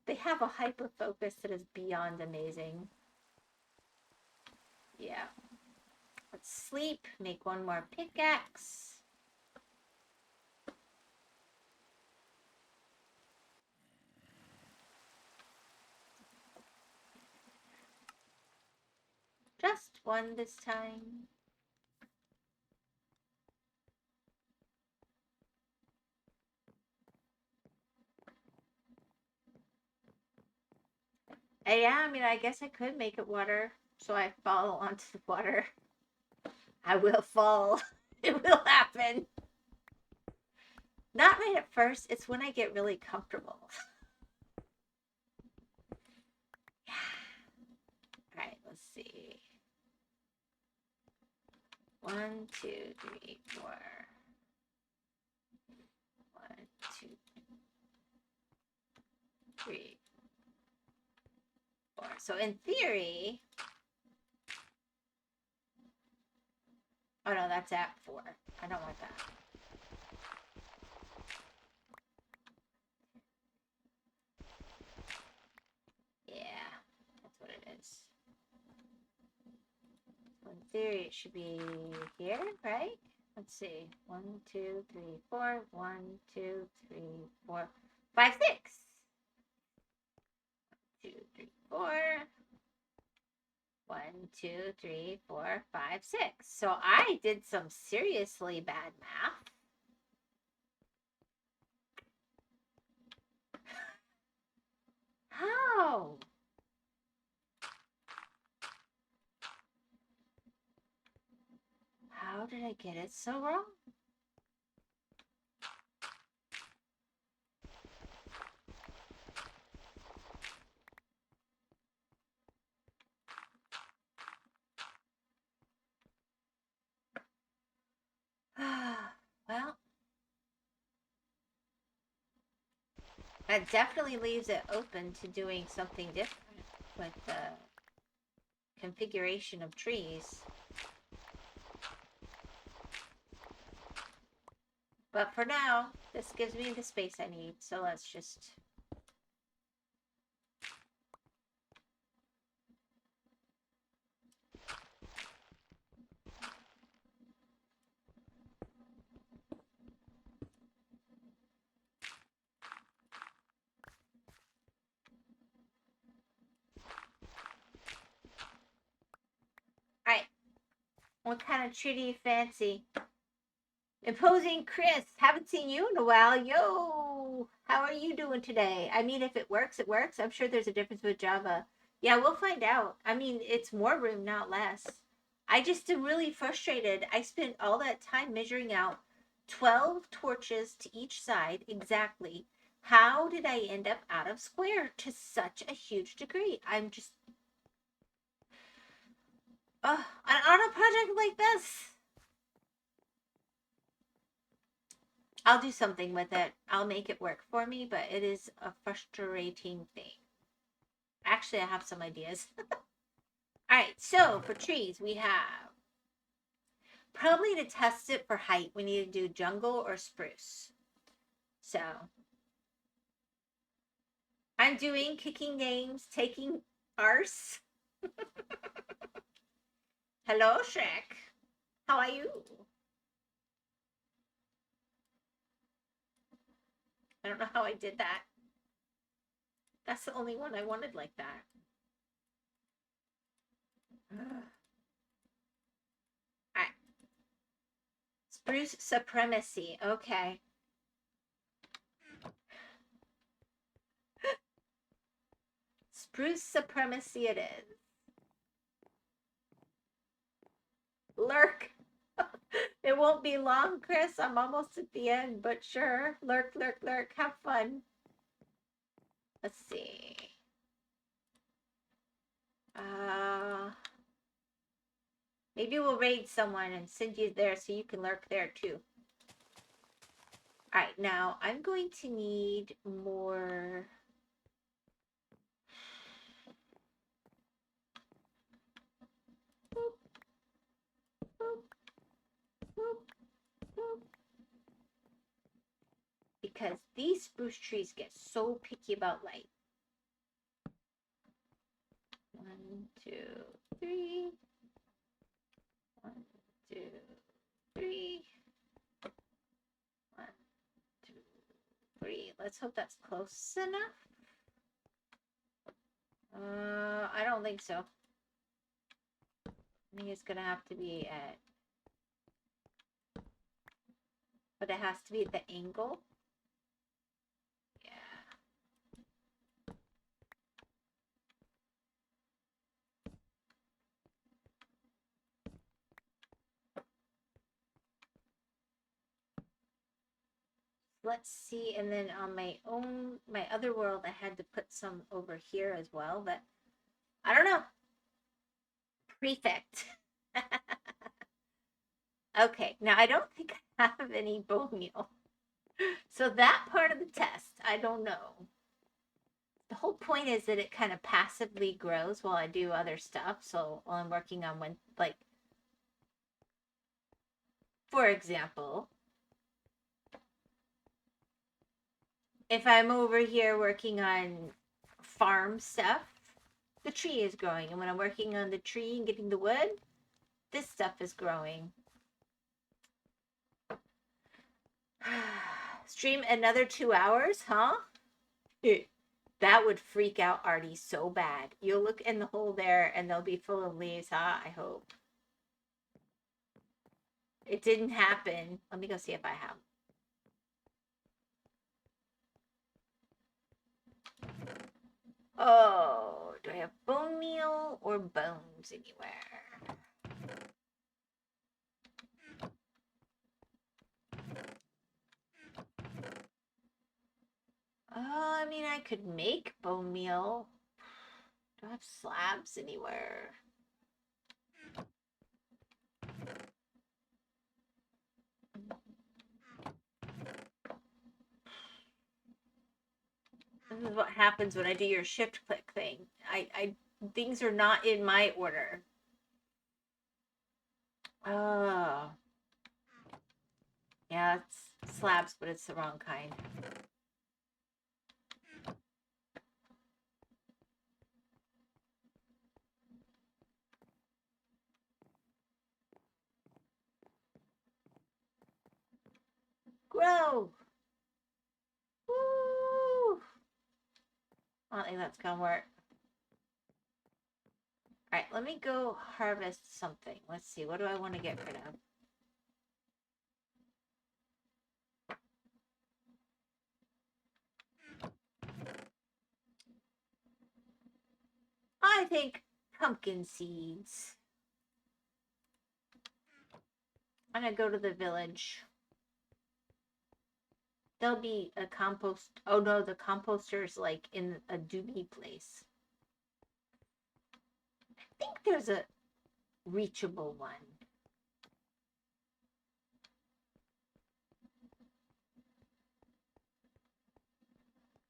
[SPEAKER 1] They have a hyper focus that is beyond amazing. Yeah. Let's sleep. Make one more pickaxe. Just one this time. Yeah, I mean, I guess I could make it water, so I fall onto the water. I will fall. It will happen. Not right at first. It's when I get really comfortable. Yeah. All right, let's see. 1, 2, 3, 4. 1, 2, 3, 4. So in theory, oh no, that's at 4. I don't want that. Yeah, that's what it is. So in theory, it should be here, right? Let's see. 1, 2, 3, 4. 1, 2, 3, 4, 5, 6. 2, 3, 4. 1, 2, 3, 4, 5, 6. So I did some seriously bad math. How? How did I get it so wrong? Well, that definitely leaves it open to doing something different with the configuration of trees. But for now, this gives me the space I need, so let's just... Alright. What kind of tree do you fancy? Imposing Chris, haven't seen you in a while. Yo, how are you doing today? I mean, if it works, it works. I'm sure there's a difference with Java. Yeah, we'll find out. I mean, it's more room, not less. I just am really frustrated. I spent all that time measuring out 12 torches to each side exactly. How did I end up out of square to such a huge degree? I'm just... on a project like this. I'll do something with it. I'll make it work for me, but it is a frustrating thing. Actually, I have some ideas. All right, so for trees, we have... Probably to test it for height, we need to do jungle or spruce. So, I'm doing kicking games, taking arse. Hello, Shrek. How are you? I don't know how I did that. That's the only one I wanted like that. Alright. Spruce supremacy. Okay. Spruce supremacy it is. Lurk. It won't be long, Chris. I'm almost at the end, but sure. Lurk, lurk, lurk. Have fun. Let's see. Maybe we'll raid someone and send you there so you can lurk there too. Alright, now I'm going to need more... these spruce trees get so picky about light. 1, 2, 3. 1, 2, 3. 1, 2, 3. Let's hope that's close enough. I don't think so. I think it's gonna have to be at, but it has to be at the angle. Yeah. Let's see, and then on my other world, I had to put some over here as well, but I don't know. Prefect. Okay, now I don't think I have any bone meal. So that part of the test, I don't know. The whole point is that it kind of passively grows while I do other stuff. So while I'm working on one, like, for example, if I'm over here working on farm stuff, the tree is growing. And when I'm working on the tree and getting the wood, this stuff is growing. Stream another 2 hours, huh? That would freak out Artie so bad. You'll look in the hole there and they'll be full of leaves, huh? I hope. It didn't happen. Let me go see if I have. Oh, do I have bone meal or bones anywhere? I mean, I could make bone meal. Do I have slabs anywhere? This is what happens when I do your shift click thing. Things are not in my order. Oh. Yeah, it's slabs, but it's the wrong kind. Grow! Woo! I don't think that's gonna work. Alright, let me go harvest something. Let's see, what do I want to get rid of? I think pumpkin seeds. I'm gonna go to the village. There'll be a compost. Oh no, the composter's like in a doobie place. I think there's a reachable one.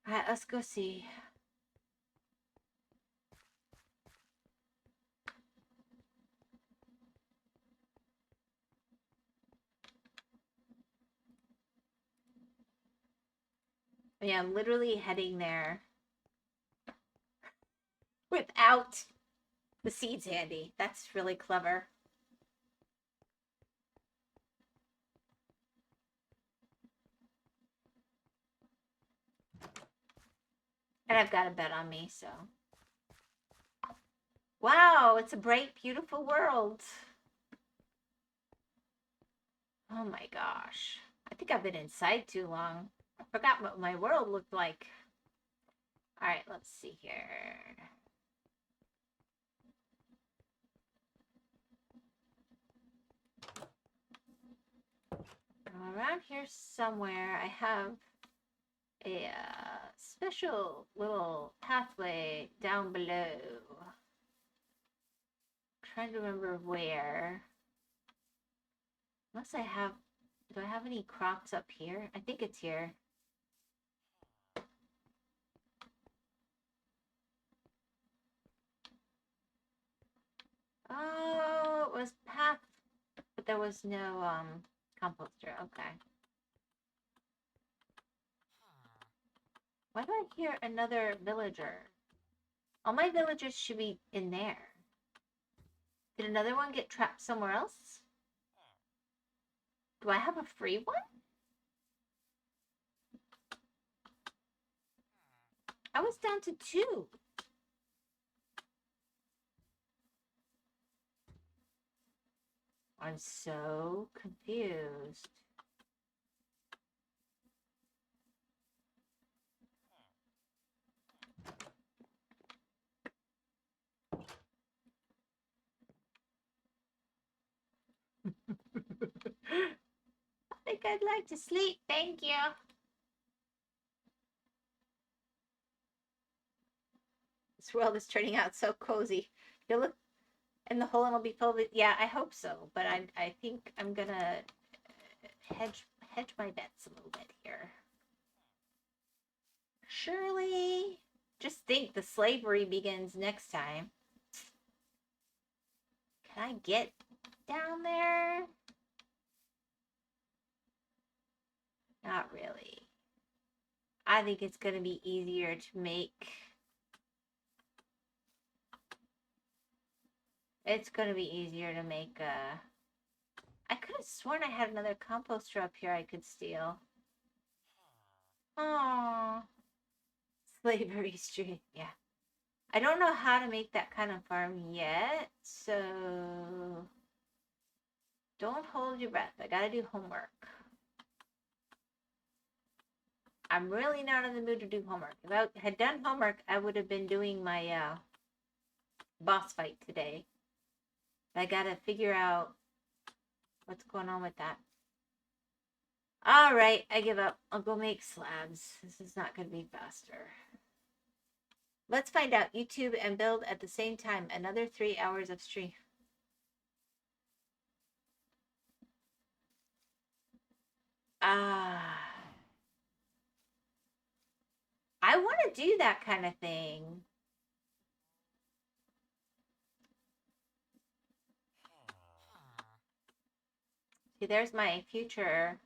[SPEAKER 1] Alright, let's go see. Yeah, I'm literally heading there without the seeds handy. That's really clever. And I've got a bet on me, so. Wow, it's a bright, beautiful world. Oh my gosh. I think I've been inside too long. I forgot what my world looked like. Alright, let's see here. Around here somewhere, I have a special little pathway down below. I'm trying to remember where. Unless I have, do I have any crops up here? I think it's here. Oh, it was path, but there was no composter. Okay. Why do I hear another villager? All my villagers should be in there. Did another one get trapped somewhere else? Do I have a free one? I was down to 2. I'm so confused. I think I'd like to sleep. Thank you. This world is turning out so cozy. You look, and the whole one will be filled with. Yeah, I hope so. But I think I'm gonna hedge my bets a little bit here. Surely, just think the slavery begins next time. Can I get down there? Not really. I think it's going to be easier to make. It's going to be easier to make a. I could have sworn I had another composter up here I could steal. Aww. Slavery Street, yeah. I don't know how to make that kind of farm yet, so don't hold your breath. I gotta do homework. I'm really not in the mood to do homework. If I had done homework, I would have been doing my boss fight today. But I gotta figure out what's going on with that. Alright, I give up. I'll go make slabs. This is not gonna be faster. Let's find out. YouTube and build at the same time. Another 3 hours of stream. I want to do that kind of thing. See, there's my future.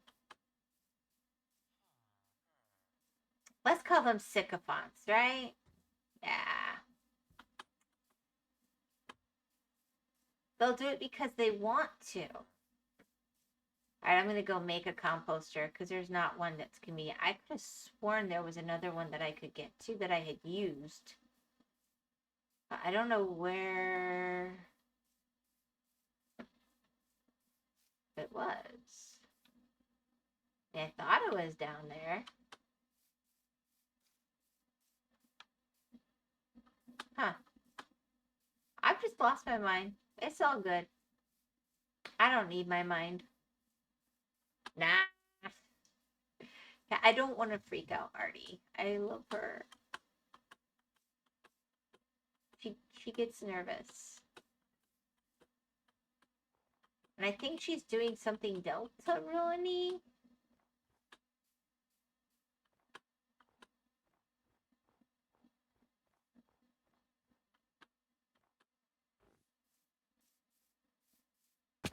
[SPEAKER 1] Let's call them sycophants, right? Yeah. They'll do it because they want to. Alright, I'm going to go make a composter because there's not one that's convenient. I could have sworn there was another one that I could get to that I had used. But I don't know where it was. I thought it was down there. Huh. I've just lost my mind. It's all good. I don't need my mind. Nah. Yeah, I don't want to freak out Artie. I love her. She gets nervous. And I think she's doing something Delta-rune-y.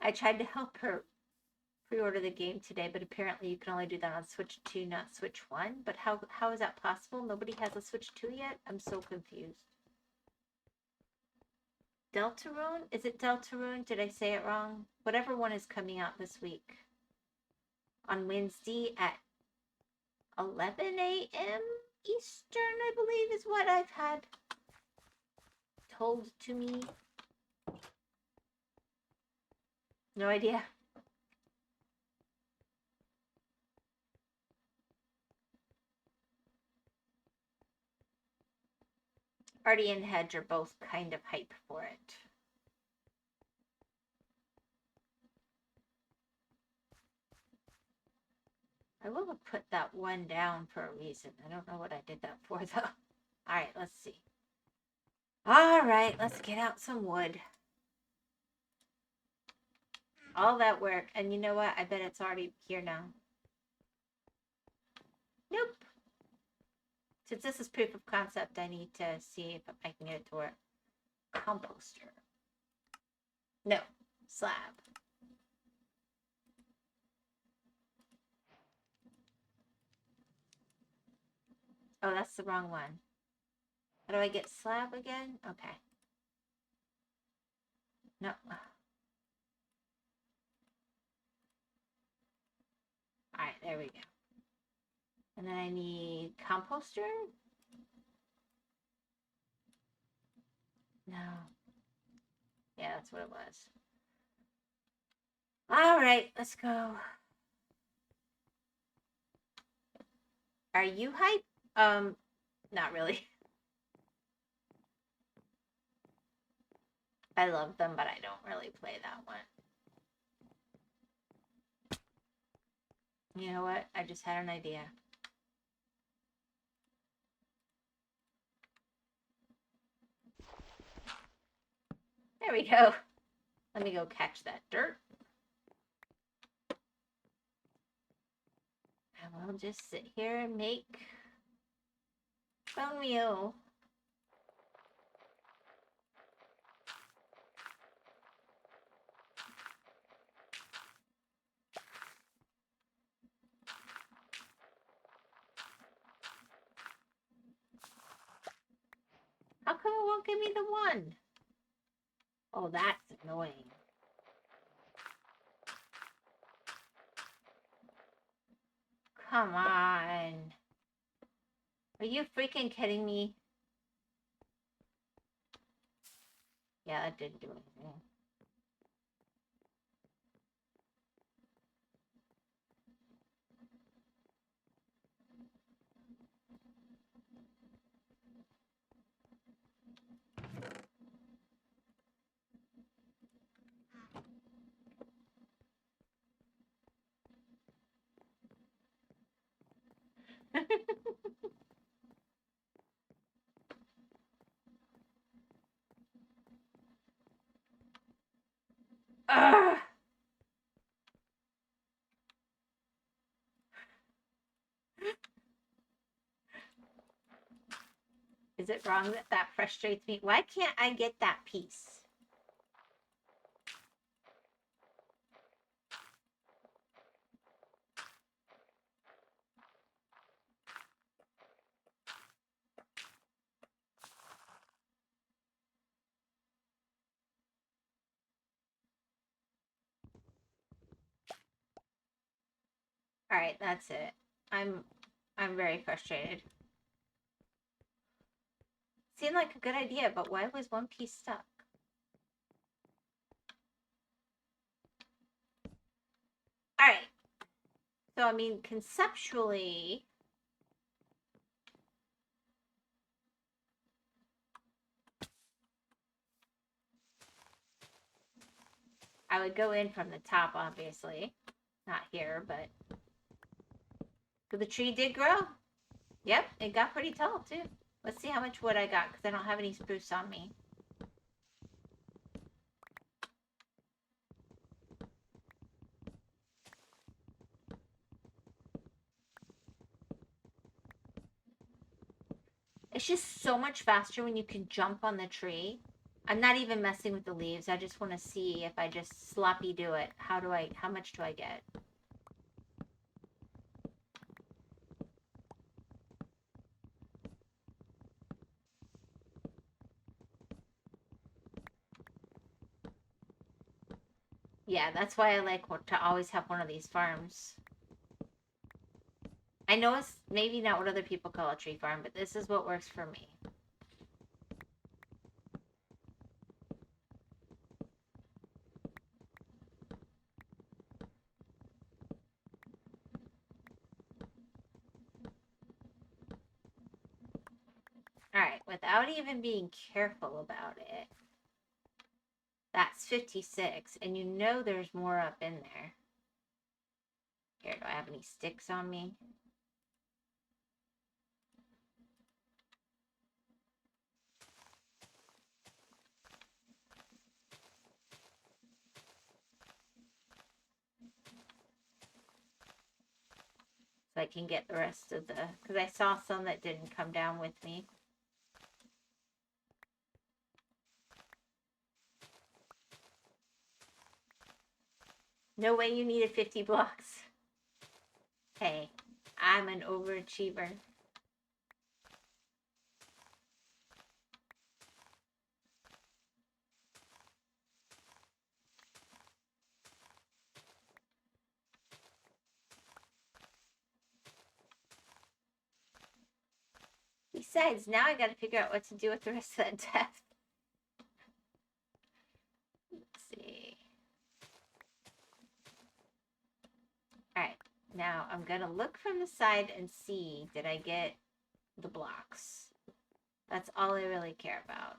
[SPEAKER 1] I tried to help her pre-order the game today, but apparently you can only do that on Switch 2, not Switch 1. But how is that possible? Nobody has a Switch 2 yet? I'm so confused. Deltarune? Is it Deltarune? Did I say it wrong? Whatever one is coming out this week. On Wednesday at 11 a.m. Eastern, I believe, is what I've had told to me. No idea. Artie and Hedge are both kind of hype for it. I will have put that one down for a reason. I don't know what I did that for, though. Alright, let's see. Alright, let's get out some wood. All that work. And you know what? I bet it's already here now. Nope. Since this is proof of concept, I need to see if I can get it to work. Composter. No. Slab. Oh, that's the wrong one. How do I get slab again? Okay. No. Alright, there we go. And then I need composter? No. Yeah, that's what it was. Alright, let's go. Are you hype? Not really. I love them, but I don't really play that one. You know what? I just had an idea. There we go. Let me go catch that dirt. I will just sit here and make bone meal. How come it won't give me the one? Oh, that's annoying. Come on. Are you freaking kidding me? Yeah, that didn't do anything. Ugh. Is it wrong that that frustrates me? Why can't I get that piece? All right, that's it. I'm very frustrated. Seemed like a good idea, but why was one piece stuck? All right. So, I mean, conceptually, I would go in from the top, obviously. Not here, but the tree did grow. Yep, it got pretty tall, too. Let's see how much wood I got, because I don't have any spruce on me. It's just so much faster when you can jump on the tree. I'm not even messing with the leaves. I just want to see if I just sloppy do it. How much do I get? Yeah, that's why I like to always have one of these farms. I know it's maybe not what other people call a tree farm, but this is what works for me. Alright, without even being careful about it, that's 56, and you know there's more up in there. Here, do I have any sticks on me? So I can get the rest of the, because I saw some that didn't come down with me. No way you needed 50 blocks. Hey, I'm an overachiever. Besides, now I gotta figure out what to do with the rest of that death. Let's see. Alright, now I'm gonna look from the side and see, did I get the blocks? That's all I really care about.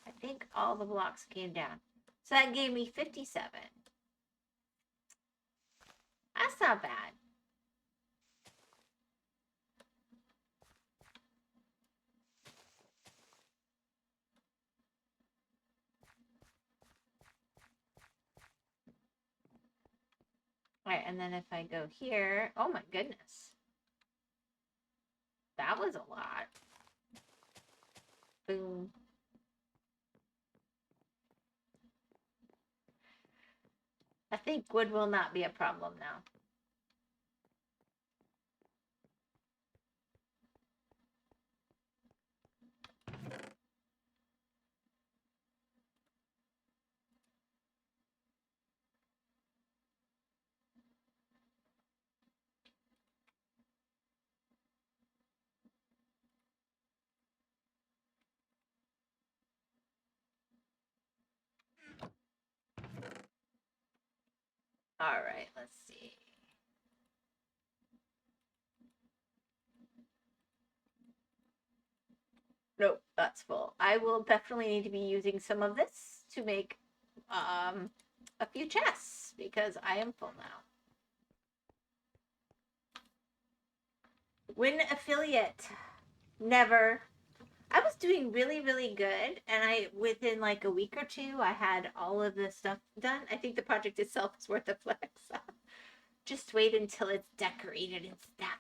[SPEAKER 1] I think all the blocks came down. So that gave me 57. That's not bad. Alright, and then if I go here, oh my goodness. That was a lot. Boom. I think wood will not be a problem now. Alright, let's see. Nope, that's full. I will definitely need to be using some of this to make a few chests because I am full now. Win affiliate. Never. I was doing really, really good, and within like a week or two, I had all of the stuff done. I think the project itself is worth a flex. Just wait until it's decorated and stuff.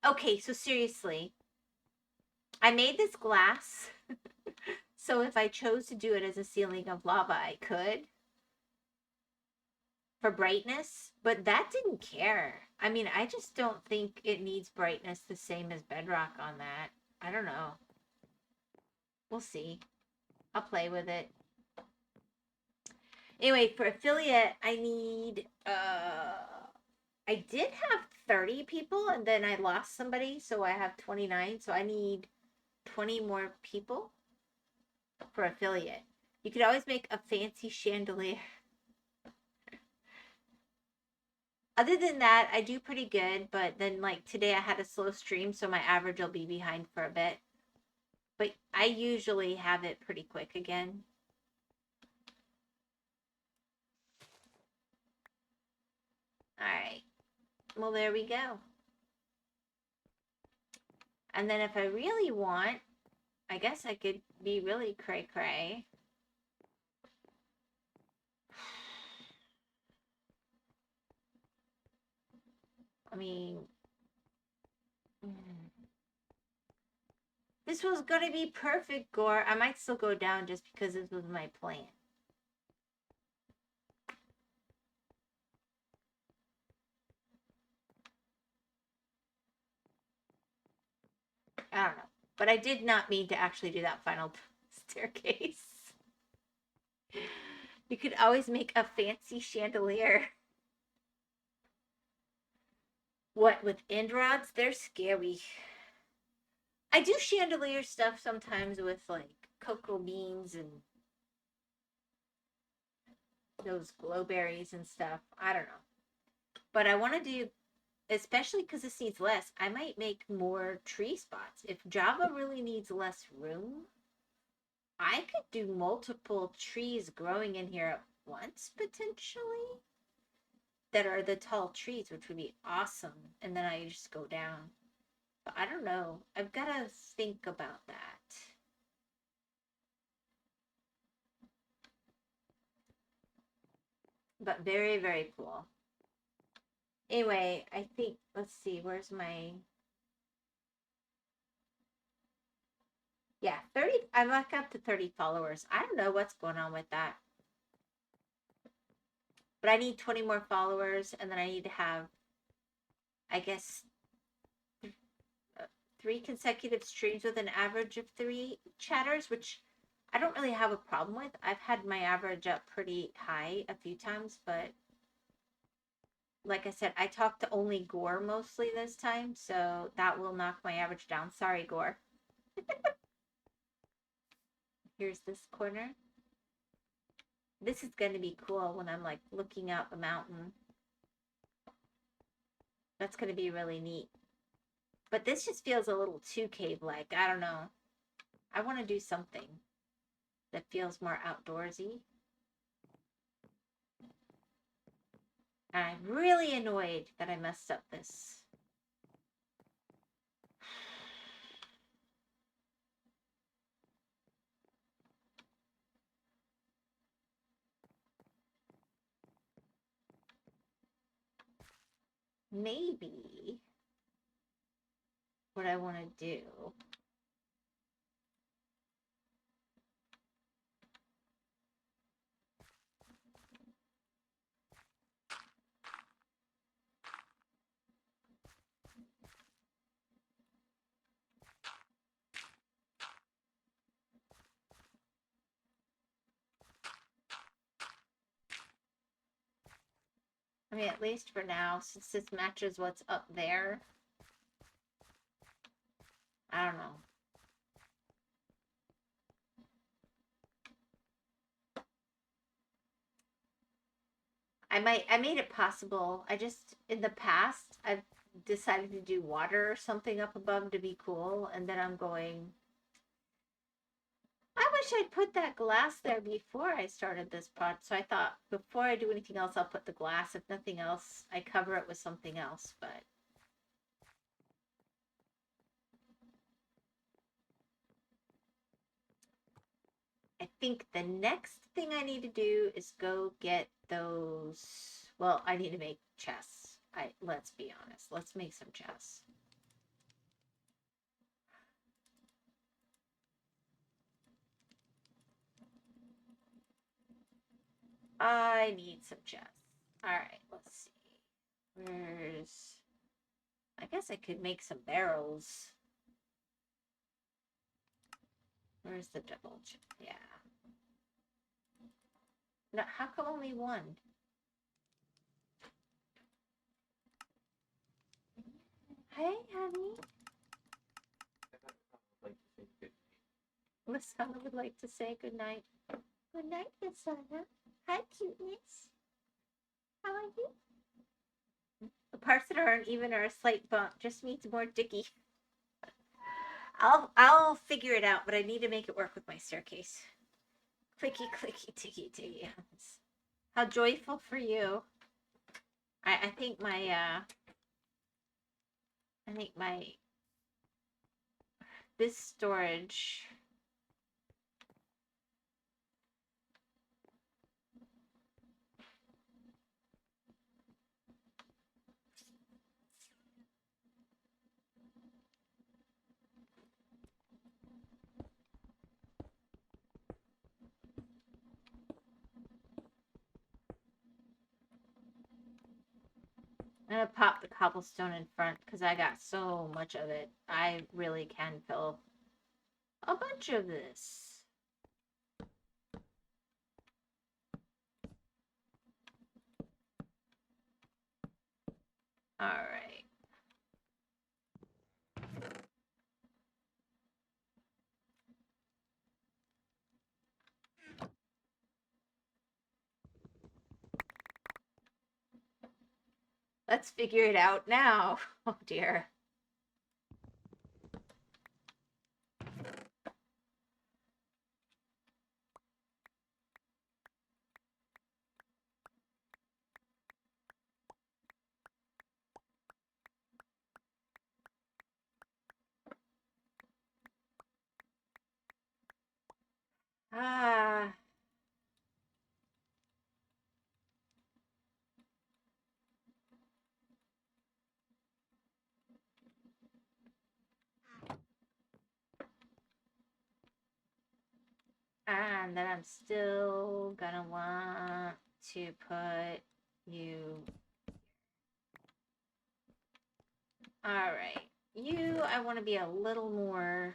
[SPEAKER 1] Okay, so seriously, I made this glass, so if I chose to do it as a ceiling of lava, I could. For brightness, but that didn't care. I mean, I just don't think it needs brightness the same as bedrock on that. I don't know. We'll see. I'll play with it. Anyway, for affiliate, I need, I did have 30 people and then I lost somebody, so I have 29. So I need 20 more people for affiliate. You could always make a fancy chandelier. Other than that, I do pretty good, but then like today I had a slow stream, so my average will be behind for a bit. But I usually have it pretty quick again. Alright. Well, there we go. And then if I really want, I guess I could be really cray-cray. I mean, this was going to be perfect, Gore. I might still go down just because this was my plan. I don't know. But I did not mean to actually do that final staircase. You could always make a fancy chandelier. What, with end rods? They're scary. I do chandelier stuff sometimes with like cocoa beans and those glowberries and stuff. I don't know. But I want to do, especially because this needs less, I might make more tree spots. If Java really needs less room, I could do multiple trees growing in here at once, potentially. That are the tall trees, which would be awesome. And then I just go down. But I don't know. I've got to think about that. But very, very cool. Anyway, I think, let's see, where's my... Yeah, 30, I'm back up to 30 followers. I don't know what's going on with that. But I need 20 more followers, and then I need to have, I guess, 3 consecutive streams with an average of 3 chatters, which I don't really have a problem with. I've had my average up pretty high a few times, but like I said, I talked to only Gore mostly this time, so that will knock my average down. Sorry, Gore. Here's this corner. This is going to be cool when I'm like looking out the mountain. That's going to be really neat. But this just feels a little too cave-like. I don't know. I want to do something that feels more outdoorsy. And I'm really annoyed that I messed up this. Maybe what I want to do I mean, at least for now, since this matches what's up there. I don't know. I made it possible. I just, in the past, I've decided to do water or something up above to be cool. And then I'm going, I wish I'd put that glass there before I started this project. So I thought before I do anything else, I'll put the glass. If nothing else, I cover it with something else. But I think the next thing I need to do is go get those. Well, I need to make chests. Let's be honest. Let's make some chests. I need some chests. All right, let's see. Where's... I guess I could make some barrels. Where's the double chest? Yeah. No, how come only one? Hey, honey. Lasana would like to say good night. Good night, Lasana. Hi, cuteness. How are you? The parts that aren't even are a slight bump. Just needs more dicky. I'll figure it out, but I need to make it work with my staircase. Clicky, clicky, ticky, ticky. How joyful for you. I think my this storage. I'm gonna pop the cobblestone in front because I got so much of it. I really can fill a bunch of this. All right. Let's figure it out now. Oh dear. Ah. And then I'm still gonna want to put you. All right. You, I want to be a little more.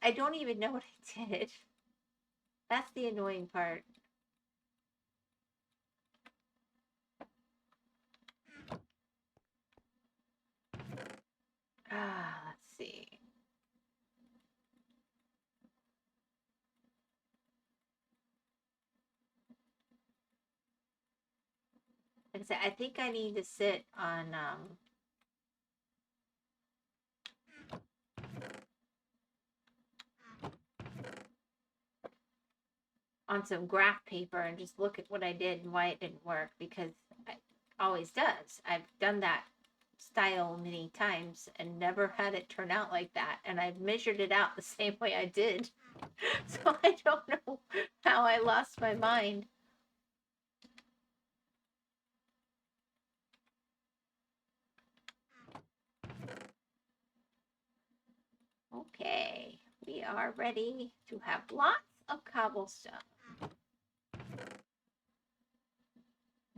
[SPEAKER 1] I don't even know what I did. That's the annoying part. Let's see. Like I said, I think I need to sit on some graph paper and just look at what I did and why it didn't work, because it always does. I've done that style many times and never had it turn out like that, and I've measured it out the same way I did. So I don't know how I lost my mind. Okay, we are ready to have lots of cobblestone.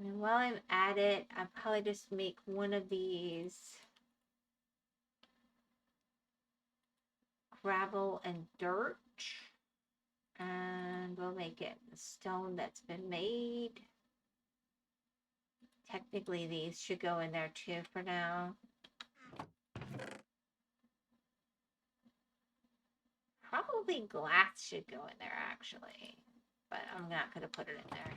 [SPEAKER 1] And while I'm at it, I'll probably just make one of these gravel and dirt. And we'll make it the stone that's been made. Technically, these should go in there too for now. Probably glass should go in there actually, but I'm not going to put it in there.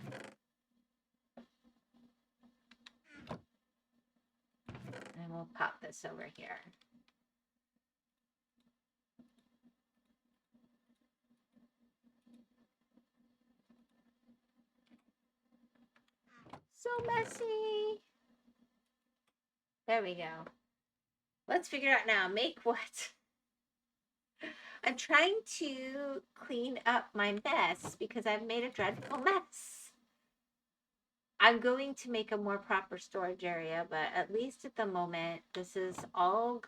[SPEAKER 1] And we'll pop this over here. So messy. There we go. Let's figure out now. Make what? I'm trying to clean up my mess because I've made a dreadful mess. I'm going to make a more proper storage area, but at least at the moment, this is all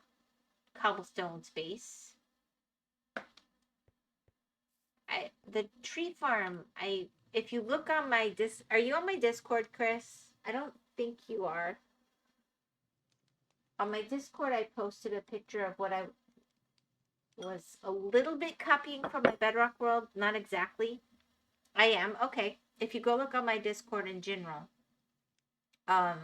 [SPEAKER 1] cobblestone space. The tree farm, if you look on my are you on my Discord, Chris? I don't think you are. On my Discord, I posted a picture of what I was a little bit copying from my Bedrock world. Not exactly. I am. Okay. If you go look on my Discord in general, I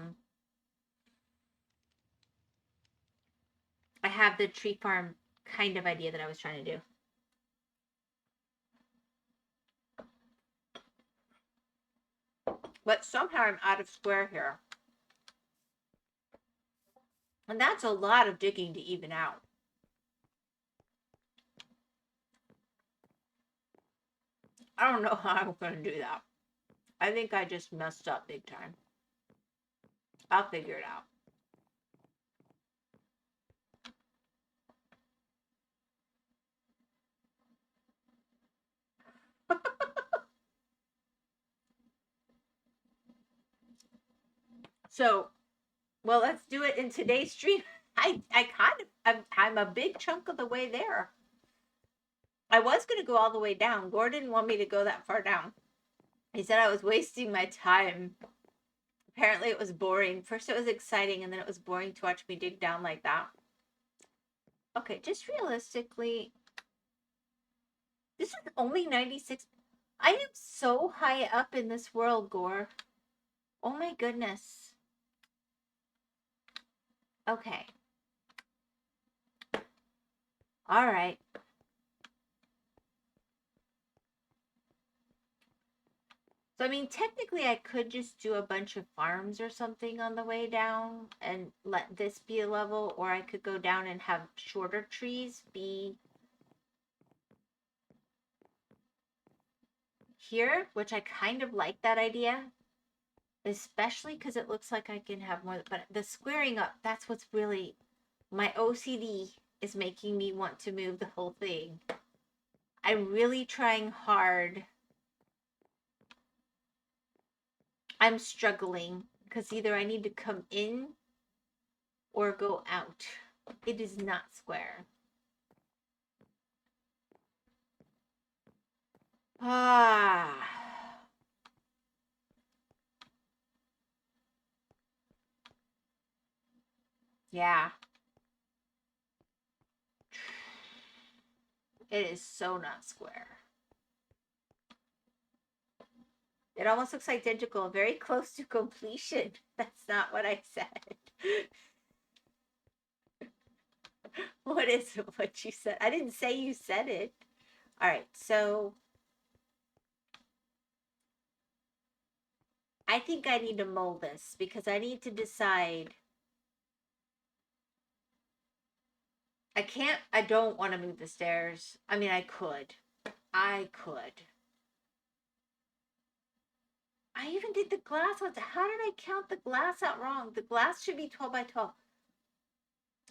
[SPEAKER 1] have the tree farm kind of idea that I was trying to do. But somehow I'm out of square here. And that's a lot of digging to even out. I don't know how I'm going to do that. I think I just messed up big time. I'll figure it out. So, well, let's do it in today's stream. I'm a big chunk of the way there. I was going to go all the way down. Gordon didn't want me to go that far down. He said I was wasting my time. Apparently it was boring. First it was exciting, and then it was boring to watch me dig down like that. Okay, just realistically, this is only 96. I am so high up in this world, Gore. Oh my goodness. Okay. All right. So, I mean, technically I could just do a bunch of farms or something on the way down and let this be a level, or I could go down and have shorter trees be here, which I kind of like that idea, especially because it looks like I can have more, but the squaring up, that's what's really, my OCD is making me want to move the whole thing. I'm really trying hard. I'm struggling because either I need to come in or go out. It is not square. Ah. Yeah. It is so not square. It almost looks identical, very close to completion. That's not what I said. What is what you said? I didn't say you said it. All right, so I think I need to mold this because I need to decide. I don't want to move the stairs. I mean, I could. I even did the glass ones. How did I count the glass out wrong? The glass should be 12 by 12.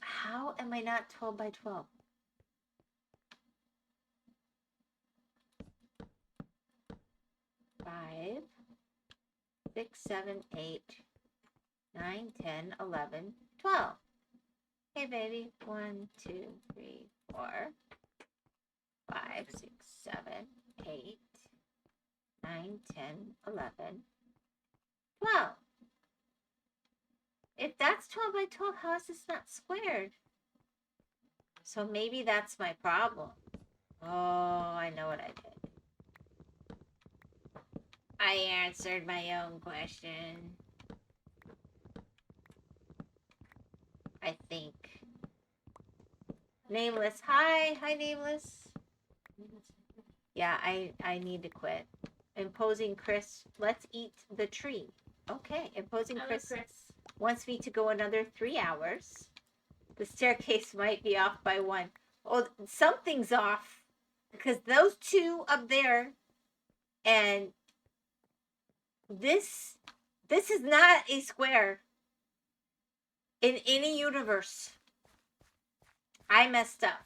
[SPEAKER 1] How am I not 12 by 12? 5, 6, 7, 8, 9, 10, 11, 12. Hey, baby. 1, 2, 3, 4, 5, 6, 7, 8, 9, 10, 11, 12. If that's 12 by 12, how is this not squared? So maybe that's my problem. Oh, I know what I did. I answered my own question. I think. Nameless. Hi, Nameless. Yeah, I need to quit. Imposing Chris, let's eat the tree. Okay, imposing Chris wants me to go another 3 hours. The staircase might be off by 1. Oh, something's off. Because those 2 up there and this is not a square in any universe. I messed up.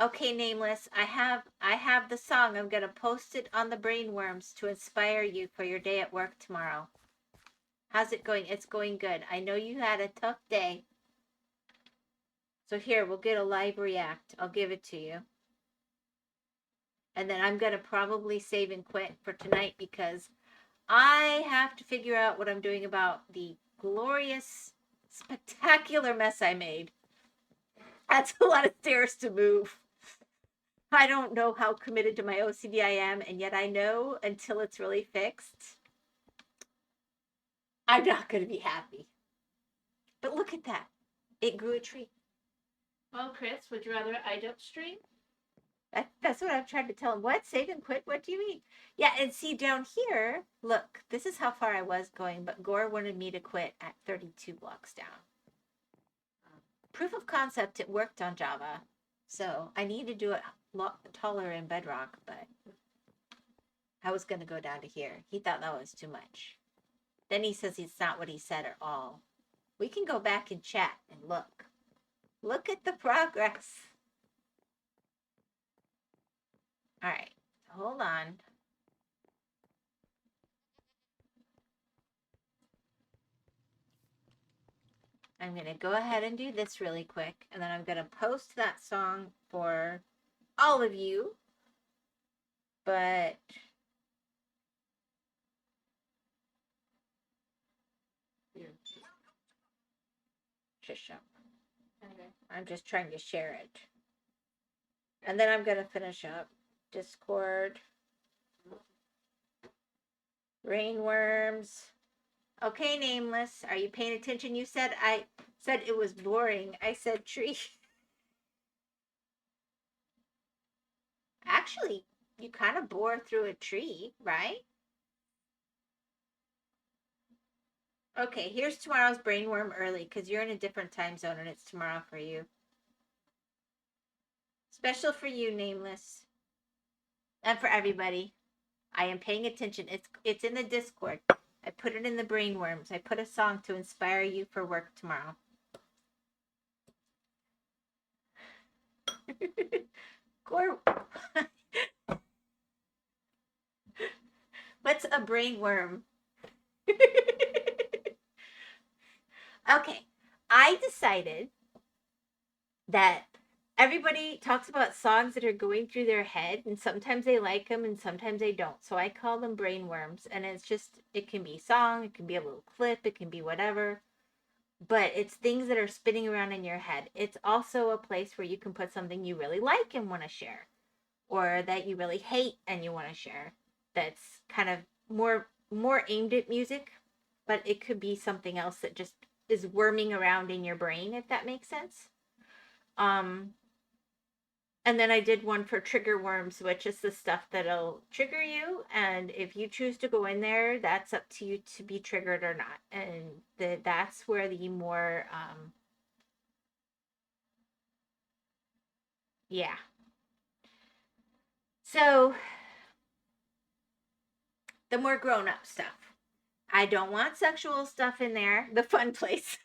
[SPEAKER 1] Okay, Nameless, I have the song. I'm gonna post it on the Brainworms to inspire you for your day at work tomorrow. How's it going? It's going good. I know you had a tough day. So here, we'll get a live react. I'll give it to you. And then I'm gonna probably save and quit for tonight because I have to figure out what I'm doing about the glorious, spectacular mess I made. That's a lot of stairs to move. I don't know how committed to my OCD I am, and yet I know until it's really fixed, I'm not going to be happy. But look at that. It grew a tree.
[SPEAKER 3] Well, Chris, would you rather I'd upstream?
[SPEAKER 1] That's what I'm trying to tell him. What? Save and quit? What do you mean? Yeah, and see down here, look, this is how far I was going, but Gore wanted me to quit at 32 blocks down. Proof of concept, it worked on Java. So I need to do it taller in Bedrock, but I was going to go down to here. He thought that was too much. Then he says it's not what he said at all. We can go back and chat and look. Look at the progress. All right, hold on. I'm going to go ahead and do this really quick, and then I'm going to post that song for all of you. But shush up.
[SPEAKER 3] Okay.
[SPEAKER 1] I'm just trying to share it. And then I'm going to finish up. Discord. Rainworms. Okay, Nameless. Are you paying attention? You said I said it was boring. I said tree. Actually, you kind of bore through a tree, right? Okay, here's tomorrow's Brainworm early because you're in a different time zone and it's tomorrow for you. Special for you, Nameless. And for everybody. I am paying attention. It's in the Discord. I put it in the Brainworms. I put a song to inspire you for work tomorrow. Gore. What's a brainworm? Okay, I decided that everybody talks about songs that are going through their head, and sometimes they like them and sometimes they don't. So I call them brainworms, and it's just, it can be a song, it can be a little clip, it can be whatever. but it's things that are spinning around in your head. It's also a place where you can put something you really like and want to share, or that you really hate and you want to share. That's kind of more aimed at music, but it could be something else that just is worming around in your brain, if that makes sense. And then I did one for trigger worms, which is the stuff that'll trigger you. And if you choose to go in there, that's up to you to be triggered or not. And that's where the more, yeah. So the more grown up stuff. I don't want sexual stuff in there, the fun place.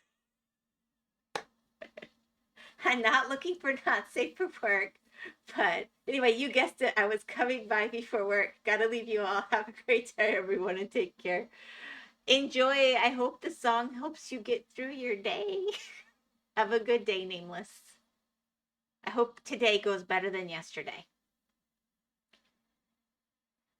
[SPEAKER 1] I'm not looking for not safe for work. But anyway, you guessed it. I was coming by before work. Gotta leave you all. Have a great day, everyone, and take care. Enjoy. I hope the song helps you get through your day. Have a good day, Nameless. I hope today goes better than yesterday.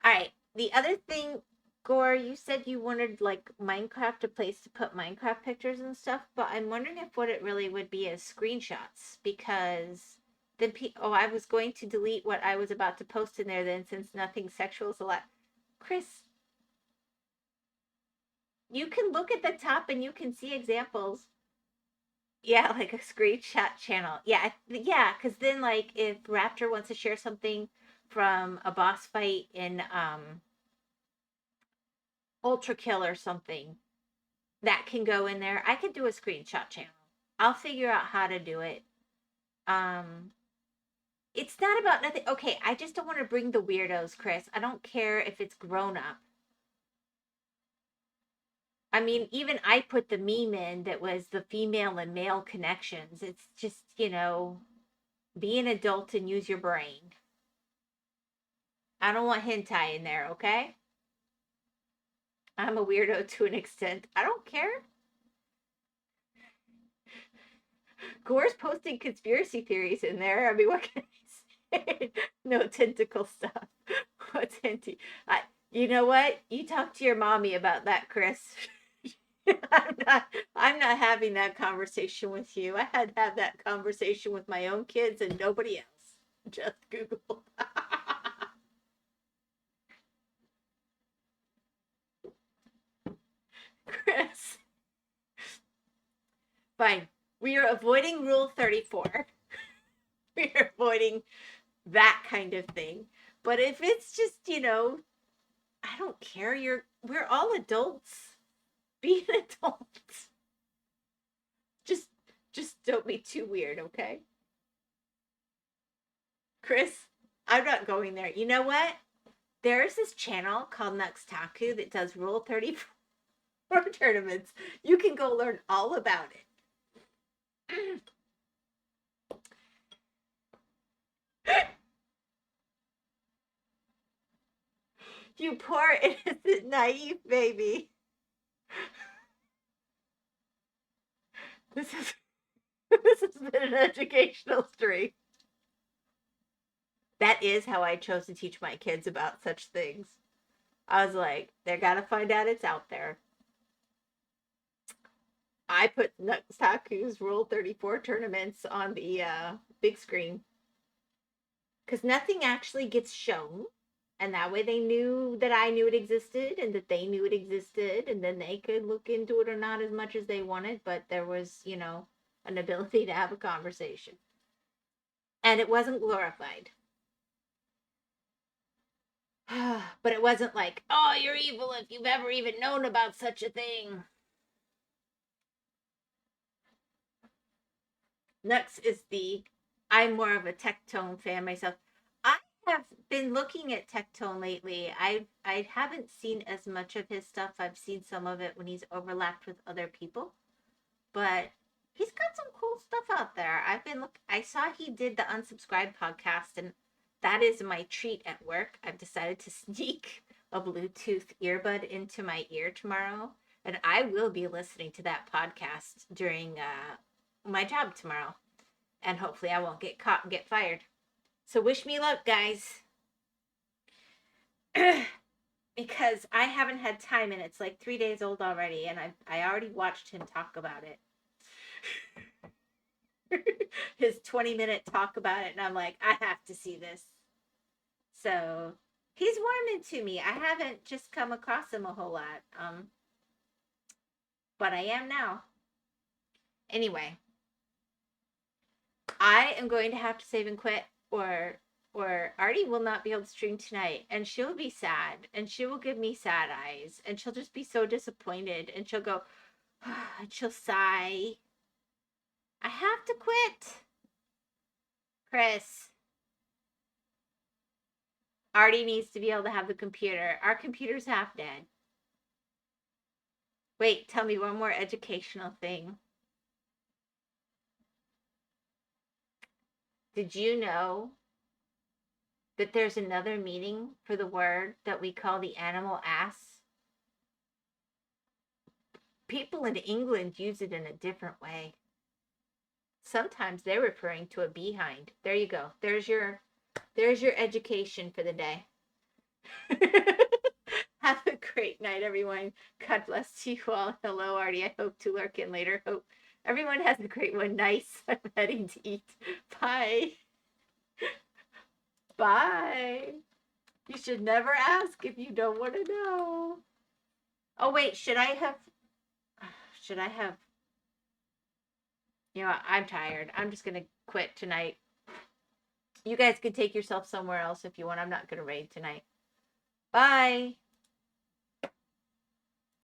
[SPEAKER 1] All right. The other thing, Gore, you said you wanted like Minecraft, a place to put Minecraft pictures and stuff, but I'm wondering if what it really would be is screenshots, because then I was going to delete what I was about to post in there then, since nothing sexual is allowed. Chris, you can look at the top and you can see examples. Yeah, like a screenshot channel. Yeah, yeah, because then like if Raptor wants to share something from a boss fight in Ultra Kill or something, that can go in there. I could do a screenshot channel. I'll figure out how to do it. It's not about nothing. Okay, I just don't want to bring the weirdos, Chris. I don't care if it's grown up. I mean, even I put the meme in that was the female and male connections. It's just, be an adult and use your brain. I don't want hentai in there, okay? I'm a weirdo to an extent. I don't care. Gore's posting conspiracy theories in there. I mean, what can I say? No tentacle stuff. What's hinty? You know what? You talk to your mommy about that, Chris. I'm not having that conversation with you. I had to have that conversation with my own kids and nobody else. Just Google. Chris. Fine. We are avoiding Rule 34. We are avoiding that kind of thing. But if it's just, I don't care. We're all adults. Be an adult. Just don't be too weird, okay? Chris, I'm not going there. You know what? There's this channel called Nuxtaku that does Rule 34 tournaments. You can go learn all about it. You poor innocent naive baby. This has been an educational stream. That is how I chose to teach my kids about such things. I was like, they gotta find out it's out there. I put Nuxtaku's Rule 34 tournaments on the big screen. Because nothing actually gets shown. And that way they knew that I knew it existed and that they knew it existed. And then they could look into it or not as much as they wanted. But there was, an ability to have a conversation. And it wasn't glorified. But it wasn't like, oh, you're evil if you've ever even known about such a thing. Nux is I'm more of a Tectone fan myself. I have been looking at Tectone lately. I haven't seen as much of his stuff. I've seen some of it when he's overlapped with other people. But he's got some cool stuff out there. I saw he did the Unsubscribed podcast, and that is my treat at work. I've decided to sneak a Bluetooth earbud into my ear tomorrow, and I will be listening to that podcast during my job tomorrow, and hopefully I won't get caught and get fired. So wish me luck, guys. Because I haven't had time, and it's like 3 days old already, and I already watched him talk about it. His 20-minute talk about it, and I'm like, I have to see this. So he's warming to me. I haven't just come across him a whole lot. But I am now. Anyway, I am going to have to save and quit, or Artie will not be able to stream tonight, and she'll be sad, and she will give me sad eyes, and she'll just be so disappointed, and she'll go, and she'll sigh. I have to quit. Chris. Artie needs to be able to have the computer. Our computer's half dead. Wait, tell me one more educational thing. Did you know that there's another meaning for the word that we call the animal ass? People in England use it in a different way. Sometimes they're referring to a behind. There you go. There's your education for the day. Have a great night, everyone. God bless you all. Hello, Artie. I hope to lurk in later. Hope everyone has a great one. Nice. I'm heading to eat. Bye. Bye. You should never ask if you don't want to know. Oh, wait. Should I have... You know, I'm tired. I'm just going to quit tonight. You guys can take yourself somewhere else if you want. I'm not going to raid tonight. Bye.